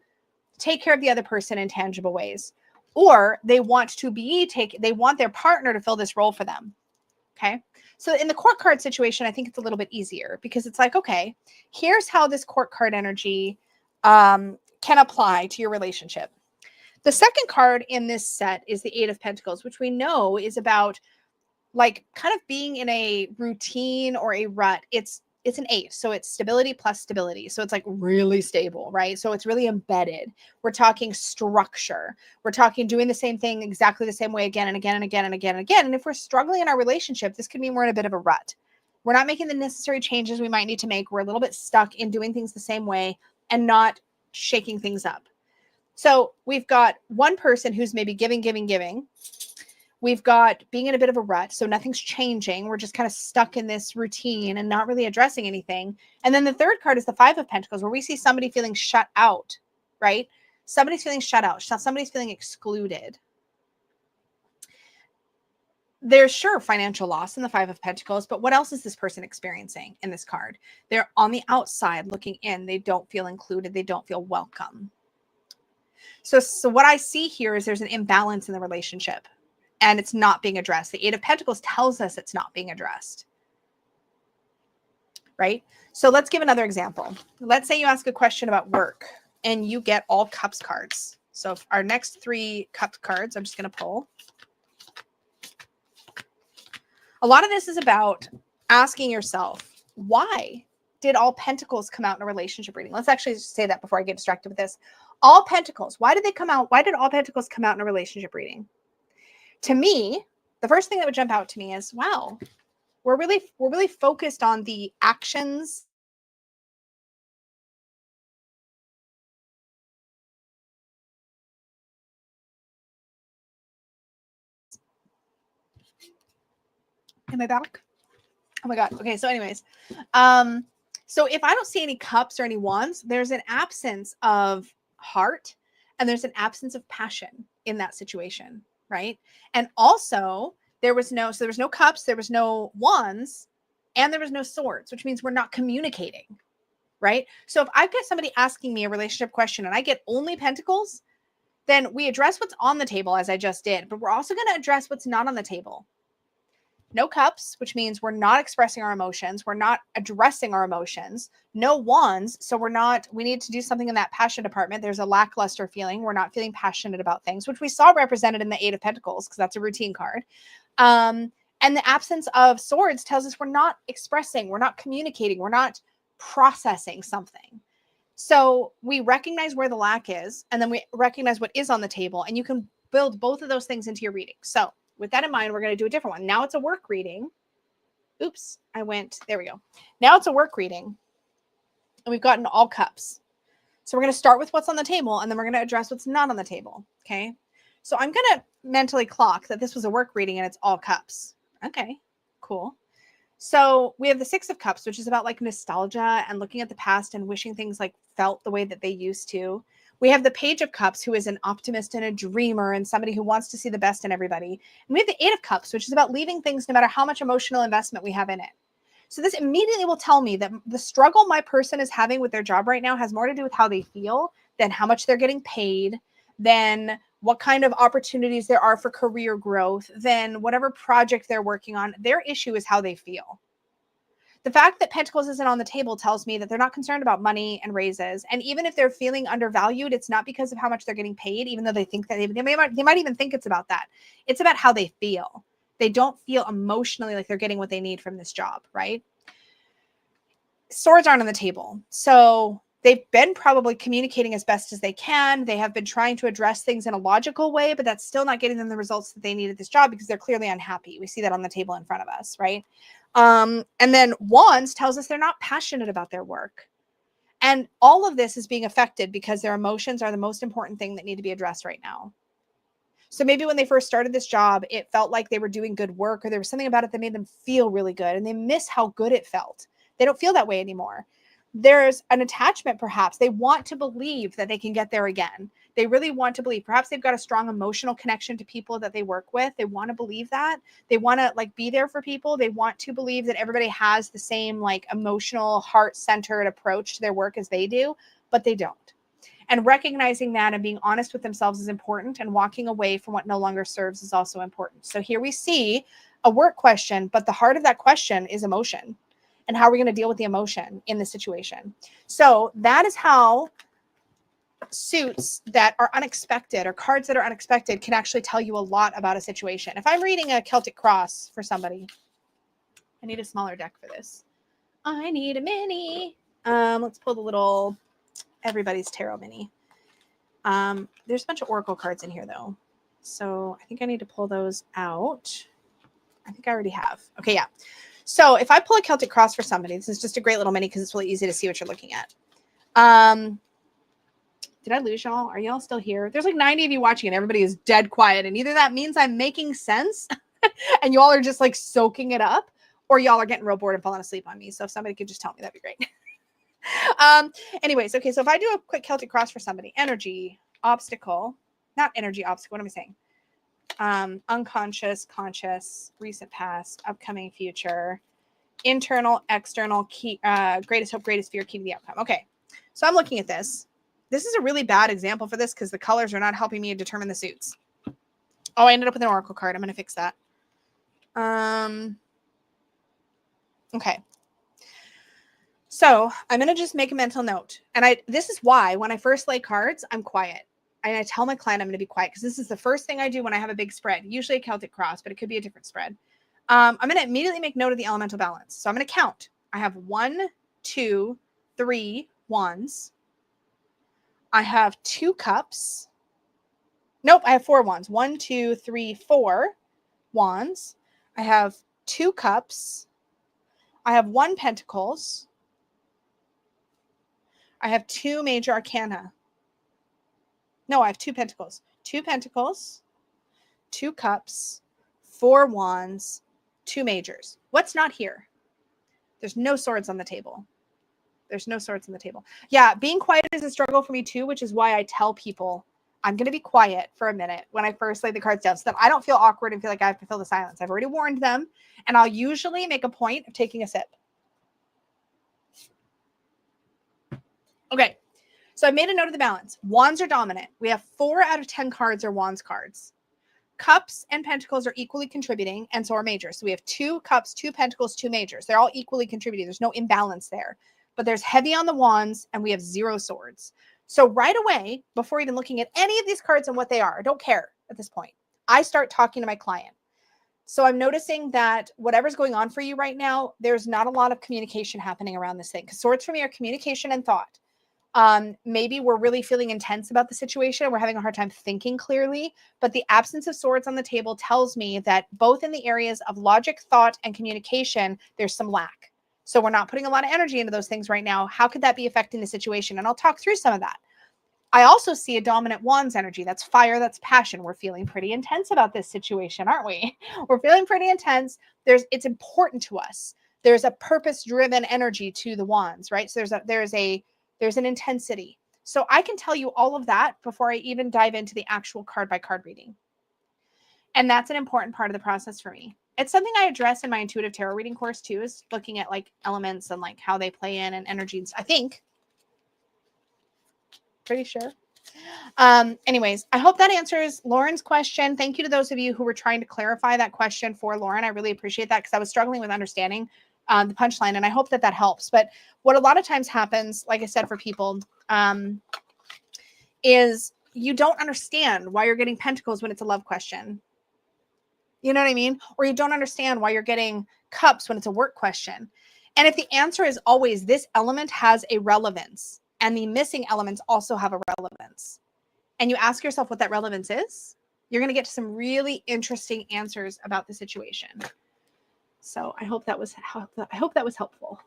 take care of the other person in tangible ways. Or they want their partner to fill this role for them. Okay. So in the court card situation, I think it's a little bit easier because it's like, okay, here's how this court card energy can apply to your relationship. The second card in this set is the 8 of Pentacles, which we know is about, like, kind of being in a routine or a rut. It's an 8, so it's stability plus stability. So it's like really stable, right? So it's really embedded. We're talking structure. We're talking doing the same thing exactly the same way again and again and again and again and again. And if we're struggling in our relationship, this could mean we're in a bit of a rut. We're not making the necessary changes we might need to make. We're a little bit stuck in doing things the same way and not shaking things up. So we've got one person who's maybe giving. We've got being in a bit of a rut, so nothing's changing. We're just kind of stuck in this routine and not really addressing anything. And then the third card is the 5 of Pentacles, where we see somebody feeling shut out, right? Somebody's feeling shut out. Somebody's feeling excluded. There's sure financial loss in the 5 of Pentacles, but what else is this person experiencing in this card? They're on the outside looking in. They don't feel included. They don't feel welcome. So what I see here is there's an imbalance in the relationship. And it's not being addressed. The 8 of Pentacles tells us it's not being addressed. Right? So let's give another example. Let's say you ask a question about work and you get all cups cards. So our next 3 cups cards, I'm just going to pull. A lot of this is about asking yourself, why did all pentacles come out in a relationship reading? Let's actually say that before I get distracted with this. All pentacles, why did they come out? Why did all pentacles come out in a relationship reading? To me, the first thing that would jump out to me is, wow, we're really focused on the actions Am I back? Oh my God. Okay. So anyways, so if I don't see any cups or any wands, there's an absence of heart and there's an absence of passion in that situation. Right. And also there was no cups, there was no wands, and there was no swords, which means we're not communicating. Right. So if I've got somebody asking me a relationship question and I get only pentacles, then we address what's on the table as I just did, but we're also going to address what's not on the table. No cups, which means we're not expressing our emotions. We're not addressing our emotions. No wands. So we need to do something in that passion department. There's a lackluster feeling. We're not feeling passionate about things, which we saw represented in the Eight of Pentacles because that's a routine card. And the absence of swords tells us we're not expressing, we're not communicating, we're not processing something. So we recognize where the lack is, and then we recognize what is on the table, and you can build both of those things into your reading. So with that in mind, we're going to do a different one. Now it's a work reading. Oops, there we go. Now it's a work reading, and we've gotten all cups. So we're going to start with what's on the table, and then we're going to address what's not on the table. Okay. So I'm going to mentally clock that this was a work reading and it's all cups. Okay, cool. So we have the Six of Cups, which is about like nostalgia and looking at the past and wishing things like felt the way that they used to. We have the Page of Cups, who is an optimist and a dreamer and somebody who wants to see the best in everybody. And we have the Eight of Cups, which is about leaving things no matter how much emotional investment we have in it. So this immediately will tell me that the struggle my person is having with their job right now has more to do with how they feel than how much they're getting paid, than what kind of opportunities there are for career growth, than whatever project they're working on. Their issue is how they feel. The fact that Pentacles isn't on the table tells me that they're not concerned about money and raises. And even if they're feeling undervalued, it's not because of how much they're getting paid, even though they think that they might even think it's about that. It's about how they feel. They don't feel emotionally like they're getting what they need from this job, right? Swords aren't on the table. So they've been probably communicating as best as they can. They have been trying to address things in a logical way, but that's still not getting them the results that they need at this job because they're clearly unhappy. We see that on the table in front of us, right? And then Wands tells us they're not passionate about their work. And all of this is being affected because their emotions are the most important thing that need to be addressed right now. So maybe when they first started this job, it felt like they were doing good work, or there was something about it that made them feel really good, and they miss how good it felt. They don't feel that way anymore. There's an attachment, perhaps. They want to believe that they can get there again. They really want to believe. Perhaps they've got a strong emotional connection to people that they work with. They want to believe that. They want to like be there for people. They want to believe that everybody has the same like emotional, heart-centered approach to their work as they do, but they don't. And recognizing that and being honest with themselves is important, and walking away from what no longer serves is also important. So here we see a work question, but the heart of that question is emotion. And how are we going to deal with the emotion in this situation? So that is how suits that are unexpected or cards that are unexpected can actually tell you a lot about a situation. If I'm reading a Celtic Cross for somebody, I need a smaller deck for this. I need a mini. Let's pull the little Everybody's Tarot mini. There's a bunch of Oracle cards in here though. So I think I need to pull those out. I think I already have. Okay, yeah. So if I pull a Celtic Cross for somebody, this is just a great little mini because it's really easy to see what you're looking at. Did I lose y'all? Are y'all still here? There's like 90 of you watching and everybody is dead quiet. And either that means I'm making sense and y'all are just like soaking it up, or y'all are getting real bored and falling asleep on me. So if somebody could just tell me, that'd be great. Anyways, okay, so if I do a quick Celtic Cross for somebody, energy, obstacle, not energy, obstacle, what am I saying? Unconscious, conscious, recent past, upcoming future, internal, external, key, greatest hope, greatest fear, key to the outcome. Okay, so I'm looking at this. This is a really bad example for this because the colors are not helping me determine the suits. Oh, I ended up with an Oracle card. I'm going to fix that. Okay. So I'm going to just make a mental note. And this is why when I first lay cards, I'm quiet. And I tell my client I'm going to be quiet because this is the first thing I do when I have a big spread, usually a Celtic Cross, but it could be a different spread. I'm going to immediately make note of the elemental balance. So I'm going to count. I have 1, 2, 3 wands. I have 2 cups. Nope, I have 4 wands. 1, 2, 3, 4 wands. I have 2 cups. I have 1 pentacles. I have 2 major arcana. No, I have 2 pentacles. 2 pentacles, 2 cups, 4 wands, 2 majors. What's not here? There's no swords on the table. There's no swords on the table. Yeah, being quiet is a struggle for me too, which is why I tell people I'm going to be quiet for a minute when I first lay the cards down so that I don't feel awkward and feel like I have to fill the silence. I've already warned them, and I'll usually make a point of taking a sip. Okay, so I made a note of the balance. Wands are dominant. We have 4 out of 10 cards are wands cards. Cups and pentacles are equally contributing, and so are majors. So we have 2 cups, 2 pentacles, 2 majors. They're all equally contributing. There's no imbalance there. But there's heavy on the wands, and we have 0 swords. So right away, before even looking at any of these cards and what they are, I don't care at this point. I start talking to my client. So I'm noticing that whatever's going on for you right now, there's not a lot of communication happening around this thing. Because swords for me are communication and thought. Maybe we're really feeling intense about the situation. We're having a hard time thinking clearly, but the absence of swords on the table tells me that both in the areas of logic, thought, and communication, there's some lack. So we're not putting a lot of energy into those things right now. How could that be affecting the situation? And I'll talk through some of that. I also see a dominant wands energy. That's fire, that's passion. We're feeling pretty intense about this situation, aren't we? We're feeling pretty intense. It's important to us. There's a purpose-driven energy to the wands, right? So there's an intensity. So I can tell you all of that before I even dive into the actual card by card reading. And that's an important part of the process for me. It's something I address in my intuitive tarot reading course too, is looking at like elements and like how they play in and energies. I think. Pretty sure. Anyways, I hope that answers Lauren's question. Thank you to those of you who were trying to clarify that question for Lauren. I really appreciate that because I was struggling with understanding the punchline, and I hope that helps. But what a lot of times happens, like I said, for people, is you don't understand why you're getting pentacles when it's a love question. You know what I mean? Or you don't understand why you're getting cups when it's a work question. And if the answer is always this element has a relevance and the missing elements also have a relevance, and you ask yourself what that relevance is, you're going to get to some really interesting answers about the situation. So I hope that was helpful.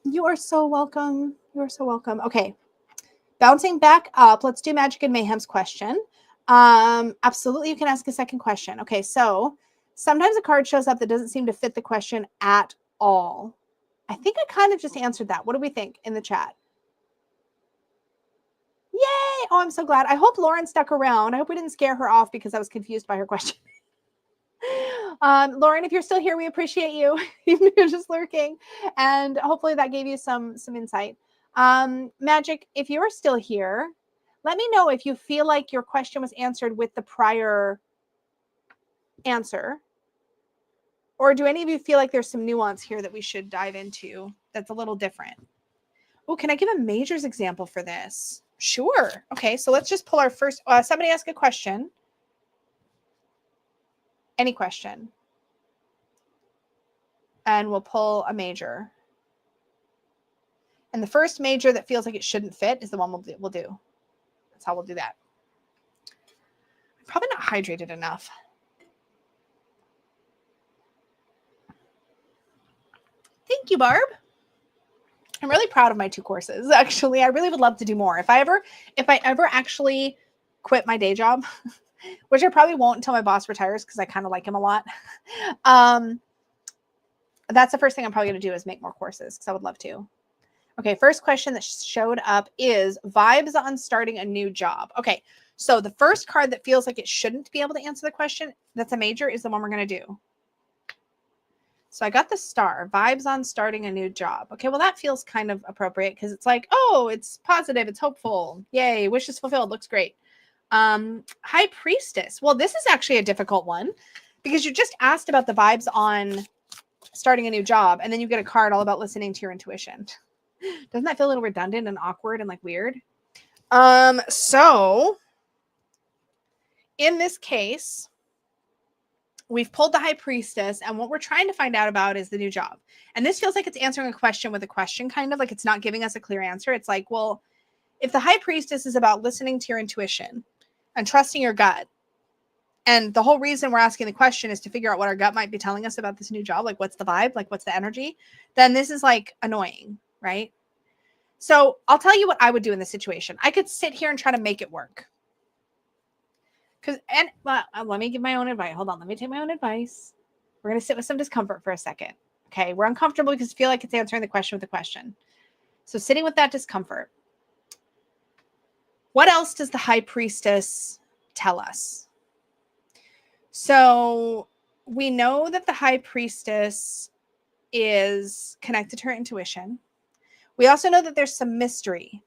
You are so welcome. You are so welcome. Okay. Bouncing back up, let's do Magic and Mayhem's question. Absolutely, you can ask a second question. Okay, so sometimes a card shows up that doesn't seem to fit the question at all. I think I kind of just answered that. What do we think in the chat? Yay! Oh, I'm so glad. I hope Lauren stuck around. I hope we didn't scare her off because I was confused by her question. Lauren, if you're still here, we appreciate you, even if you're just lurking. And hopefully that gave you some insight. Magic, if you're still here, let me know if you feel like your question was answered with the prior answer. Or do any of you feel like there's some nuance here that we should dive into that's a little different? Oh, can I give a majors example for this? Sure. Okay, so let's just pull our first. Somebody ask a question. Any question. And we'll pull a major. And the first major that feels like it shouldn't fit is the one we'll do. That's how we'll do that. I'm probably not hydrated enough. Thank you, Barb. I'm really proud of my 2 courses. Actually, I really would love to do more. If I ever actually quit my day job, which I probably won't until my boss retires because I kind of like him a lot. That's the first thing I'm probably going to do is make more courses because I would love to. Okay, first question that showed up is vibes on starting a new job. Okay, so the first card that feels like it shouldn't be able to answer the question, that's a major, is the one we're going to do. So I got the star, vibes on starting a new job. Okay, well, that feels kind of appropriate because it's like, oh, it's positive, it's hopeful. Yay, wishes fulfilled, looks great. High Priestess. Well, this is actually a difficult one because you just asked about the vibes on starting a new job, and then you get a card all about listening to your intuition. Doesn't that feel a little redundant and awkward and like weird? So in this case, we've pulled the High Priestess, and what we're trying to find out about is the new job. And this feels like it's answering a question with a question, kind of like it's not giving us a clear answer. It's like, well, if the High Priestess is about listening to your intuition and trusting your gut, and the whole reason we're asking the question is to figure out what our gut might be telling us about this new job, like what's the vibe, like what's the energy, then this is like annoying, right? So I'll tell you what I would do in this situation. I could sit here and try to make it work. Let me give my own advice. Hold on. Let me take my own advice. We're going to sit with some discomfort for a second. Okay. We're uncomfortable because we feel like it's answering the question with a question. So sitting with that discomfort. What else does the high priestess tell us? So we know that the high priestess is connected to her intuition. We also know that there's some mystery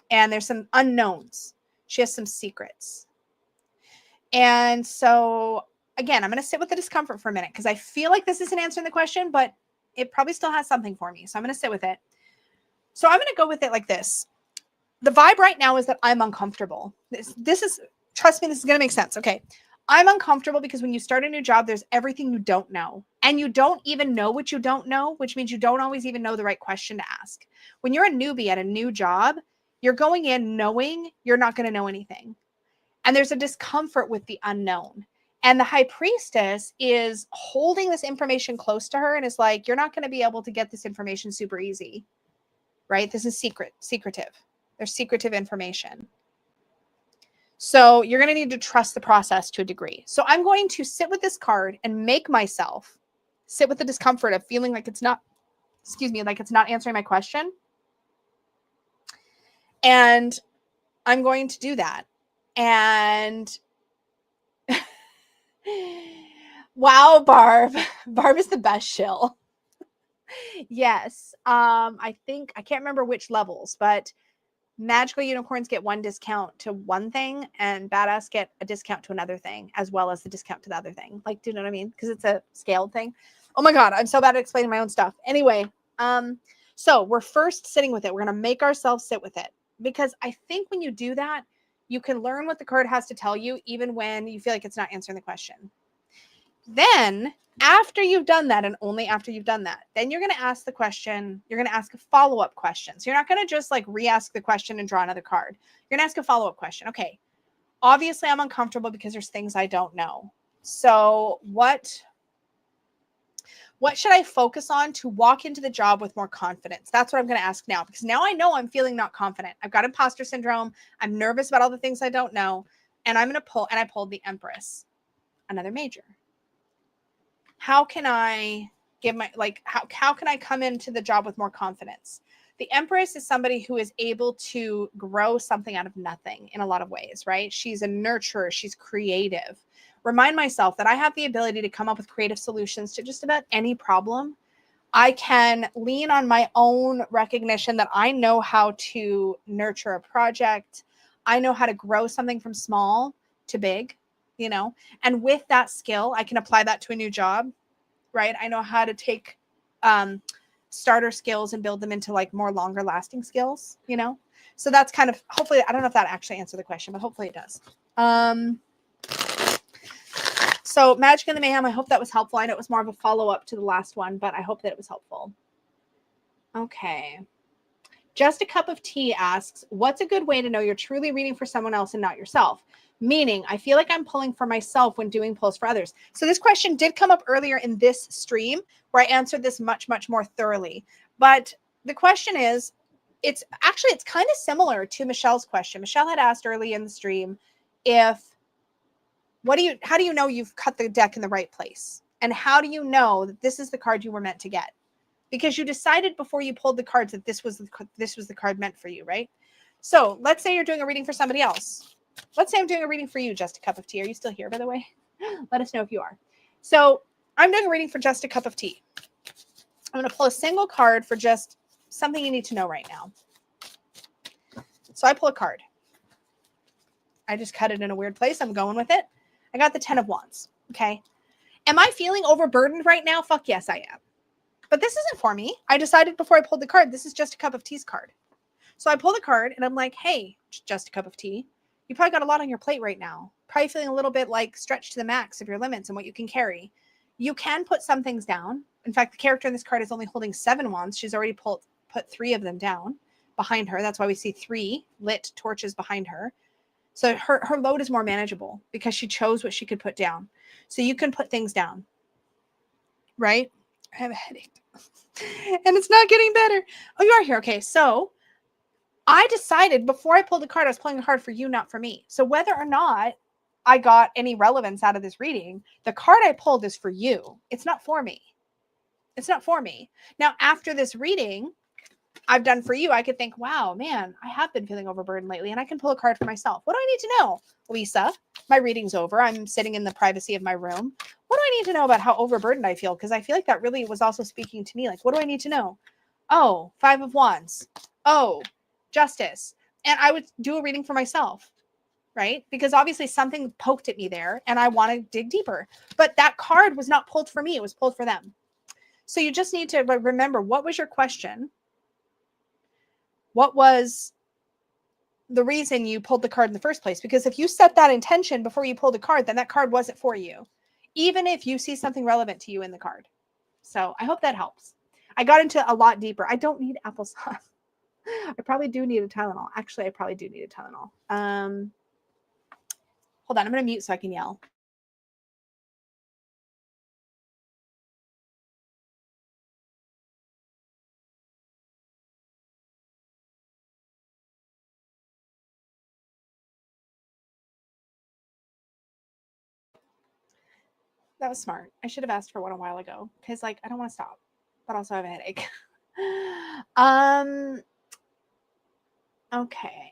and there's some unknowns. She has some secrets. And so, again, I'm going to sit with the discomfort for a minute because I feel like this isn't answering the question, but it probably still has something for me. So I'm going to sit with it. So I'm going to go with it like this. The vibe right now is that I'm uncomfortable. This is, trust me, this is going to make sense. Okay. I'm uncomfortable because when you start a new job, there's everything you don't know. And you don't even know what you don't know, which means you don't always even know the right question to ask. When you're a newbie at a new job, you're going in knowing you're not going to know anything. And there's a discomfort with the unknown. And the high priestess is holding this information close to her and is like, you're not going to be able to get this information super easy, right? This is secretive. There's secretive information. So you're going to need to trust the process to a degree. So I'm going to sit with this card and make myself sit with the discomfort of feeling like it's not, like it's not answering my question. And I'm going to do that. And wow, Barb is the best shill. Yes. I think, I can't remember which levels, but magical unicorns get one discount to one thing and badass get a discount to another thing, as well as the discount to the other thing. Like, do you know what I mean? Because it's a scaled thing. Oh my God, I'm so bad at explaining my own stuff. Anyway, so we're first sitting with it. We're going to make ourselves sit with it, because I think when you do that, you can learn what the card has to tell you, even when you feel like it's not answering the question. Then after you've done that, and only after you've done that, then you're going to ask the question. You're going to ask a follow-up question. So you're not going to just like re-ask the question and draw another card. You're going to ask a follow-up question. Okay, obviously I'm uncomfortable because there's things I don't know. So what should I focus on to walk into the job with more confidence? That's what I'm going to ask now, because now I know I'm feeling not confident. I've got imposter syndrome. I'm nervous about all the things I don't know. And I'm going to pull, and I pulled the Empress, another major. How can I give my, like, how can I come into the job with more confidence? The Empress is somebody who is able to grow something out of nothing in a lot of ways, right? She's a nurturer. She's creative. Remind myself that I have the ability to come up with creative solutions to just about any problem. I can lean on my own recognition that I know how to nurture a project. I know how to grow something from small to big, you know, and with that skill, I can apply that to a new job, right? I know how to take starter skills and build them into like more longer lasting skills, you know? So that's kind of, hopefully, I don't know if that actually answered the question, but hopefully it does. So Magic in the Mayhem, I hope that was helpful. I know it was more of a follow-up to the last one, but I hope that it was helpful. Okay. Just a Cup of Tea asks, what's a good way to know you're truly reading for someone else and not yourself? Meaning, I feel like I'm pulling for myself when doing pulls for others. So this question did come up earlier in this stream where I answered this much, much more thoroughly. But the question is, it's kind of similar to Michelle's question. Michelle had asked early in the stream how do you know you've cut the deck in the right place? And how do you know that this is the card you were meant to get? Because you decided before you pulled the cards that this was the card meant for you, right? So let's say you're doing a reading for somebody else. Let's say I'm doing a reading for you, Just a Cup of Tea. Are you still here, by the way? Let us know if you are. So I'm doing a reading for Just a Cup of Tea. I'm going to pull a single card for just something you need to know right now. So I pull a card. I just cut it in a weird place. I'm going with it. I got the 10 of Wands. Okay. Am I feeling overburdened right now? Fuck yes, I am. But this isn't for me. I decided before I pulled the card, this is Just a Cup of Tea's card. So I pull the card and I'm like, hey, Just a Cup of Tea. You probably got a lot on your plate right now. Probably feeling a little bit like stretched to the max of your limits and what you can carry. You can put some things down. In fact, the character in this card is only holding 7 wands. She's already put 3 of them down behind her. That's why we see 3 lit torches behind her. So her load is more manageable because she chose what she could put down. So you can put things down, right? I have a headache and it's not getting better. Oh, you are here. Okay. So I decided before I pulled the card, I was pulling a card for you, not for me. So whether or not I got any relevance out of this reading. The card I pulled is for you. It's not for me. It's not for me. Now, after this reading I've done for you, I could think, wow, man, I have been feeling overburdened lately, and I can pull a card for myself. What do I need to know? Lisa, my reading's over. I'm sitting in the privacy of my room. What do I need to know about how overburdened I feel? Because I feel like that really was also speaking to me. Like, what do I need to know? Oh, 5 of Wands. Oh, Justice. And I would do a reading for myself, right? Because obviously something poked at me there, and I want to dig deeper. But that card was not pulled for me. It was pulled for them. So you just need to remember, what was your question? What was the reason you pulled the card in the first place? Because if you set that intention before you pulled a card, then that card wasn't for you, even if you see something relevant to you in the card. So I hope that helps. I got into a lot deeper. I don't need applesauce. I probably do need a Tylenol. Actually, I probably do need a Tylenol. Hold on. I'm going to mute so I can yell. That was smart. I should have asked for one a while ago because, like, I don't want to stop, but also I have a headache. Okay.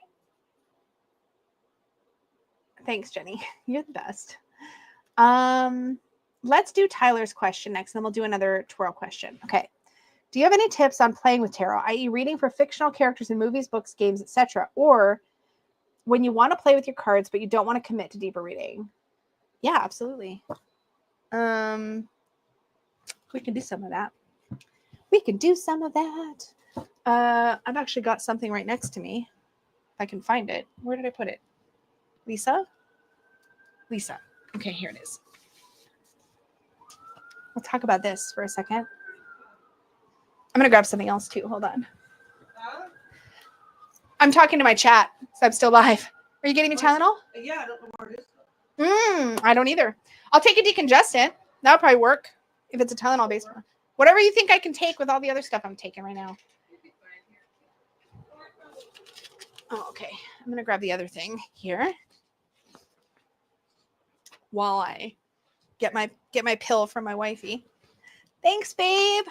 Thanks, Jenny. You're the best. Let's do Tyler's question next, and then we'll do another twirl question. Okay. Do you have any tips on playing with tarot, i.e., reading for fictional characters in movies, books, games, etc., or when you want to play with your cards but you don't want to commit to deeper reading? Yeah, absolutely. We can do some of that. We can do some of that. I've actually got something right next to me. If I can find it. Where did I put it? Lisa? Lisa. Okay, here it is. We'll talk about this for a second. I'm going to grab something else too. Hold on. I'm talking to my chat, so I'm still live. Are you getting me Tylenol? Yeah, I don't know where it is. I don't either. I'll take a decongestant. That would probably work if it's a Tylenol based one. Whatever you think I can take with all the other stuff I'm taking right now. Oh, okay. I'm going to grab the other thing here while I get my pill from my wifey. Thanks, babe.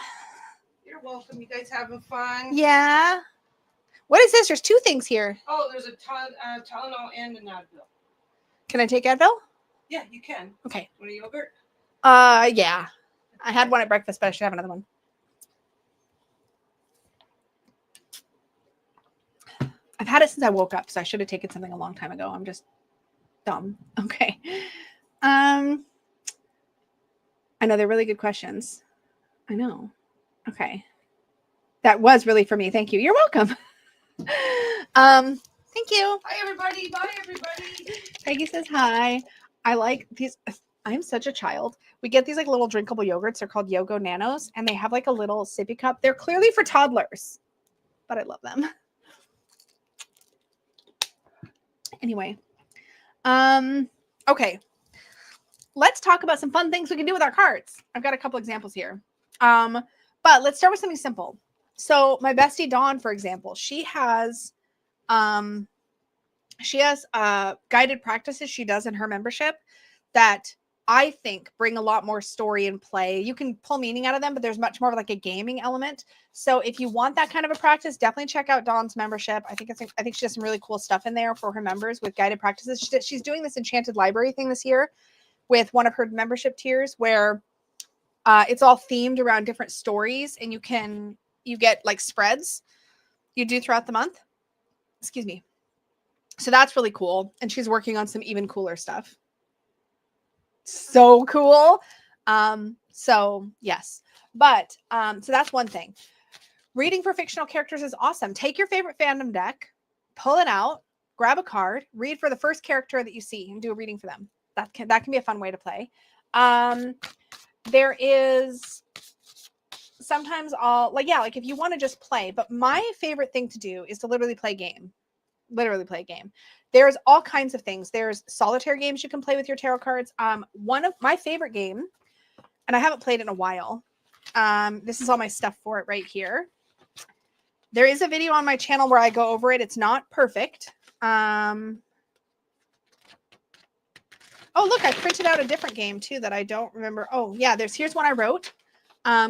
You're welcome. You guys having fun? Yeah. What is this? There's two things here. Oh, there's a Tylenol and an Advil. Can I take Advil? Yeah, you can. Okay. Want a yogurt? Yeah. I had one at breakfast, but I should have another one. I've had it since I woke up, so I should have taken something a long time ago. I'm just dumb. Okay. I know they're really good questions. I know. Okay. That was really for me. Thank you. You're welcome. Thank you. Hi, everybody. Bye, everybody. Peggy says hi. I like these. I'm such a child. We get these like little drinkable yogurts. They're called Yogo Nanos, and they have like a little sippy cup. They're clearly for toddlers, but I love them. Anyway, okay. Let's talk about some fun things we can do with our cards. I've got a couple examples here. But let's start with something simple. So my bestie Dawn, for example, she has guided practices she does in her membership that I think bring a lot more story and play. You can pull meaning out of them, but there's much more of like a gaming element. So if you want that kind of a practice, definitely check out Dawn's membership. I think she does some really cool stuff in there for her members with guided practices. She's doing this Enchanted Library thing this year with one of her membership tiers where it's all themed around different stories, and you get like spreads you do throughout the month. Excuse me. So that's really cool. And she's working on some even cooler stuff. So cool. So yes, but so that's one thing. Reading for fictional characters is awesome. Take your favorite fandom deck, pull it out, grab a card, read for the first character that you see, and do a reading for them. That can be a fun way to play. There is sometimes like if you want to just play, but my favorite thing to do is to literally play a game. There's all kinds of things. There's solitaire games you can play with your tarot cards. One of my favorite game, and I haven't played it in a while. This is all my stuff for it right here. There is a video on my channel where I go over it. It's not perfect. Oh, look, I printed out a different game too that I don't remember. Oh, yeah, here's one I wrote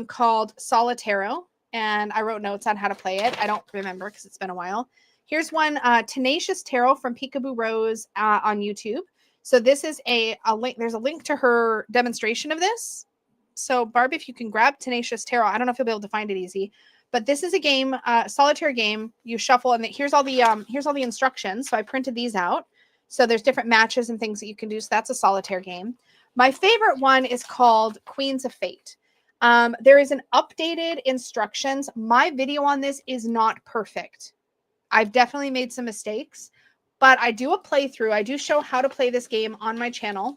called Solitaro, and I wrote notes on how to play it. I don't remember because it's been a while. Here's one, Tenacious Tarot from Peekaboo Rose on YouTube. So this is a link. There's a link to her demonstration of this. So Barb, if you can grab Tenacious Tarot, I don't know if you'll be able to find it easy, but this is a game, solitaire game. You shuffle, and here's all the instructions. So I printed these out. So there's different matches and things that you can do. So that's a solitaire game. My favorite one is called Queens of Fate. There is an updated instructions. My video on this is not perfect. I've definitely made some mistakes, but I do a playthrough. I do show how to play this game on my channel.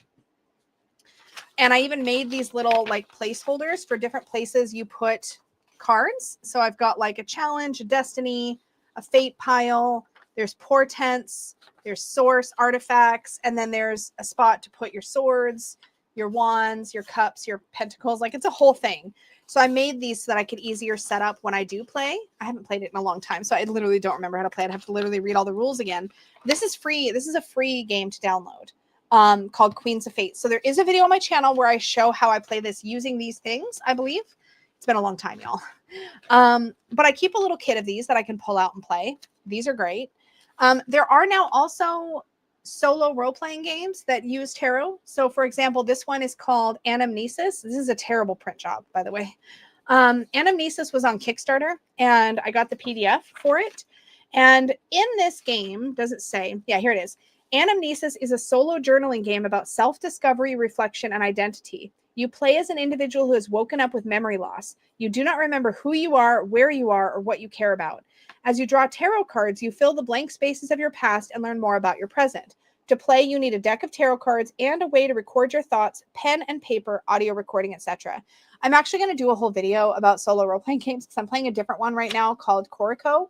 And I even made these little like placeholders for different places you put cards. So I've got like a challenge, a destiny, a fate pile. There's portents, there's source artifacts, and then there's a spot to put your swords, your wands, your cups, your pentacles. Like it's a whole thing. So I made these so that I could easier set up when I do play. I haven't played it in a long time, so I literally don't remember how to play it. I have to literally read all the rules again. This is free. This is a free game to download called Queens of Fate. So there is a video on my channel where I show how I play this using these things, I believe. It's been a long time, y'all. But I keep a little kit of these that I can pull out and play. These are great. There are now also solo role-playing games that use tarot. So for example, this one is called Anamnesis. This is a terrible print job, by the way. Anamnesis was on Kickstarter, and I got the PDF for it. And in this game, does it say? Yeah, here it is. Anamnesis is a solo journaling game about self-discovery, reflection, and identity. You play as an individual who has woken up with memory loss. You do not remember who you are, where you are, or what you care about. As you draw tarot cards, you fill the blank spaces of your past and learn more about your present. To play, you need a deck of tarot cards and a way to record your thoughts, pen and paper, audio recording, etc. I'm actually going to do a whole video about solo role-playing games because I'm playing a different one right now called Corico.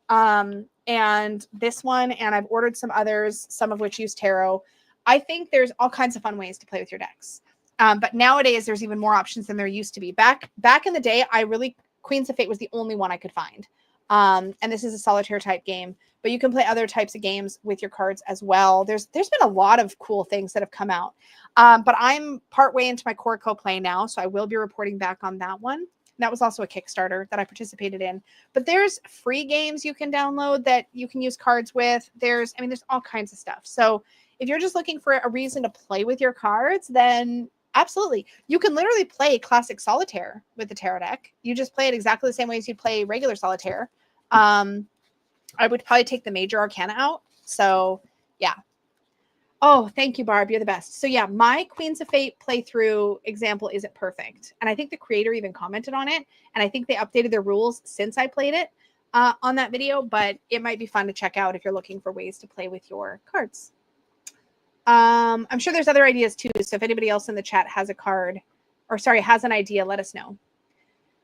And this one, and I've ordered some others, some of which use tarot. I think there's all kinds of fun ways to play with your decks. But nowadays, there's even more options than there used to be. Back in the day, Queens of Fate was the only one I could find. And this is a solitaire type game, but you can play other types of games with your cards as well. There's been a lot of cool things that have come out. But I'm partway into my Corico play now, so I will be reporting back on that one. That was also a Kickstarter that I participated in. But there's free games you can download that you can use cards with. There's all kinds of stuff. So if you're just looking for a reason to play with your cards, then absolutely. You can literally play classic solitaire with the tarot deck. You just play it exactly the same way as you'd play regular solitaire. I would probably take the major arcana out. So yeah. Oh, thank you, Barb. You're the best. So yeah, my Queens of Fate playthrough example isn't perfect. And I think the creator even commented on it. And I think they updated their rules since I played it on that video. But it might be fun to check out if you're looking for ways to play with your cards. I'm sure there's other ideas too. So if anybody else in the chat has has an idea, let us know.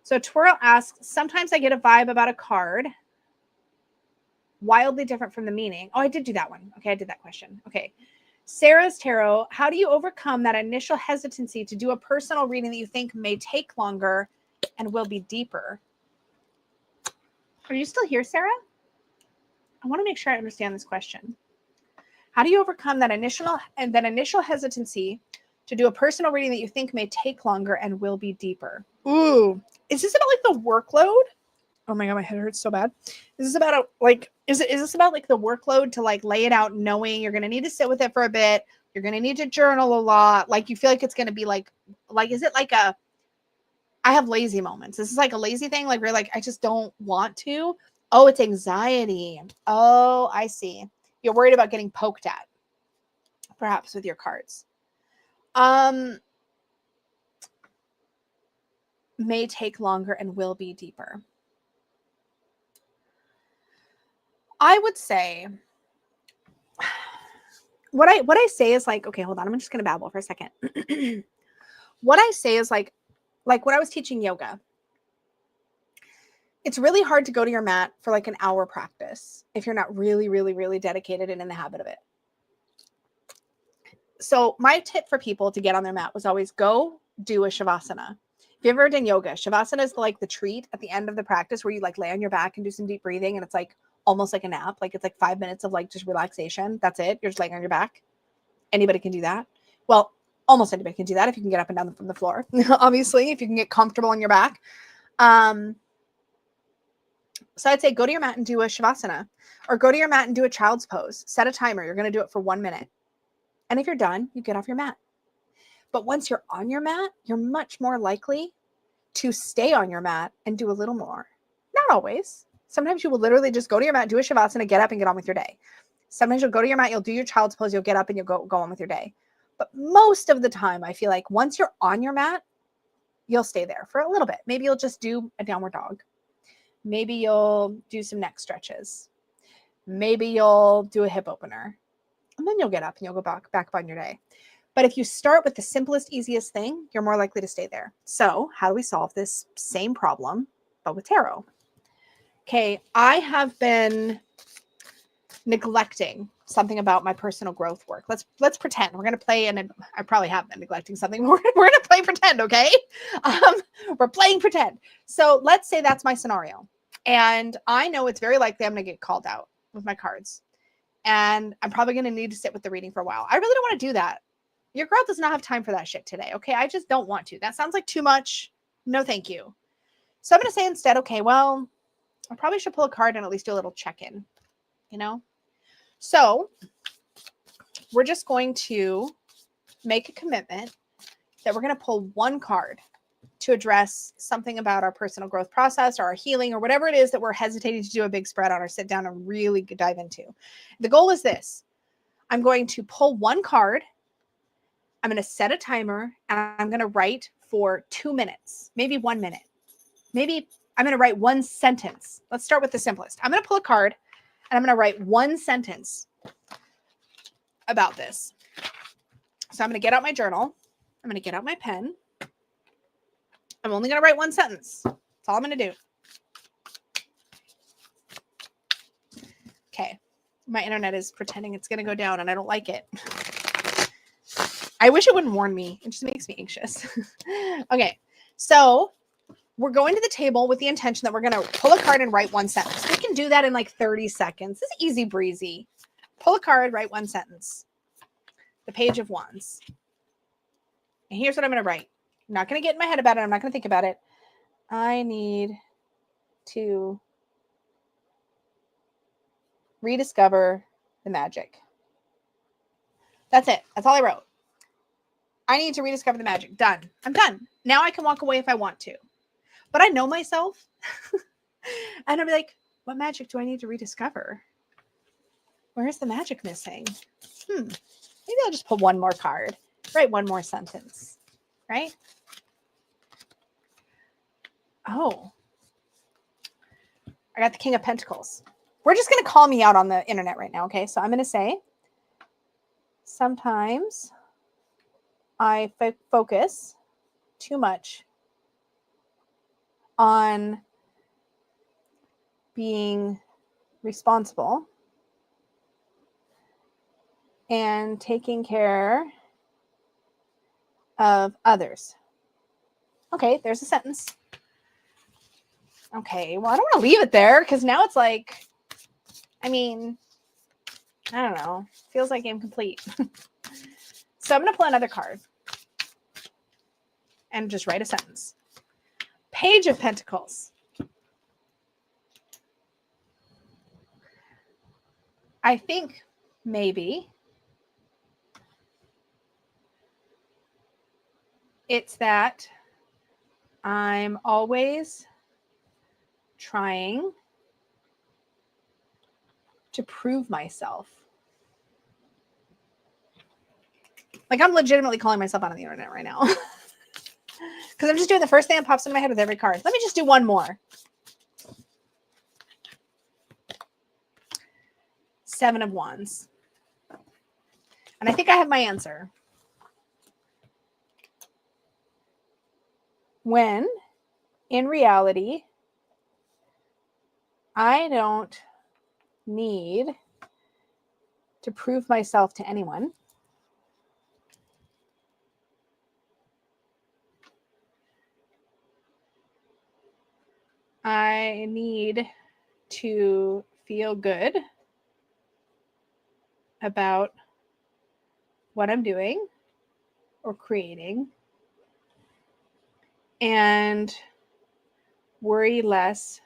So Twirl asks, sometimes I get a vibe about a card wildly different from the meaning. Oh, I did do that one. Okay, I did that question. Okay. Sarah's Tarot, how do you overcome that initial hesitancy to do a personal reading that you think may take longer and will be deeper? Are you still here, Sarah? I want to make sure I understand this question. How do you overcome that initial hesitancy to do a personal reading that you think may take longer and will be deeper? Ooh, is this about like the workload? Oh my God, my head hurts so bad. Is this about is this about like the workload to like lay it out knowing you're going to need to sit with it for a bit. You're going to need to journal a lot. Like you feel like it's going to be like, is it like I have lazy moments. This is like a lazy thing. Like we're like, I just don't want to. Oh, it's anxiety. Oh, I see. You're worried about getting poked at, perhaps with your cards. May take longer and will be deeper. I would say what I say is like, okay, hold on. I'm just going to babble for a second. What I say is like when I was teaching yoga, it's really hard to go to your mat for like an hour practice if you're not really, really, really dedicated and in the habit of it. So my tip for people to get on their mat was always go do a Shavasana. If you've ever done yoga, Shavasana is like the treat at the end of the practice where you like lay on your back and do some deep breathing. And it's like almost like a nap. Like it's like 5 minutes of like just relaxation. That's it. You're just laying on your back. Anybody can do that. Well, almost anybody can do that if you can get up and down from the floor. Obviously, if you can get comfortable on your back. So I'd say go to your mat and do a shavasana, or go to your mat and do a child's pose. Set a timer. You're going to do it for 1 minute. And if you're done, you get off your mat. But once you're on your mat, you're much more likely to stay on your mat and do a little more. Not always. Sometimes you will literally just go to your mat, do a shavasana, get up and get on with your day. Sometimes you'll go to your mat, you'll do your child's pose, you'll get up and you'll go on with your day. But most of the time, I feel like once you're on your mat, you'll stay there for a little bit. Maybe you'll just do a downward dog. Maybe you'll do some neck stretches. Maybe you'll do a hip opener. And then you'll get up and you'll go back on your day. But if you start with the simplest, easiest thing, you're more likely to stay there. So how do we solve this same problem, but with tarot? Okay, I have been neglecting something about my personal growth work. Let's pretend we're going to play, and I probably have been neglecting something. We're going to play pretend, okay? We're playing pretend. So let's say that's my scenario. And I know it's very likely I'm going to get called out with my cards. And I'm probably going to need to sit with the reading for a while. I really don't want to do that. Your girl does not have time for that shit today, okay? I just don't want to. That sounds like too much. No, thank you. So I'm going to say instead, okay, well, I probably should pull a card and at least do a little check-in, you know? So we're just going to make a commitment that we're going to pull one card to address something about our personal growth process or our healing or whatever it is that we're hesitating to do a big spread on or sit down and really dive into. The goal is this. I'm going to pull one card. I'm going to set a timer and I'm going to write for 2 minutes, maybe 1 minute. Maybe I'm going to write one sentence. Let's start with the simplest. I'm going to pull a card and I'm going to write one sentence about this. So I'm going to get out my journal. I'm going to get out my pen. I'm only going to write one sentence. That's all I'm going to do. Okay. My internet is pretending it's going to go down and I don't like it. I wish it wouldn't warn me. It just makes me anxious. Okay. So we're going to the table with the intention that we're going to pull a card and write one sentence. We can do that in like 30 seconds. This is easy breezy. Pull a card, write one sentence. The Page of Wands. And here's what I'm going to write. I'm not going to get in my head about it. I'm not going to think about it. I need to rediscover the magic. That's it. That's all I wrote. I need to rediscover the magic. Done. I'm done. Now I can walk away if I want to. But I know myself. And I'll be like, what magic do I need to rediscover? Where's the magic missing? Maybe I'll just pull one more card. Write one more sentence. Right? Oh. I got the King of Pentacles. We're just going to call me out on the internet right now, okay? So I'm going to say, sometimes I focus too much on being responsible and taking care of others. Okay, there's a sentence. Okay, well, I don't want to leave it there because now it's like, I mean, I don't know. Feels like game complete. So I'm going to pull another card and just write a sentence. Page of Pentacles. I think maybe it's that I'm always trying to prove myself. Like I'm legitimately calling myself out on the internet right now. Because I'm just doing the first thing that pops in my head with every card. Let me just do one more. Seven of Wands. And I think I have my answer. When, in reality, I don't need to prove myself to anyone. I need to feel good about what I'm doing or creating and worry less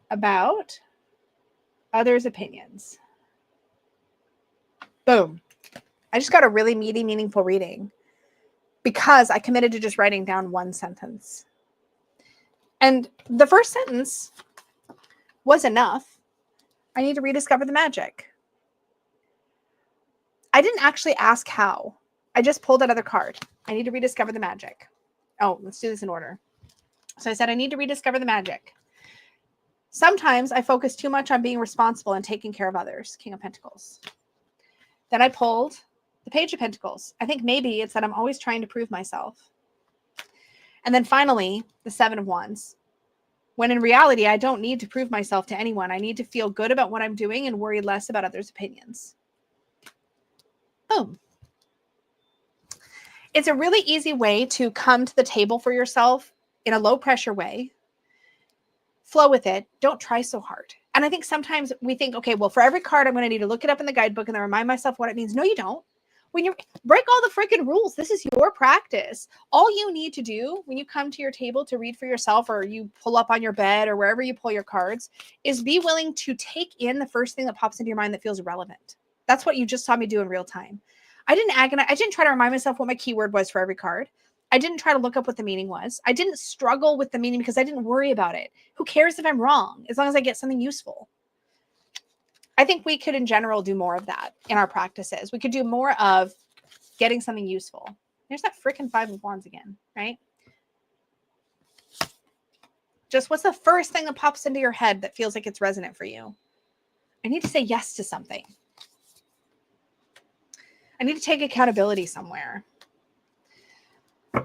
about others' opinions. Boom. I just got a really meaty, meaningful reading because I committed to just writing down one sentence. And the first sentence was enough. I need to rediscover the magic. I didn't actually ask how. I just pulled another card. I need to rediscover the magic. Oh, let's do this in order. So I said, I need to rediscover the magic. Sometimes I focus too much on being responsible and taking care of others. King of Pentacles. Then I pulled the Page of Pentacles. I think maybe it's that I'm always trying to prove myself. And then finally, the Seven of Wands. When in reality, I don't need to prove myself to anyone. I need to feel good about what I'm doing and worry less about others' opinions. Boom. It's a really easy way to come to the table for yourself in a low pressure way. Flow with it. Don't try so hard. And I think sometimes we think, okay, well, for every card, I'm going to need to look it up in the guidebook and then remind myself what it means. No, you don't. When you break all the freaking rules, this is your practice. All you need to do when you come to your table to read for yourself, or you pull up on your bed or wherever you pull your cards, is be willing to take in the first thing that pops into your mind that feels relevant. That's what you just saw me do in real time. I didn't agonize. I didn't try to remind myself what my keyword was for every card. I didn't try to look up what the meaning was. I didn't struggle with the meaning because I didn't worry about it. Who cares if I'm wrong, as long as I get something useful? I think we could, in general, do more of that in our practices. We could do more of getting something useful. There's that freaking Five of Wands again, right? Just what's the first thing that pops into your head that feels like it's resonant for you? I need to say yes to something. I need to take accountability somewhere.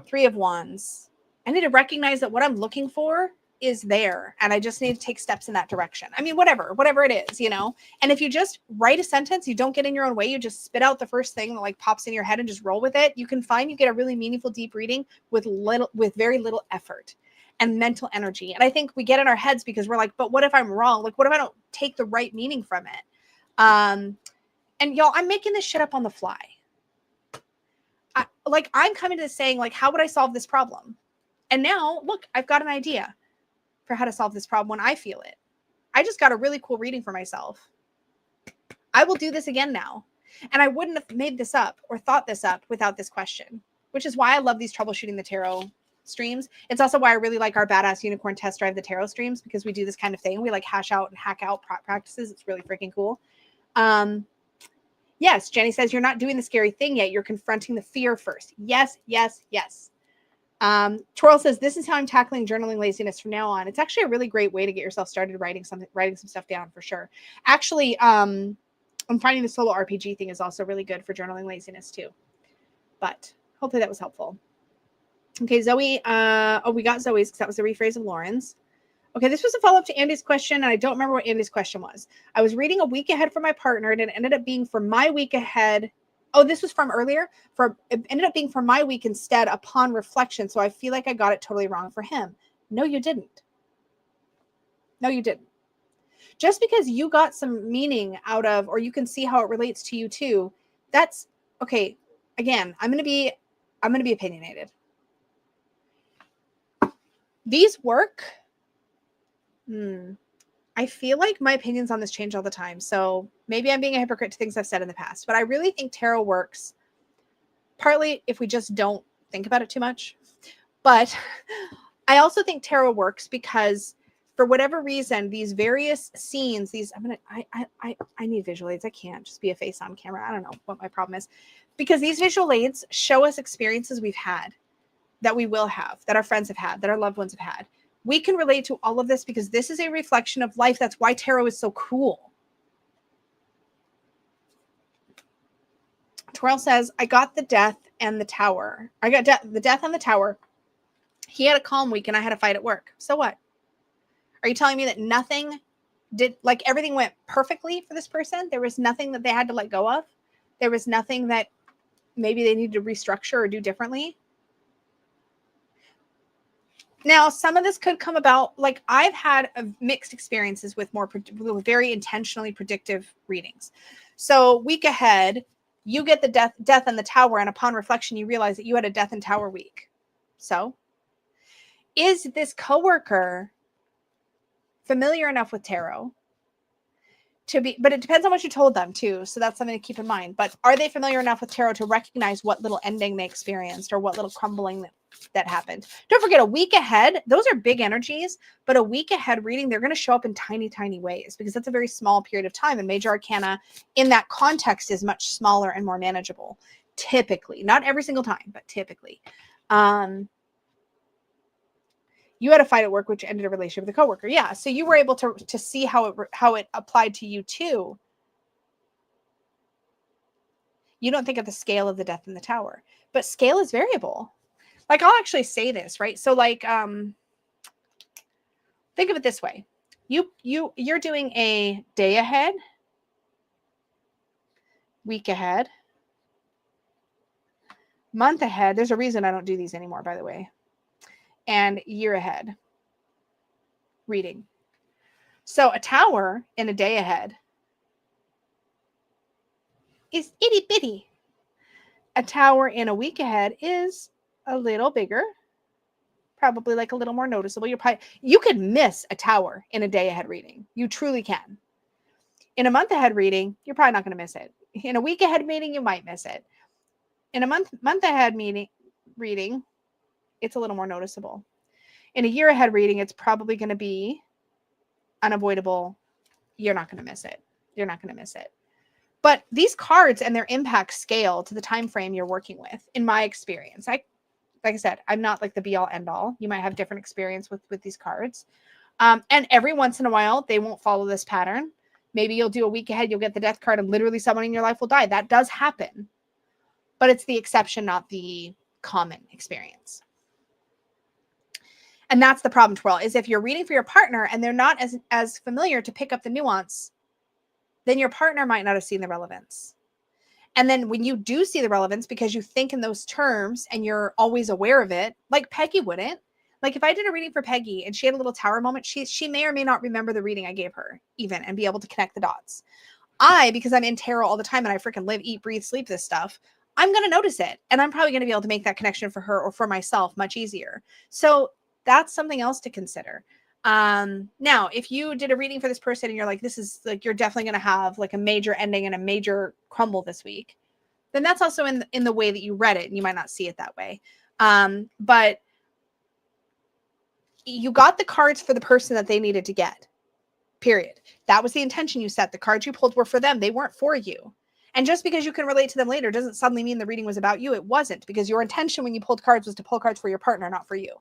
Three of Wands. I need to recognize that what I'm looking for is there, and I just need to take steps in that direction. I mean, whatever it is, you know? And if you just write a sentence, you don't get in your own way, you just spit out the first thing that like pops in your head and just roll with it, you can find you get a really meaningful, deep reading with very little effort and mental energy. And I think we get in our heads because we're like, but what if I'm wrong? Like, what if I don't take the right meaning from it? And y'all, I'm making this shit up on the fly. I'm coming to this saying, like, how would I solve this problem? And now, look, I've got an idea for how to solve this problem when I feel it. I just got a really cool reading for myself. I will do this again now. And I wouldn't have made this up or thought this up without this question, which is why I love these Troubleshooting the Tarot streams. It's also why I really like our Badass Unicorn Test Drive the Tarot streams, because we do this kind of thing. We like hash out and hack out practices. It's really freaking cool. Yes, Jenny says you're not doing the scary thing yet. You're confronting the fear first. Yes, yes, yes. Twirl says, this is how I'm tackling journaling laziness from now on. It's actually a really great way to get yourself started writing some stuff down for sure. Actually, I'm finding the solo RPG thing is also really good for journaling laziness too. But hopefully that was helpful. Okay, Zoe. We got Zoe's because that was the rephrase of Lauren's. Okay, this was a follow-up to Andy's question, and I don't remember what Andy's question was. I was reading a week ahead for my partner, and it ended up being for my week ahead. Oh, this was from earlier. It ended up being for my week instead upon reflection, so I feel like I got it totally wrong for him. No, you didn't. No, you didn't. Just because you got some meaning out of, or you can see how it relates to you too, that's okay. Again, I'm going to be opinionated. These work. I feel like my opinions on this change all the time. So maybe I'm being a hypocrite to things I've said in the past, but I really think tarot works partly if we just don't think about it too much. But I also think tarot works because for whatever reason, these various scenes, I need visual aids. I can't just be a face on camera. I don't know what my problem is, because these visual aids show us experiences we've had, that we will have, that our friends have had, that our loved ones have had. We can relate to all of this because this is a reflection of life. That's why tarot is so cool. Twirl says, I got the death and the tower. I got the death and the tower. He had a calm week and I had a fight at work. So what? Are you telling me that nothing did, like everything went perfectly for this person? There was nothing that they had to let go of? There was nothing that maybe they needed to restructure or do differently? Now, some of this could come about, like I've had mixed experiences with very intentionally predictive readings. So week ahead, You get the death and the tower, and upon reflection, you realize that you had a death and tower week. So, is this coworker familiar enough with tarot to be, but it depends on what you told them too. So that's something to keep in mind. But are they familiar enough with tarot to recognize what little ending they experienced or what little crumbling that happened? Don't forget, a week ahead, those are big energies, but a week ahead reading, they're going to show up in tiny, tiny ways because that's a very small period of time. And major arcana in that context is much smaller and more manageable. Typically, not every single time, but typically. You had a fight at work, which ended a relationship with a coworker. Yeah. So you were able to see how it applied to you too. You don't think of the scale of the death in the tower, but scale is variable. Like, I'll actually say this, right? So like, think of it this way. You're doing a day ahead, week ahead, month ahead. There's a reason I don't do these anymore, by the way. And year ahead reading. So a tower in a day ahead is itty bitty. A tower in a week ahead is a little bigger, probably like a little more noticeable. You could miss a tower in a day ahead reading. You truly can. In a month ahead reading, you're probably not going to miss it. In a week ahead reading, you might miss it. In a month ahead reading, it's a little more noticeable. In a year ahead reading, it's probably going to be unavoidable. You're not going to miss it. You're not going to miss it. But these cards and their impact scale to the time frame you're working with, in my experience. Like I said, I'm not like the be all end all. You might have different experience with these cards. And every once in a while, they won't follow this pattern. Maybe you'll do a week ahead, you'll get the death card, and literally someone in your life will die. That does happen. But it's the exception, not the common experience. And that's the problem, twirl, is if you're reading for your partner and they're not as familiar to pick up the nuance, then your partner might not have seen the relevance. And then when you do see the relevance, because you think in those terms and you're always aware of it, like Peggy wouldn't. Like if I did a reading for Peggy and she had a little tower moment, she may or may not remember the reading I gave her even and be able to connect the dots. Because I'm in tarot all the time and I freaking live, eat, breathe, sleep this stuff, I'm going to notice it. And I'm probably going to be able to make that connection for her or for myself much easier. So that's something else to consider. Now, if you did a reading for this person and you're like, this is like, you're definitely going to have like a major ending and a major crumble this week, then that's also in the way that you read it. And you might not see it that way. But you got the cards for the person that they needed to get, period. That was the intention you set. The cards you pulled were for them. They weren't for you. And just because you can relate to them later doesn't suddenly mean the reading was about you. It wasn't, because your intention when you pulled cards was to pull cards for your partner, not for you.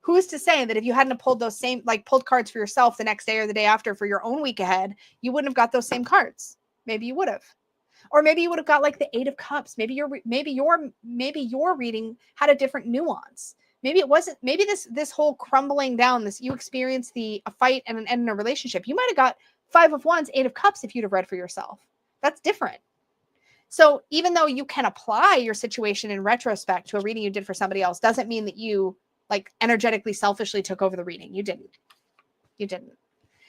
Who's to say that if you hadn't pulled those same, like pulled cards for yourself the next day or the day after for your own week ahead, you wouldn't have got those same cards? Maybe you would have. Or maybe you would have got like the 8 of Cups. Maybe your reading had a different nuance. Maybe it wasn't, maybe this whole crumbling down, you experienced a fight and an end in a relationship. You might have got 5 of Wands, 8 of Cups if you'd have read for yourself. That's different. So even though you can apply your situation in retrospect to a reading you did for somebody else, doesn't mean that you like energetically, selfishly took over the reading. You didn't.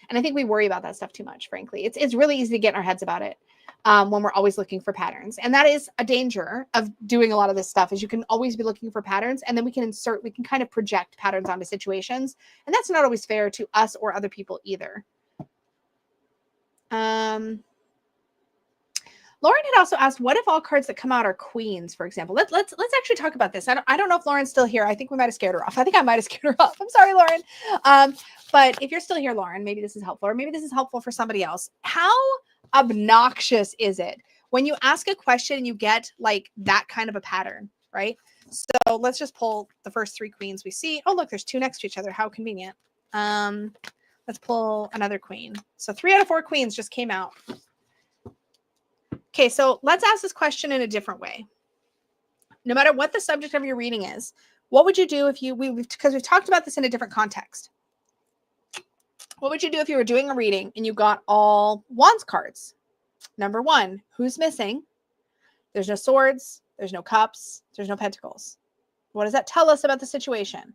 And I think we worry about that stuff too much, frankly. It's really easy to get in our heads about it when we're always looking for patterns. And that is a danger of doing a lot of this stuff, is you can always be looking for patterns, and then we can kind of project patterns onto situations. And that's not always fair to us or other people either. Lauren had also asked, what if all cards that come out are queens, for example? Let's actually talk about this. I don't know if Lauren's still here. I think we might have scared her off. I think I might have scared her off. I'm sorry, Lauren. But if you're still here, Lauren, maybe this is helpful, or maybe this is helpful for somebody else. How obnoxious is it when you ask a question and you get like that kind of a pattern, right? So let's just pull the first 3 queens we see. Oh, look, there's 2 next to each other. How convenient. Let's pull another queen. So 3 out of 4 queens just came out. Okay, so let's ask this question in a different way. No matter what the subject of your reading is, what would you do if because we've talked about this in a different context. What would you do if you were doing a reading and you got all Wands cards? Number 1, who's missing? There's no swords, there's no cups, there's no pentacles. What does that tell us about the situation?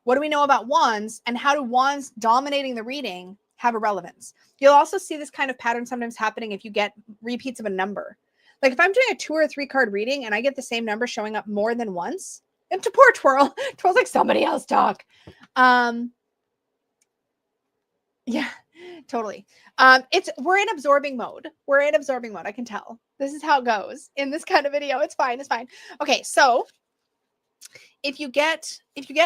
What do we know about Wands, and how do Wands dominating the reading have a relevance. You'll also see this kind of pattern sometimes happening if you get repeats of a number. Like if I'm doing a 2 or 3 card reading and I get the same number showing up more than once, and to poor Twirl, Twirl's like, somebody else talk. Yeah, totally. We're in absorbing mode. We're in absorbing mode. I can tell. This is how it goes in this kind of video. It's fine. It's fine. Okay, so if you get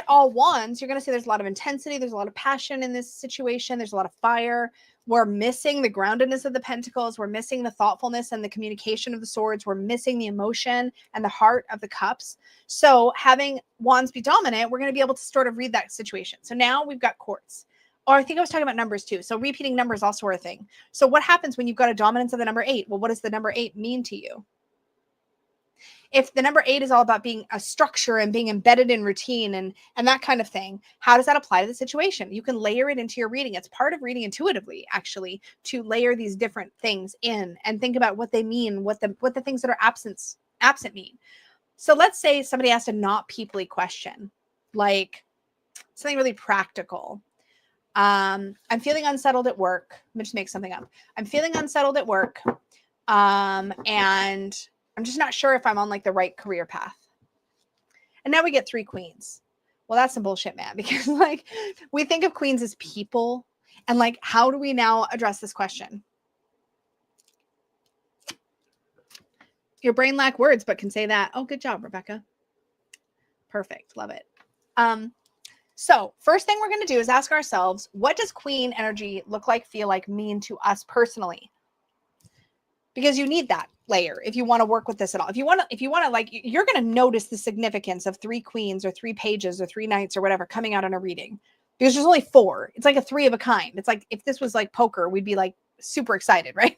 all ones, you're going to see there's a lot of intensity. There's a lot of passion in this situation. There's a lot of fire. We're missing the groundedness of the pentacles. We're missing the thoughtfulness and the communication of the swords. We're missing the emotion and the heart of the cups. So having wands be dominant, we're going to be able to sort of read that situation. So now we've got courts. Or I think I was talking about numbers too. So repeating numbers also are a thing. So what happens when you've got a dominance of the number 8? Well, what does the number 8 mean to you? If the number 8 is all about being a structure and being embedded in routine and that kind of thing, how does that apply to the situation? You can layer it into your reading. It's part of reading intuitively, actually, to layer these different things in and think about what they mean, what the things that are absent mean. So let's say somebody asked a not peoply question, like something really practical. I'm feeling unsettled at work. Let me just make something up. I'm feeling unsettled at work. And I'm just not sure if I'm on like the right career path. And now we get 3 queens. Well, that's some bullshit, man, because like we think of queens as people and like, how do we now address this question? Your brain lack words, but can say that. Oh, good job, Rebecca. Perfect. Love it. So first thing we're going to do is ask ourselves, what does queen energy look like, feel like, mean to us personally? Because you need that layer if you want to work with this at all. If you want to like, you're going to notice the significance of 3 queens or 3 pages or 3 knights or whatever coming out in a reading, because there's only 4. It's like a 3 of a kind. It's like, if this was like poker, we'd be like super excited, right?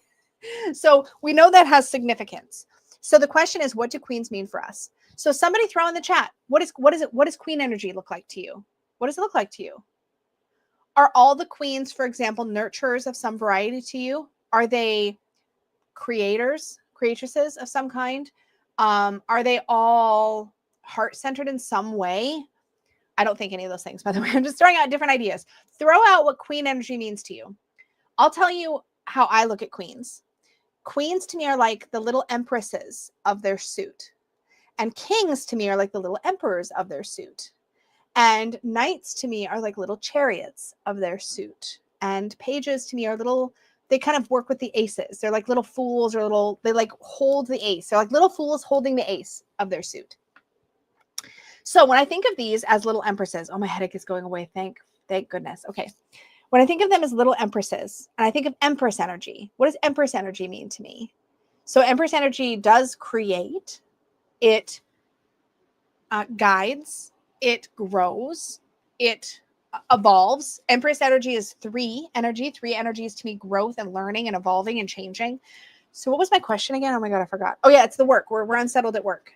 So we know that has significance. So the question is, what do queens mean for us? So somebody throw in the chat, what does queen energy look like to you? What does it look like to you? Are all the queens, for example, nurturers of some variety to you? Are they creatresses of some kind? Are they all heart-centered in some way? I don't think any of those things, by the way. I'm just throwing out different ideas. Throw out what queen energy means to you. I'll tell you how I look at queens. Queens to me are like the little empresses of their suit. And kings to me are like the little emperors of their suit. And knights to me are like little chariots of their suit. And pages to me are little, they kind of work with the aces. They're like little fools or they like hold the ace. They're like little fools holding the ace of their suit. So when I think of these as little empresses, oh, my headache is going away. Thank goodness. Okay. When I think of them as little empresses and I think of empress energy, what does empress energy mean to me? So empress energy does create, it guides, it grows, it evolves. Empress energy is 3 energy. 3 energies to me, growth and learning and evolving and changing. So what was my question again? Oh my God, I forgot. Oh yeah, it's the work. We're unsettled at work.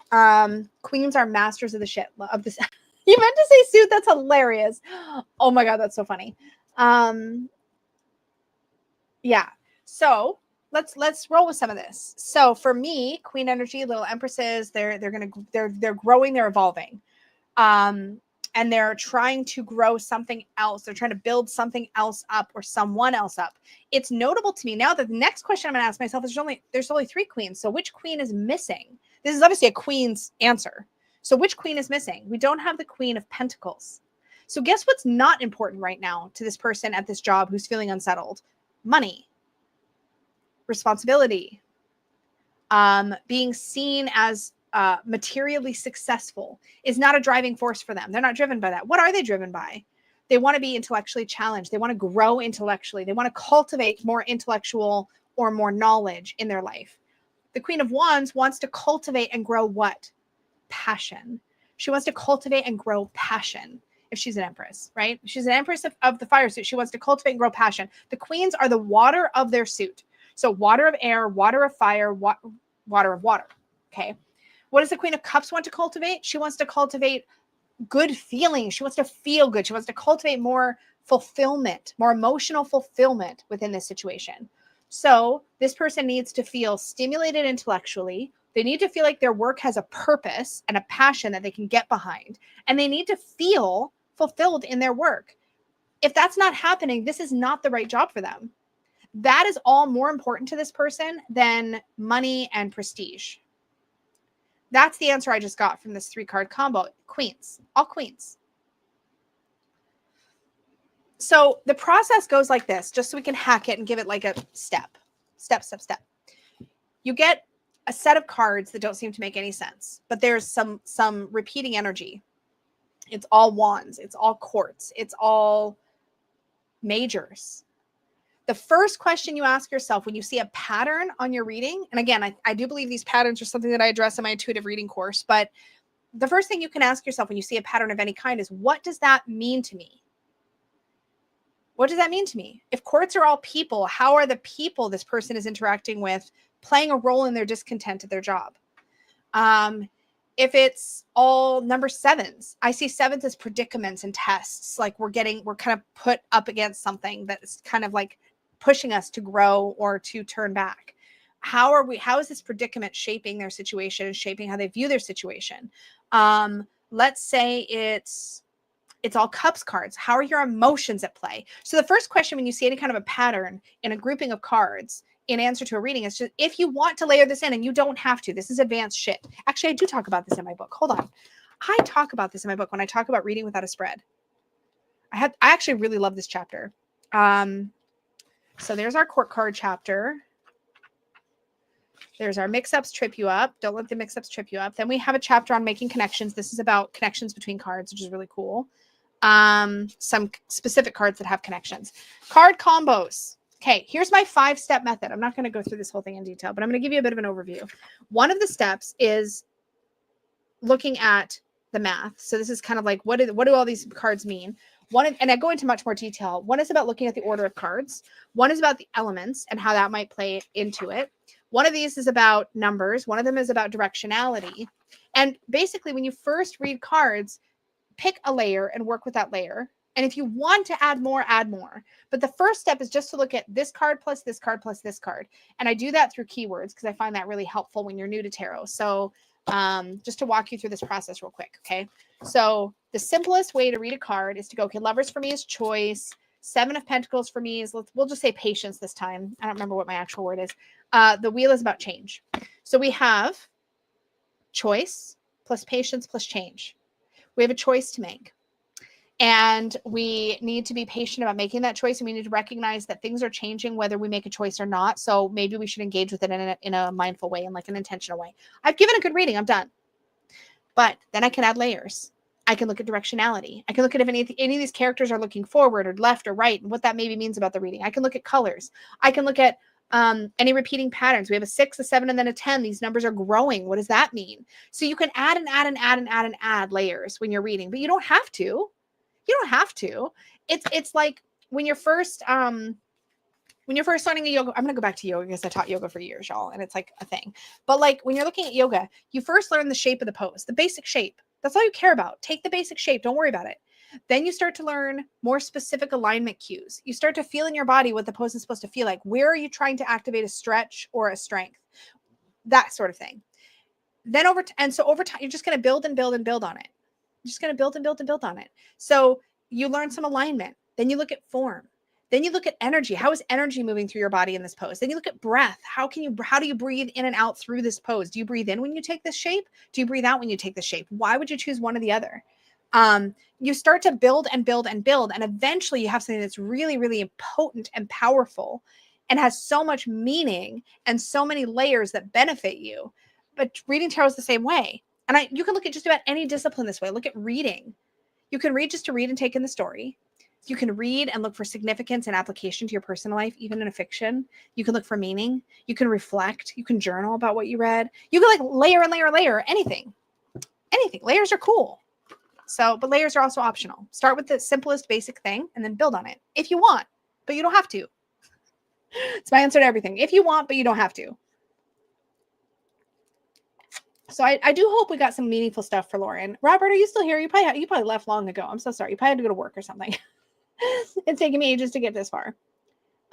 Queens are masters of the shit of this. You meant to say suit. That's hilarious. Oh my God, that's so funny. Yeah. So let's roll with some of this. So for me, queen energy, little empresses, they're growing, they're evolving. And they're trying to grow something else. They're trying to build something else up or someone else up. It's notable to me now that the next question I'm going to ask myself is there's only 3 queens. So which queen is missing? This is obviously a queen's answer. So which queen is missing? We don't have the Queen of Pentacles. So guess what's not important right now to this person at this job who's feeling unsettled? Money, responsibility, being seen as materially successful is not a driving force for them. They're not driven by that. What are they driven by? They want to be intellectually challenged. They want to grow intellectually. They want to cultivate more intellectual or more knowledge in their life. The Queen of Wands wants to cultivate and grow what? Passion. She wants to cultivate and grow passion. If she's an empress, right? She's an empress of the fire suit. She wants to cultivate and grow passion. The queens are the water of their suit. So water of air, water of fire, water of water. Okay. What does the Queen of Cups want to cultivate? She wants to cultivate good feelings. She wants to feel good. She wants to cultivate more fulfillment, more emotional fulfillment within this situation. So this person needs to feel stimulated intellectually. They need to feel like their work has a purpose and a passion that they can get behind. And they need to feel fulfilled in their work. If that's not happening, this is not the right job for them. That is all more important to this person than money and prestige. That's the answer I just got from this 3-card combo. Queens, all queens. So the process goes like this, just so we can hack it and give it like a step. You get a set of cards that don't seem to make any sense, but there's some repeating energy. It's all wands, it's all courts, it's all majors. The first question you ask yourself when you see a pattern on your reading, and again, I do believe these patterns are something that I address in my intuitive reading course, but the first thing you can ask yourself when you see a pattern of any kind is, what does that mean to me? What does that mean to me? If courts are all people, how are the people this person is interacting with playing a role in their discontent at their job? If it's all number 7s, I see 7s as predicaments and tests. Like we're kind of put up against something that's kind of like pushing us to grow or to turn back. How is this predicament shaping their situation and shaping how they view their situation? Let's say it's all cups cards. How are your emotions at play? So the first question when you see any kind of a pattern in a grouping of cards in answer to a reading is just, if you want to layer this in, and you don't have to, this is advanced shit. Actually, I do talk about this in my book. Hold on. I talk about this in my book when I talk about reading without a spread. I actually really love this chapter. So there's our court card chapter. There's our mix-ups trip you up. Don't let the mix-ups trip you up. Then we have a chapter on making connections. This is about connections between cards, which is really cool. Some specific cards that have connections. Card combos. Okay, here's my 5-step method. I'm not going to go through this whole thing in detail, but I'm going to give you a bit of an overview. One of the steps is looking at the math. So this is kind of like, what do all these cards mean? And I go into much more detail. One is about looking at the order of cards. One is about the elements and how that might play into it. One of these is about numbers. One of them is about directionality. And basically, when you first read cards, pick a layer and work with that layer. And if you want to add more, add more. But the first step is just to look at this card plus this card plus this card. And I do that through keywords because I find that really helpful when you're new to tarot. So just to walk you through this process real quick. Okay. So the simplest way to read a card is to go, okay, lovers for me is choice. 7 of Pentacles for me is, we'll just say patience this time. I don't remember what my actual word is. The wheel is about change. So we have choice plus patience plus change. We have a choice to make. And we need to be patient about making that choice. And we need to recognize that things are changing whether we make a choice or not. So maybe we should engage with it in a mindful way and like an intentional way. I've given a good reading. I'm done. But then I can add layers. I can look at directionality. I can look at if any of these characters are looking forward or left or right and what that maybe means about the reading. I can look at colors. I can look at any repeating patterns. We have a 6, a 7, and then a 10. These numbers are growing. What does that mean? So you can add and add and add and add and add layers when you're reading, but you don't have to. You don't have to. It's like when you're first learning a yoga. I'm gonna go back to yoga because I taught yoga for years, y'all, and it's like a thing. But like when you're looking at yoga, you first learn the shape of the pose, the basic shape. That's all you care about. Take the basic shape. Don't worry about it. Then you start to learn more specific alignment cues. You start to feel in your body what the pose is supposed to feel like. Where are you trying to activate a stretch or a strength? That sort of thing. Then over time, you're just going to build and build and build on it. You're just going to build and build and build on it. So you learn some alignment. Then you look at form. Then you look at energy. How is energy moving through your body in this pose? Then you look at breath. How do you breathe in and out through this pose? Do you breathe in when you take this shape? Do you breathe out when you take the shape? Why would you choose one or the other? You start to build and build and build. And eventually you have something that's really, really potent and powerful and has so much meaning and so many layers that benefit you. But reading tarot is the same way. And you can look at just about any discipline this way. Look at reading. You can read just to read and take in the story. You can read and look for significance and application to your personal life, even in a fiction. You can look for meaning. You can reflect. You can journal about what you read. You can like layer and layer and layer, anything. Anything. Layers are cool. But layers are also optional. Start with the simplest basic thing and then build on it if you want, but you don't have to. It's my answer to everything. If you want, but you don't have to. So I do hope we got some meaningful stuff for Lauren. Robert, are you still here? You probably left long ago. I'm so sorry. You probably had to go to work or something. It's taken me ages to get this far.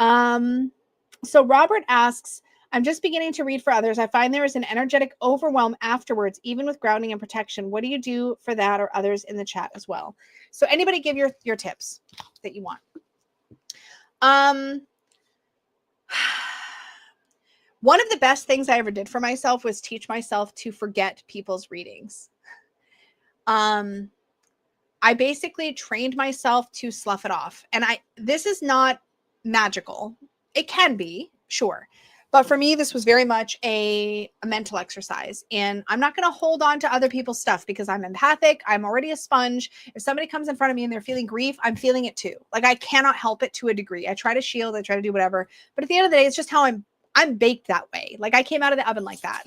So Robert asks, I'm just beginning to read for others. I find there is an energetic overwhelm afterwards, even with grounding and protection. What do you do for that or others in the chat as well? So anybody give your tips. that you want. One of the best things I ever did for myself was teach myself to forget people's readings. I basically trained myself to slough it off. And this is not magical. It can be, sure. But for me, this was very much a mental exercise. And I'm not going to hold on to other people's stuff because I'm empathic. I'm already a sponge. If somebody comes in front of me and they're feeling grief, I'm feeling it too. Like, I cannot help it to a degree. I try to shield, I try to do whatever. But at the end of the day, it's just how I'm baked that way. Like, I came out of the oven like that.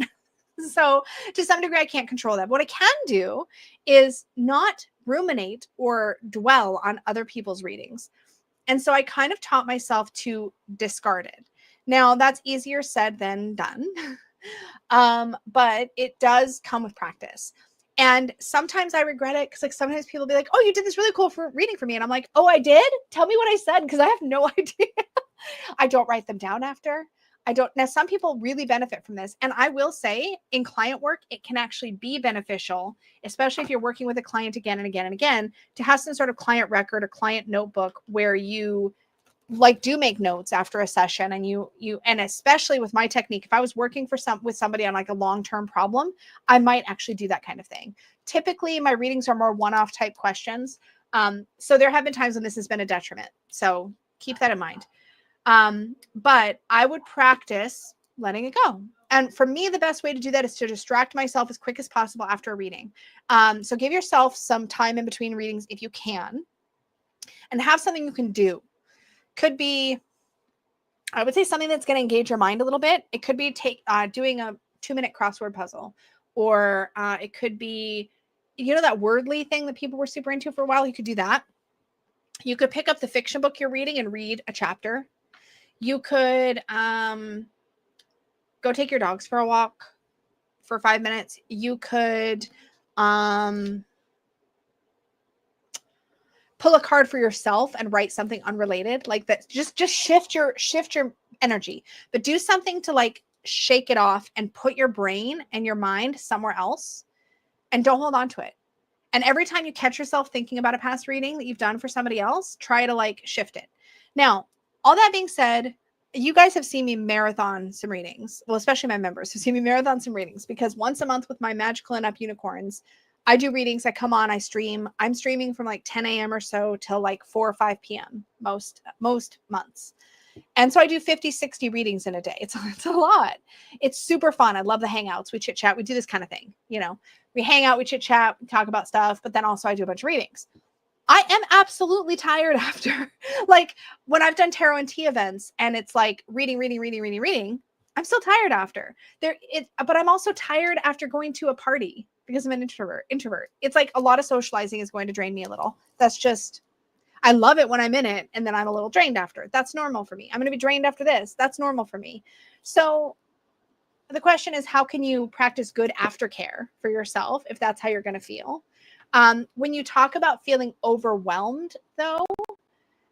So to some degree, I can't control that. What I can do is not ruminate or dwell on other people's readings. And so I kind of taught myself to discard it. Now, that's easier said than done. But it does come with practice. And sometimes I regret it because, like, sometimes people be like, oh, you did this really cool reading for me. And I'm like, oh, I did? Tell me what I said, because I have no idea. I don't write them down after. I don't. Now, some people really benefit from this. And I will say, in client work, it can actually be beneficial, especially if you're working with a client again and again and again, to have some sort of client record or client notebook where you like do make notes after a session. And and especially with my technique, if I was working with somebody on like a long-term problem, I might actually do that kind of thing. Typically, my readings are more one-off type questions. So there have been times when this has been a detriment. So keep that in mind. But I would practice letting it go. And for me, the best way to do that is to distract myself as quick as possible after a reading. So give yourself some time in between readings if you can, and have something you can do. Could be, I would say, something that's going to engage your mind a little bit. It could be doing a 2-minute crossword puzzle, or it could be, that Wordly thing that people were super into for a while. You could do that. You could pick up the fiction book you're reading and read a chapter. You could go take your dogs for a walk for 5 minutes. You could pull a card for yourself and write something unrelated like that. Just shift your energy, but do something to like shake it off and put your brain and your mind somewhere else, and don't hold on to it. And every time you catch yourself thinking about a past reading that you've done for somebody else, try to like shift it. Now, all that being said, you guys have seen me marathon some readings. Well, especially my members have seen me marathon some readings, because once a month with my Magical and Up Unicorns, I do readings. I come on, I stream. I'm streaming from like 10 a.m. or so till like 4 or 5 p.m. most months. And so I do 50, 60 readings in a day. It's a lot. It's super fun. I love the hangouts. We chit chat. We do this kind of thing. We hang out, we chit chat, we talk about stuff, but then also I do a bunch of readings. I am absolutely tired after. Like, when I've done tarot and tea events and it's like reading, I'm still tired after. But I'm also tired after going to a party because I'm an introvert. It's like a lot of socializing is going to drain me a little. That's just, I love it when I'm in it, and then I'm a little drained after. That's normal for me. I'm going to be drained after this. That's normal for me. So the question is, how can you practice good aftercare for yourself if that's how you're going to feel? When you talk about feeling overwhelmed, though,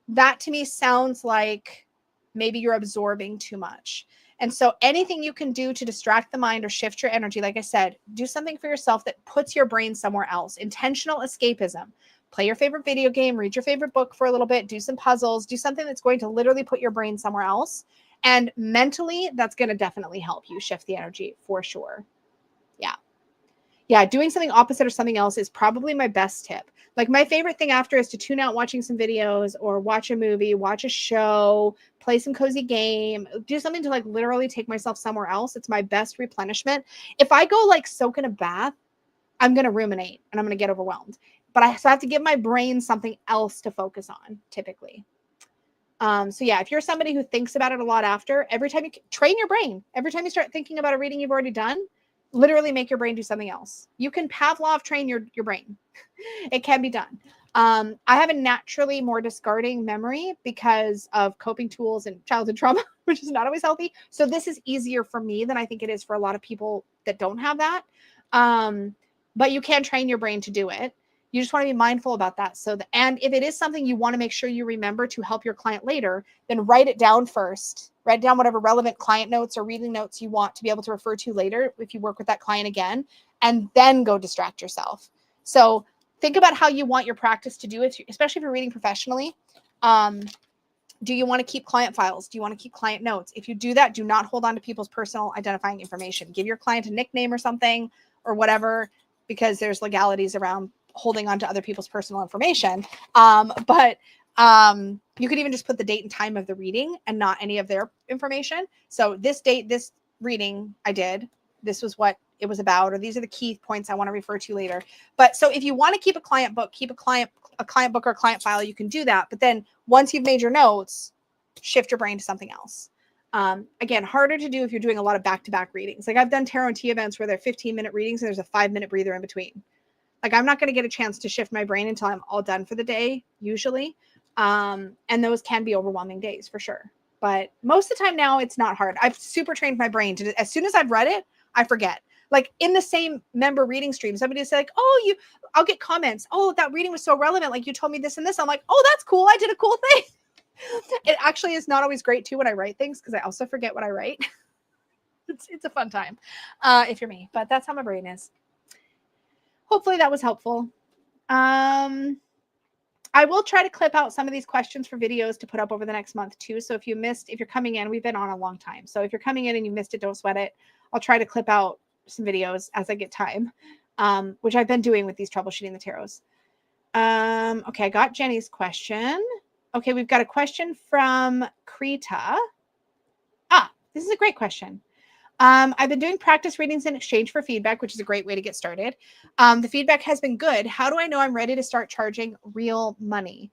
that to me sounds like maybe you're absorbing too much. And so anything you can do to distract the mind or shift your energy, like I said, do something for yourself that puts your brain somewhere else. Intentional escapism. Play your favorite video game, read your favorite book for a little bit, do some puzzles, do something that's going to literally put your brain somewhere else. And mentally, that's going to definitely help you shift the energy for sure. Yeah, doing something opposite or something else is probably my best tip. Like, my favorite thing after is to tune out watching some videos or watch a movie, watch a show, play some cozy game, do something to like literally take myself somewhere else. It's my best replenishment. If I go like soak in a bath, I'm going to ruminate and I'm going to get overwhelmed. But I have to give my brain something else to focus on typically. So yeah, if you're somebody who thinks about it a lot after, every time you train your brain, every time you start thinking about a reading you've already done, literally make your brain do something else. You can Pavlov train your brain. It can be done. I have a naturally more discarding memory because of coping tools and childhood trauma, which is not always healthy. So this is easier for me than I think it is for a lot of people that don't have that. But you can train your brain to do it. You just want to be mindful about that. And if it is something you want to make sure you remember to help your client later, then write it down first. Write down whatever relevant client notes or reading notes you want to be able to refer to later if you work with that client again, and then go distract yourself. So think about how you want your practice to do it, especially if you're reading professionally. Do you want to keep client files? Do you want to keep client notes? If you do that, do not hold on to people's personal identifying information. Give your client a nickname or something or whatever, because there's legalities around holding on to other people's personal information. But you could even just put the date and time of the reading and not any of their information. So this date, this reading I did, this was what it was about, or these are the key points I want to refer to later. But so if you want to keep a client book, keep a client book or a client file, you can do that. But then once you've made your notes, shift your brain to something else. Again, harder to do if you're doing a lot of back-to-back readings. Like I've done tarot and tea events where they're 15-minute readings and there's a 5-minute breather in between. Like I'm not going to get a chance to shift my brain until I'm all done for the day, usually. And those can be overwhelming days for sure. But most of the time now, it's not hard. I've super trained my brain to, as soon as I've read it, I forget. Like in the same member reading stream, somebody say like, oh, I'll get comments. Oh, that reading was so relevant. Like you told me this and this. I'm like, oh, that's cool. I did a cool thing. It actually is not always great too when I write things, because I also forget what I write. It's a fun time if you're me, but that's how my brain is. Hopefully that was helpful. I will try to clip out some of these questions for videos to put up over the next month too. So if you're coming in, we've been on a long time. So if you're coming in and you missed it, don't sweat it. I'll try to clip out some videos as I get time, which I've been doing with these troubleshooting the tarots. Okay, I got Jenny's question. Okay, we've got a question from Krita. This is a great question. I've been doing practice readings in exchange for feedback, which is a great way to get started. The feedback has been good. How do I know I'm ready to start charging real money?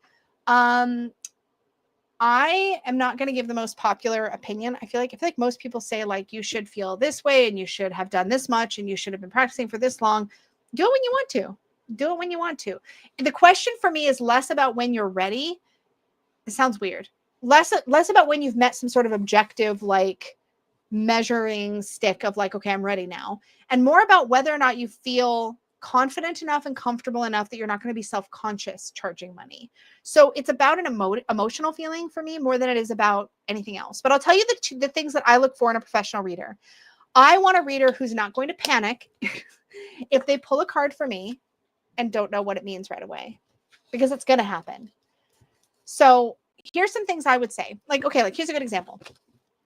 I am not going to give the most popular opinion. I feel like most people say like you should feel this way and you should have done this much and you should have been practicing for this long. Do it when you want to. Do it when you want to. And the question for me is less about when you're ready. It sounds weird. Less about when you've met some sort of objective like measuring stick of like, okay, I'm ready now, and more about whether or not you feel confident enough and comfortable enough that you're not going to be self-conscious charging money. So it's about an emotional feeling for me more than it is about anything else. But I'll tell you the things that I look for in a professional reader. I want a reader who's not going to panic if they pull a card for me and don't know what it means right away, because it's going to happen. So here's some things I would say. Like, okay, like here's a good example.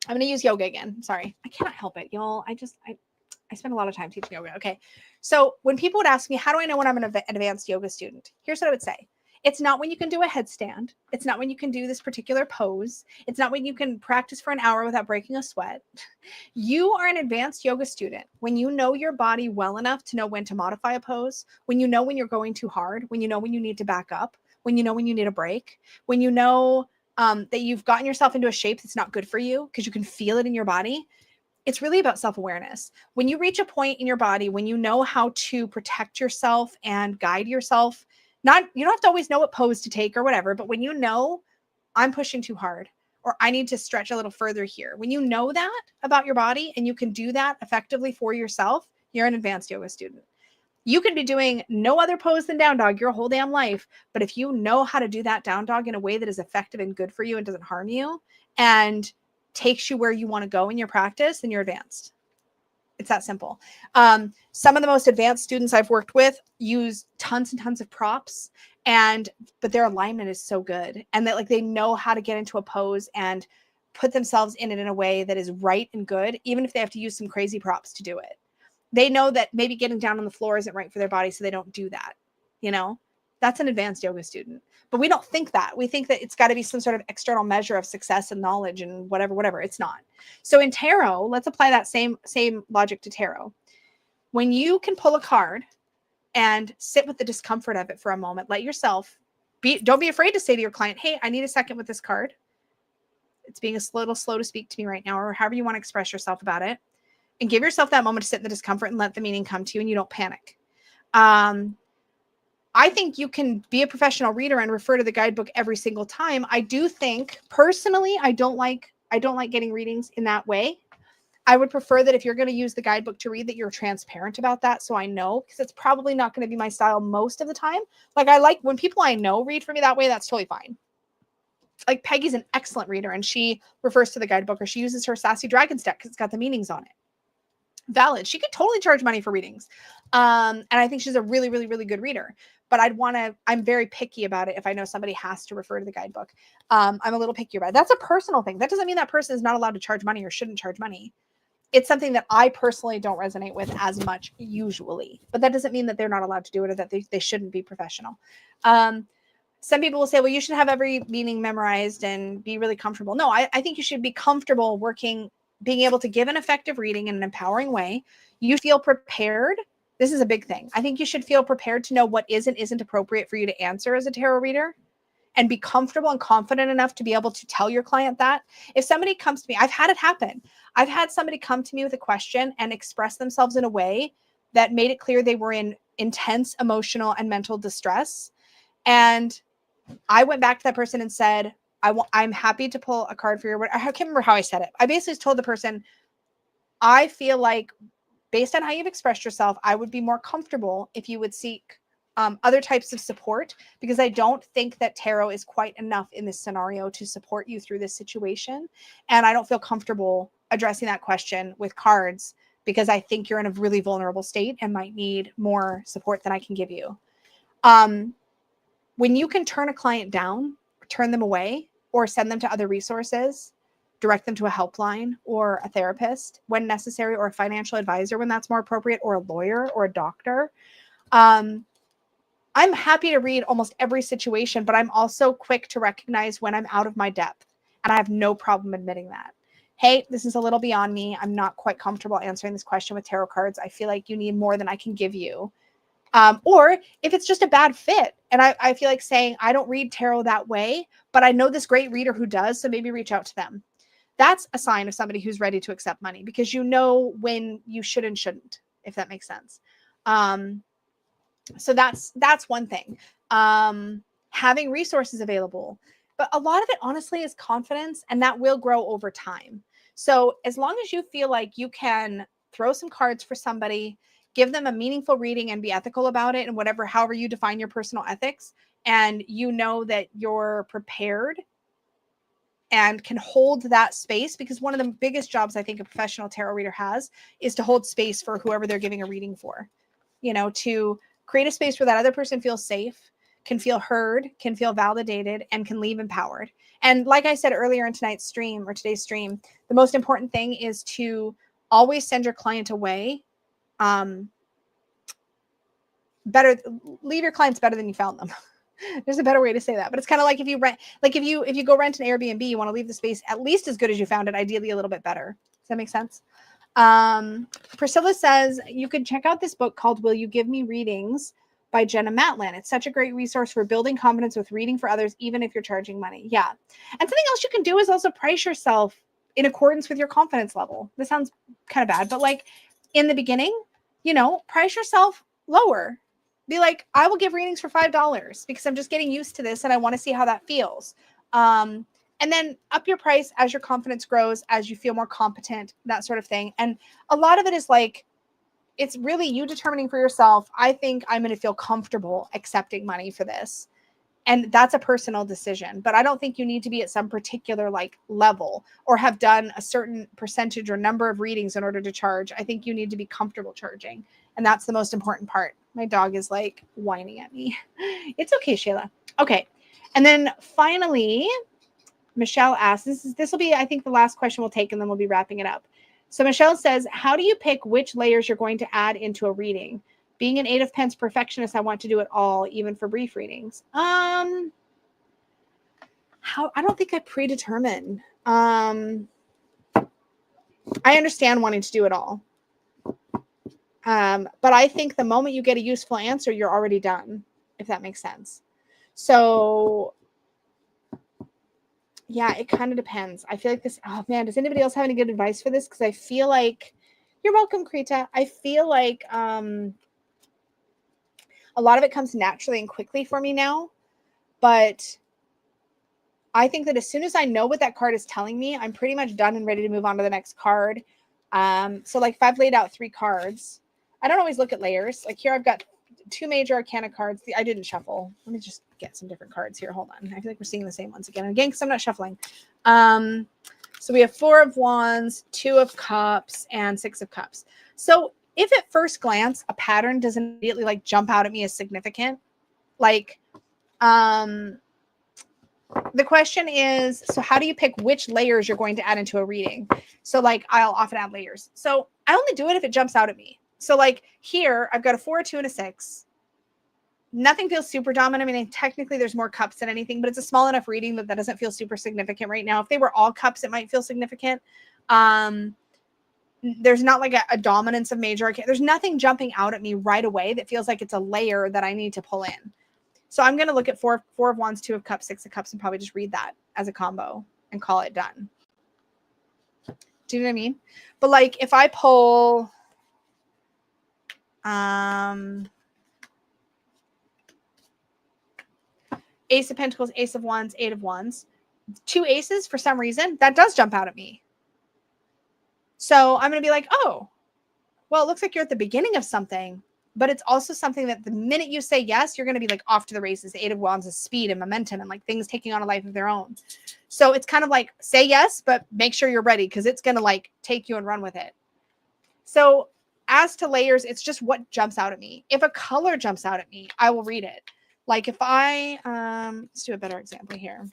I'm going to use yoga again. Sorry. I cannot help it, y'all. I spend a lot of time teaching yoga. Okay. So when people would ask me, how do I know when I'm an advanced yoga student? Here's what I would say. It's not when you can do a headstand. It's not when you can do this particular pose. It's not when you can practice for an hour without breaking a sweat. You are an advanced yoga student when you know your body well enough to know when to modify a pose, when you know when you're going too hard, when you know when you need to back up, when you know when you need a break, when you know that you've gotten yourself into a shape that's not good for you because you can feel it in your body. It's really about self-awareness. When you reach a point in your body, when you know how to protect yourself and guide yourself, you don't have to always know what pose to take or whatever, but when you know I'm pushing too hard or I need to stretch a little further here, when you know that about your body and you can do that effectively for yourself, you're an advanced yoga student. You could be doing no other pose than down dog your whole damn life. But if you know how to do that down dog in a way that is effective and good for you and doesn't harm you and takes you where you want to go in your practice, then you're advanced. It's that simple. Some of the most advanced students I've worked with use tons and tons of props, but their alignment is so good. And that like they know how to get into a pose and put themselves in it in a way that is right and good, even if they have to use some crazy props to do it. They know that maybe getting down on the floor isn't right for their body, so they don't do that. You know, that's an advanced yoga student. But we don't think that. We think that it's got to be some sort of external measure of success and knowledge and whatever. It's not. So in tarot, let's apply that same logic to tarot. When you can pull a card and sit with the discomfort of it for a moment, let yourself don't be afraid to say to your client, hey, I need a second with this card. It's being a little slow to speak to me right now, or however you want to express yourself about it. And give yourself that moment to sit in the discomfort and let the meaning come to you and you don't panic. I think you can be a professional reader and refer to the guidebook every single time. I do think personally, I don't like getting readings in that way. I would prefer that if you're going to use the guidebook to read, that you're transparent about that. So I know, because it's probably not going to be my style most of the time. Like I like when people I know read for me that way, that's totally fine. Like Peggy's an excellent reader and she refers to the guidebook or she uses her Sassy Dragons deck because it's got the meanings on it. Valid. She could totally charge money for readings. And I think she's a really, really, really good reader. but I'm very picky about it if I know somebody has to refer to the guidebook. I'm a little picky about it. That's a personal thing. That doesn't mean that person is not allowed to charge money or shouldn't charge money. It's something that I personally don't resonate with as much usually, but that doesn't mean that they're not allowed to do it or that they shouldn't be professional. Some people will say, well, you should have every meaning memorized and be really comfortable. No, I think you should be comfortable being able to give an effective reading in an empowering way. You feel prepared. This is a big thing. I think you should feel prepared to know what is and isn't appropriate for you to answer as a tarot reader, and be comfortable and confident enough to be able to tell your client that. If somebody comes to me, I've had it happen. I've had somebody come to me with a question and express themselves in a way that made it clear they were in intense emotional and mental distress. And I went back to that person and said, I'm happy to pull a card for your, I can't remember how I said it. I basically told the person, I feel like based on how you've expressed yourself, I would be more comfortable if you would seek other types of support, because I don't think that tarot is quite enough in this scenario to support you through this situation. And I don't feel comfortable addressing that question with cards because I think you're in a really vulnerable state and might need more support than I can give you. When you can turn a client down, turn them away, or send them to other resources, direct them to a helpline or a therapist when necessary, or a financial advisor when that's more appropriate, or a lawyer or a doctor. I'm happy to read almost every situation, but I'm also quick to recognize when I'm out of my depth. And I have no problem admitting that. Hey, this is a little beyond me. I'm not quite comfortable answering this question with tarot cards. I feel like you need more than I can give you. Or if it's just a bad fit, and I feel like saying, I don't read tarot that way, but I know this great reader who does, so maybe reach out to them. That's a sign of somebody who's ready to accept money, because you know when you should and shouldn't, if that makes sense. So that's one thing. Having resources available. But a lot of it, honestly, is confidence, and that will grow over time. So as long as you feel like you can throw some cards for somebody, give them a meaningful reading and be ethical about it, and however you define your personal ethics, and you know that you're prepared and can hold that space, because one of the biggest jobs I think a professional tarot reader has is to hold space for whoever they're giving a reading for, to create a space where that other person feels safe, can feel heard, can feel validated, and can leave empowered. And like I said earlier in today's stream, the most important thing is to always send your client away leave your clients better than you found them. There's a better way to say that, but it's kind of like if you go rent an Airbnb, you want to leave the space at least as good as you found it, ideally a little bit better. Does that make sense? Priscilla says you could check out this book called Will You Give Me Readings by Jenna Matlin. It's such a great resource for building confidence with reading for others, even if you're charging money. Yeah. And something else you can do is also price yourself in accordance with your confidence level. This sounds kind of bad, but like in the beginning, price yourself lower. Be like, I will give readings for $5 because I'm just getting used to this and I want to see how that feels. And then up your price as your confidence grows, as you feel more competent, that sort of thing. And a lot of it is like, it's really you determining for yourself, I think I'm going to feel comfortable accepting money for this. And that's a personal decision. But I don't think you need to be at some particular level or have done a certain percentage or number of readings in order to charge. I think you need to be comfortable charging. And that's the most important part. My dog is whining at me. It's okay, Shayla. Okay. And then finally, Michelle asks, this will be, I think, the last question we'll take, and then we'll be wrapping it up. So Michelle says, how do you pick which layers you're going to add into a reading? Being an 8 of Pence perfectionist, I want to do it all, even for brief readings. I don't think I predetermine. I understand wanting to do it all. But I think the moment you get a useful answer, you're already done, if that makes sense. So yeah, it kind of depends. I feel like this, oh man, does anybody else have any good advice for this? Because I feel like, you're welcome, Krita. I feel like a lot of it comes naturally and quickly for me now. But I think that as soon as I know what that card is telling me, I'm pretty much done and ready to move on to the next card. So if I've laid out 3 cards, I don't always look at layers. Like here, I've got 2 major arcana cards. I didn't shuffle. Let me just get some different cards here. Hold on. I feel like we're seeing the same ones again and again because I'm not shuffling. So we have 4 of Wands, 2 of Cups, and 6 of Cups. So if at first glance, a pattern doesn't immediately jump out at me as significant, Like, the question is, so how do you pick which layers you're going to add into a reading? So like, I'll often add layers. So I only do it if it jumps out at me. So like here, I've got a 4, a 2, and a 6. Nothing feels super dominant. I mean, technically there's more cups than anything, but it's a small enough reading that doesn't feel super significant right now. If they were all cups, it might feel significant. There's not like a dominance of major arcana. There's nothing jumping out at me right away that feels like it's a layer that I need to pull in. So I'm going to look at four of wands, 2 of cups, 6 of cups, and probably just read that as a combo and call it done. Do you know what I mean? But like if I pull, Ace of Pentacles, Ace of Wands, 8 of Wands, 2 aces for some reason, that does jump out at me. So I'm going to be like, oh, well, it looks like you're at the beginning of something, but it's also something that the minute you say yes, you're going to be like off to the races. The 8 of Wands is speed and momentum and like things taking on a life of their own. So it's kind of like say yes, but make sure you're ready because it's going to like take you and run with it. So as to layers, it's just what jumps out at me. If a color jumps out at me, I will read it. Like if I, let's do a better example here.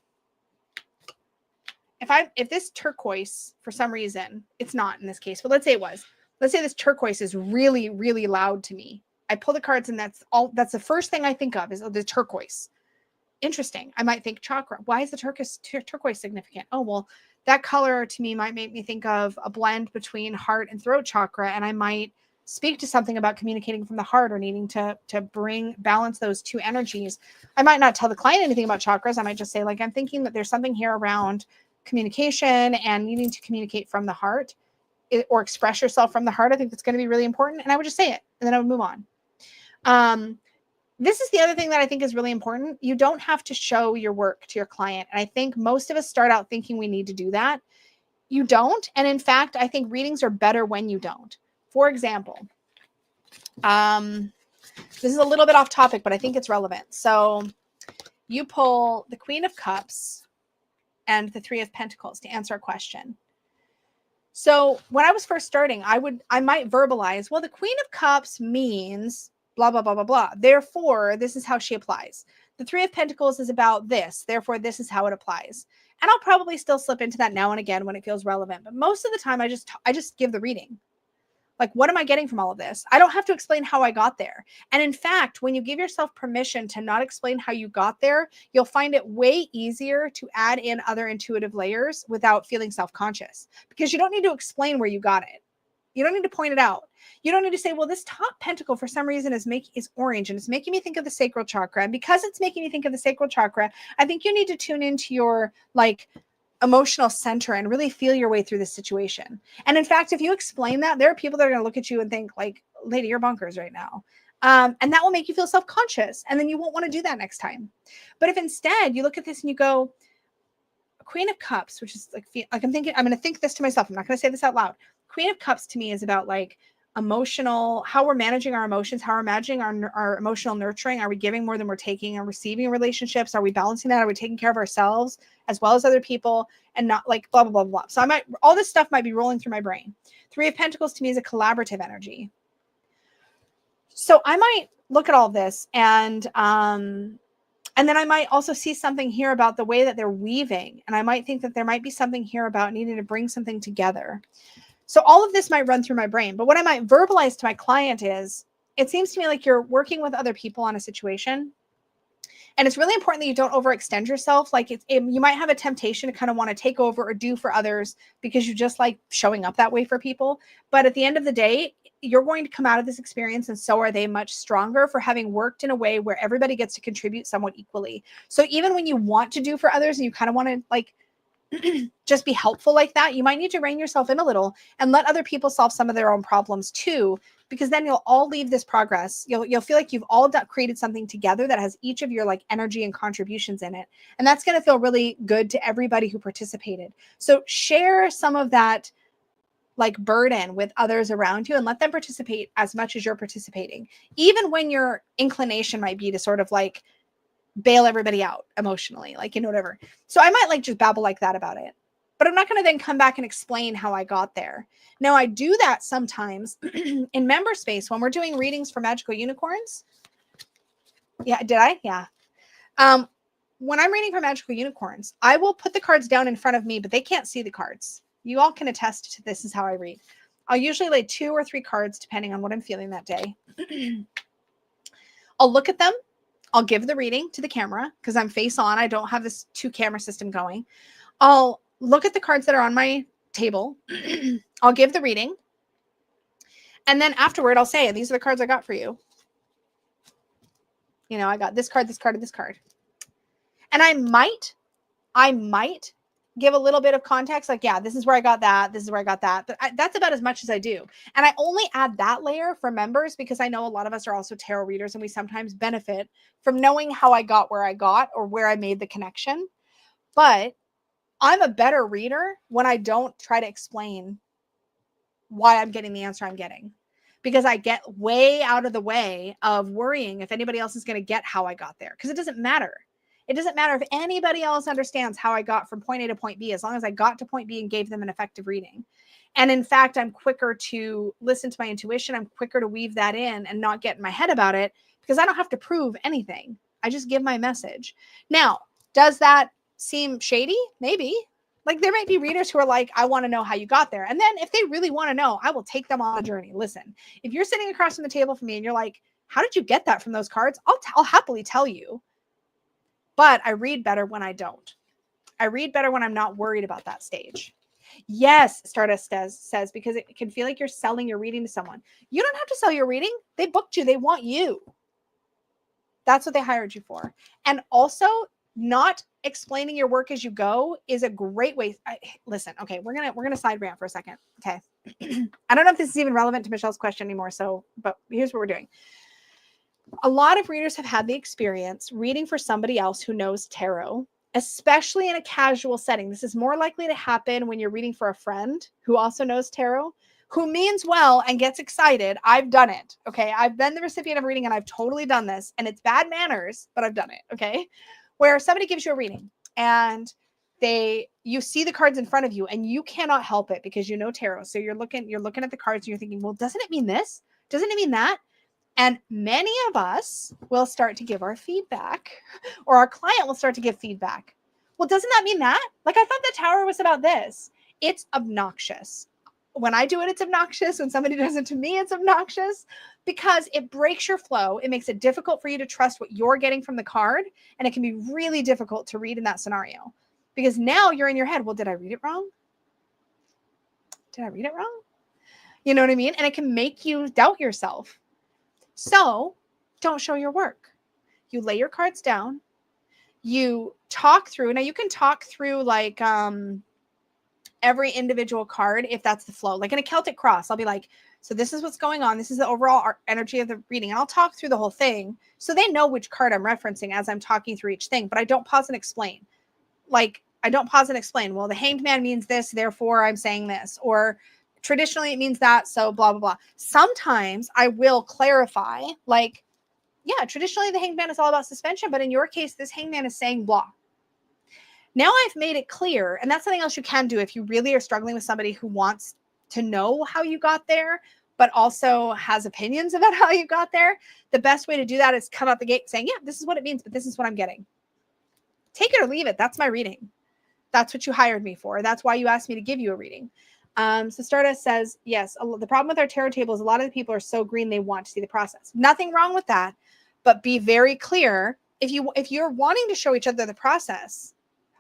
If this turquoise, for some reason, it's not in this case, but let's say it was. Let's say this turquoise is really, really loud to me. I pull the cards and that's the first thing I think of is the turquoise. Interesting. I might think chakra. Why is the turquoise significant? Oh, well, that color to me might make me think of a blend between heart and throat chakra. And I might speak to something about communicating from the heart or needing to balance those two energies. I might not tell the client anything about chakras. I might just say, like, I'm thinking that there's something here around communication and needing to communicate from the heart or express yourself from the heart. I think that's going to be really important. And I would just say it and then I would move on. This is the other thing that I think is really important. You don't have to show your work to your client. And I think most of us start out thinking we need to do that. You don't. And in fact, I think readings are better when you don't. For example, this is a little bit off topic, but I think it's relevant. So you pull the Queen of Cups and the 3 of Pentacles to answer a question. So when I was first starting, I might verbalize, well, the Queen of Cups means blah, blah, blah, blah, blah. Therefore, this is how she applies. The 3 of Pentacles is about this. Therefore, this is how it applies. And I'll probably still slip into that now and again when it feels relevant. But most of the time, I just give the reading. Like, what am I getting from all of this? I don't have to explain how I got there. And in fact, when you give yourself permission to not explain how you got there, you'll find it way easier to add in other intuitive layers without feeling self-conscious, because you don't need to explain where you got it. You don't need to point it out. You don't need to say, well, this top pentacle for some reason is orange and it's making me think of the sacral chakra. And because it's making me think of the sacral chakra, I think you need to tune into your emotional center and really feel your way through this situation. And in fact, if you explain that, there are people that are going to look at you and think like, lady, you're bonkers right now. And that will make you feel self-conscious. And then you won't want to do that next time. But if instead you look at this and you go, Queen of Cups, which is like I'm going to think this to myself. I'm not going to say this out loud. Queen of Cups to me is about like emotional, how we're managing our emotions, how we're managing our emotional nurturing. Are we giving more than we're taking and receiving in relationships? Are we balancing that? Are we taking care of ourselves as well as other people and not like blah, blah, blah, blah. So all this stuff might be rolling through my brain. 3 of Pentacles to me is a collaborative energy. So I might look at all this and then I might also see something here about the way that they're weaving. And I might think that there might be something here about needing to bring something together. So all of this might run through my brain. But what I might verbalize to my client is, it seems to me like you're working with other people on a situation. And it's really important that you don't overextend yourself. Like you might have a temptation to kind of want to take over or do for others because you just like showing up that way for people. But at the end of the day, you're going to come out of this experience, and so are they, much stronger for having worked in a way where everybody gets to contribute somewhat equally. So even when you want to do for others and you kind of want to like just be helpful like that, you might need to rein yourself in a little and let other people solve some of their own problems too, because then you'll all leave this progress. You'll feel like you've all created something together that has each of your like energy and contributions in it. And that's going to feel really good to everybody who participated. So share some of that like burden with others around you and let them participate as much as you're participating, even when your inclination might be to sort of like bail everybody out emotionally, like, whatever. So I might like just babble like that about it, but I'm not going to then come back and explain how I got there. Now I do that sometimes in member space when we're doing readings for magical unicorns. Yeah, did I? Yeah. When I'm reading for magical unicorns, I will put the cards down in front of me, but they can't see the cards. You all can attest to this is how I read. I'll usually lay 2 or 3 cards depending on what I'm feeling that day. I'll look at them. I'll give the reading to the camera because I'm face on. I don't have this 2 camera system going. I'll look at the cards that are on my table. I'll give the reading. And then afterward, I'll say, these are the cards I got for you. You know, I got this card, this card, and this card. And I might give a little bit of context, like, yeah, this is where I got that. This is where I got that. But that's about as much as I do. And I only add that layer for members because I know a lot of us are also tarot readers and we sometimes benefit from knowing how I got where I got or where I made the connection. But I'm a better reader when I don't try to explain why I'm getting the answer I'm getting, because I get way out of the way of worrying if anybody else is going to get how I got there, because it doesn't matter. It doesn't matter if anybody else understands how I got from point A to point B, as long as I got to point B and gave them an effective reading. And in fact, I'm quicker to listen to my intuition. I'm quicker to weave that in and not get in my head about it because I don't have to prove anything. I just give my message. Now, does that seem shady? Maybe. Like there might be readers who are like, I want to know how you got there. And then if they really want to know, I will take them on a journey. Listen, if you're sitting across from the table from me and you're like, how did you get that from those cards? I'll happily tell you. But I read better when I don't. I read better when I'm not worried about that stage. Yes, Stardust says, because it can feel like you're selling your reading to someone. You don't have to sell your reading. They booked you. They want you. That's what they hired you for. And also, not explaining your work as you go is a great way. Listen, okay, we're gonna side rant for a second. Okay. I don't know if this is even relevant to Michelle's question anymore. But here's what we're doing. A lot of readers have had the experience reading for somebody else who knows tarot, especially in a casual setting. This is more likely to happen when you're reading for a friend who also knows tarot, who means well and gets excited. I've done it. Okay. I've been the recipient of reading and I've totally done this, and it's bad manners, but I've done it. Okay. Where somebody gives you a reading and you see the cards in front of you and you cannot help it because you know tarot. So you're looking at the cards and you're thinking, well, doesn't it mean this? Doesn't it mean that? And many of us will start to give our feedback, or our client will start to give feedback. Well, doesn't that mean that? Like, I thought the tower was about this. It's obnoxious. When I do it, it's obnoxious. When somebody does it to me, it's obnoxious because it breaks your flow. It makes it difficult for you to trust what you're getting from the card. And it can be really difficult to read in that scenario because now you're in your head. Well, did I read it wrong? Did I read it wrong? You know what I mean? And it can make you doubt yourself. So don't show your work. You lay your cards down. You talk through. Now you can talk through like every individual card if that's the flow. Like in a Celtic cross, I'll be like, so this is what's going on. This is the overall energy of the reading. And I'll talk through the whole thing so they know which card I'm referencing as I'm talking through each thing. But I don't pause and explain. Like I don't pause and explain. Well, the Hanged Man means this, therefore I'm saying this. Or traditionally it means that, so blah, blah, blah. Sometimes I will clarify, like, yeah, traditionally the Hanged Man is all about suspension, but in your case, this Hanged Man is saying blah. Now I've made it clear, and that's something else you can do if you really are struggling with somebody who wants to know how you got there, but also has opinions about how you got there. The best way to do that is come out the gate saying, yeah, this is what it means, but this is what I'm getting. Take it or leave it. That's my reading. That's what you hired me for. That's why you asked me to give you a reading. So Stardust says, yes, the problem with our tarot table is a lot of the people are so green they want to see the process. Nothing wrong with that, but be very clear. If you're wanting to show each other the process,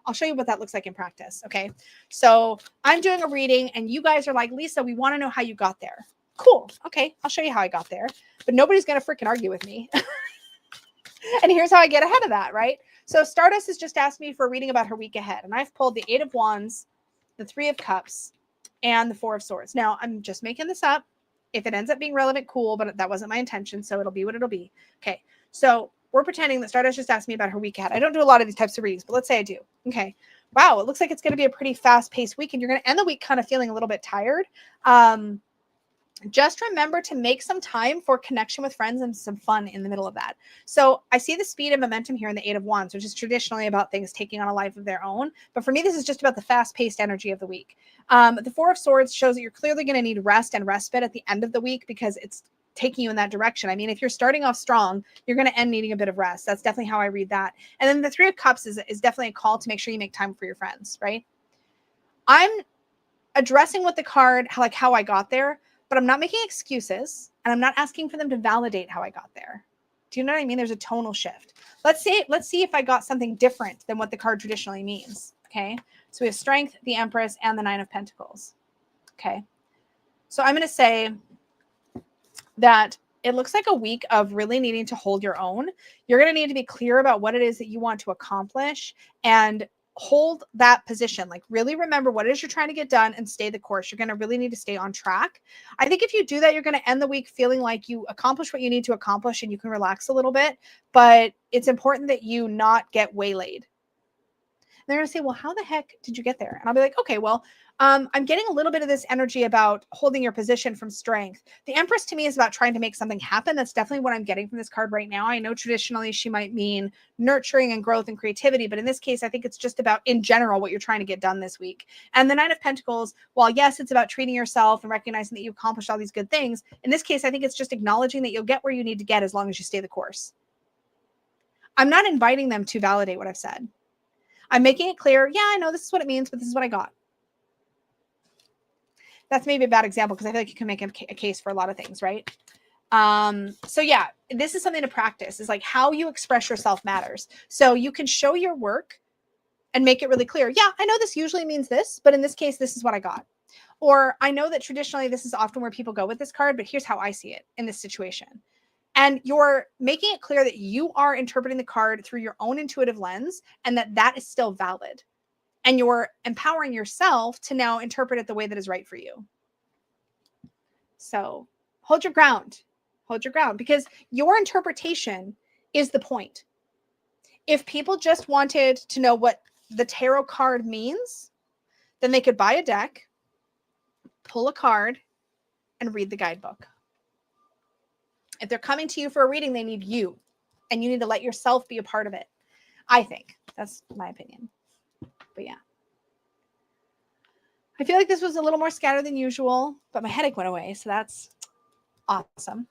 I'll show you what that looks like in practice. Okay. So I'm doing a reading and you guys are like, Lisa, we want to know how you got there. Cool. Okay. I'll show you how I got there, but nobody's going to freaking argue with me. And here's how I get ahead of that. Right. So Stardust has just asked me for a reading about her week ahead. And I've pulled the 8 of Wands, the 3 of Cups, and the 4 of Swords. Now, I'm just making this up. If it ends up being relevant, cool, but that wasn't my intention, so it'll be what it'll be. Okay, so we're pretending that Stardust just asked me about her week ahead. I don't do a lot of these types of readings, but let's say I do. Okay, wow, it looks like it's going to be a pretty fast-paced week, and you're going to end the week kind of feeling a little bit tired. Just remember to make some time for connection with friends and some fun in the middle of that. So I see the speed and momentum here in the 8 of Wands, which is traditionally about things taking on a life of their own. But for me, this is just about the fast-paced energy of the week. The 4 of Swords shows that you're clearly going to need rest and respite at the end of the week because it's taking you in that direction. I mean, if you're starting off strong, you're going to end needing a bit of rest. That's definitely how I read that. And then the Three of Cups is definitely a call to make sure you make time for your friends, right? I'm addressing with the card how I got there, but I'm not making excuses, and I'm not asking for them to validate how I got there. Do you know what I mean? There's a tonal shift. Let's see if I got something different than what the card traditionally means. Okay. So we have Strength, the Empress, and the Nine of Pentacles. Okay. So I'm going to say that it looks like a week of really needing to hold your own. You're going to need to be clear about what it is that you want to accomplish and hold that position. Like, really remember what it is you're trying to get done and stay the course. You're going to really need to stay on track. I think if you do that, you're going to end the week feeling like you accomplished what you need to accomplish and you can relax a little bit. But it's important that you not get waylaid. They're going to say, well, how the heck did you get there? And I'll be like, okay, well, I'm getting a little bit of this energy about holding your position from Strength. The Empress to me is about trying to make something happen. That's definitely what I'm getting from this card right now. I know traditionally she might mean nurturing and growth and creativity, but in this case, I think it's just about, in general, what you're trying to get done this week. And the Nine of Pentacles, while yes, it's about treating yourself and recognizing that you accomplished all these good things, in this case, I think it's just acknowledging that you'll get where you need to get as long as you stay the course. I'm not inviting them to validate what I've said. I'm making it clear, yeah, I know this is what it means, but this is what I got. That's maybe a bad example because I feel like you can make a case for a lot of things, right? So yeah, this is something to practice. Is like how you express yourself matters. So you can show your work and make it really clear. Yeah, I know this usually means this, but in this case, this is what I got. Or I know that traditionally this is often where people go with this card, but here's how I see it in this situation. And you're making it clear that you are interpreting the card through your own intuitive lens and that is still valid. And you're empowering yourself to now interpret it the way that is right for you. So hold your ground. Hold your ground because your interpretation is the point. If people just wanted to know what the tarot card means, then they could buy a deck, pull a card, and read the guidebook. If they're coming to you for a reading, they need you. And you need to let yourself be a part of it. I think. That's my opinion. But yeah. I feel like this was a little more scattered than usual, but my headache went away. So that's awesome.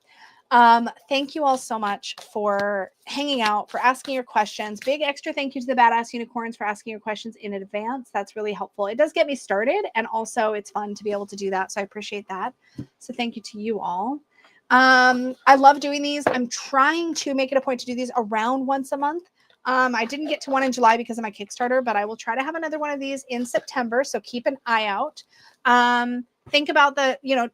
Thank you all so much for hanging out, for asking your questions. Big extra thank you to the Badass Unicorns for asking your questions in advance. That's really helpful. It does get me started. And also it's fun to be able to do that. So I appreciate that. So thank you to you all. I love doing these. I'm trying to make it a point to do these around once a month. I didn't get to one in July because of my Kickstarter, but I will try to have another one of these in September. So keep an eye out. Think about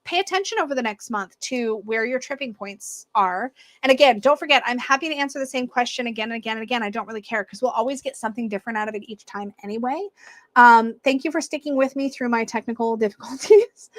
pay attention over the next month to where your tripping points are. And again, don't forget, I'm happy to answer the same question again and again and again. I don't really care because we'll always get something different out of it each time anyway. Thank you for sticking with me through my technical difficulties.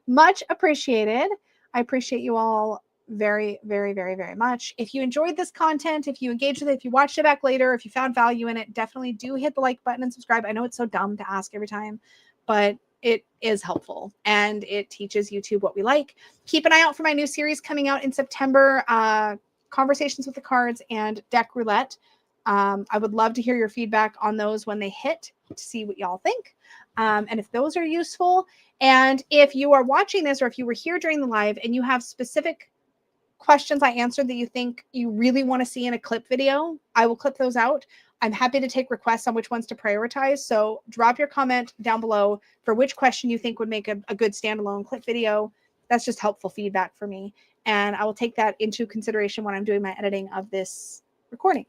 Much appreciated. I appreciate you all very, very, very, very much. If you enjoyed this content, if you engaged with it, if you watched it back later, if you found value in it, definitely do hit the like button and subscribe. I know it's so dumb to ask every time, but it is helpful and it teaches YouTube what we like. Keep an eye out for my new series coming out in September, Conversations with the Cards and Deck Roulette. I would love to hear your feedback on those when they hit to see what y'all think. And if those are useful, and if you are watching this or if you were here during the live and you have specific questions I answered that you think you really want to see in a clip video, I will clip those out. I'm happy to take requests on which ones to prioritize. So drop your comment down below for which question you think would make a good standalone clip video. That's just helpful feedback for me. And I will take that into consideration when I'm doing my editing of this recording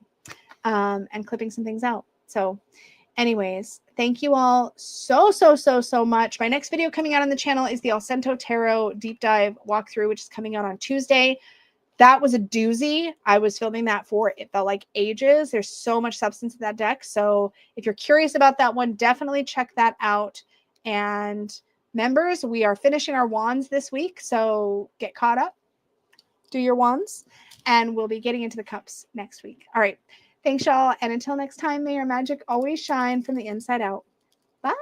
and clipping some things out. So anyways, thank you all so much. My next video coming out on the channel is the Alcento Tarot Deep Dive Walkthrough, which is coming out on Tuesday. That was a doozy. I was filming that for, it felt like ages. There's so much substance in that deck. So if you're curious about that one, definitely check that out. And members, we are finishing our wands this week. So get caught up, do your wands, and we'll be getting into the cups next week. All right. Thanks, y'all. And until next time, may your magic always shine from the inside out. Bye.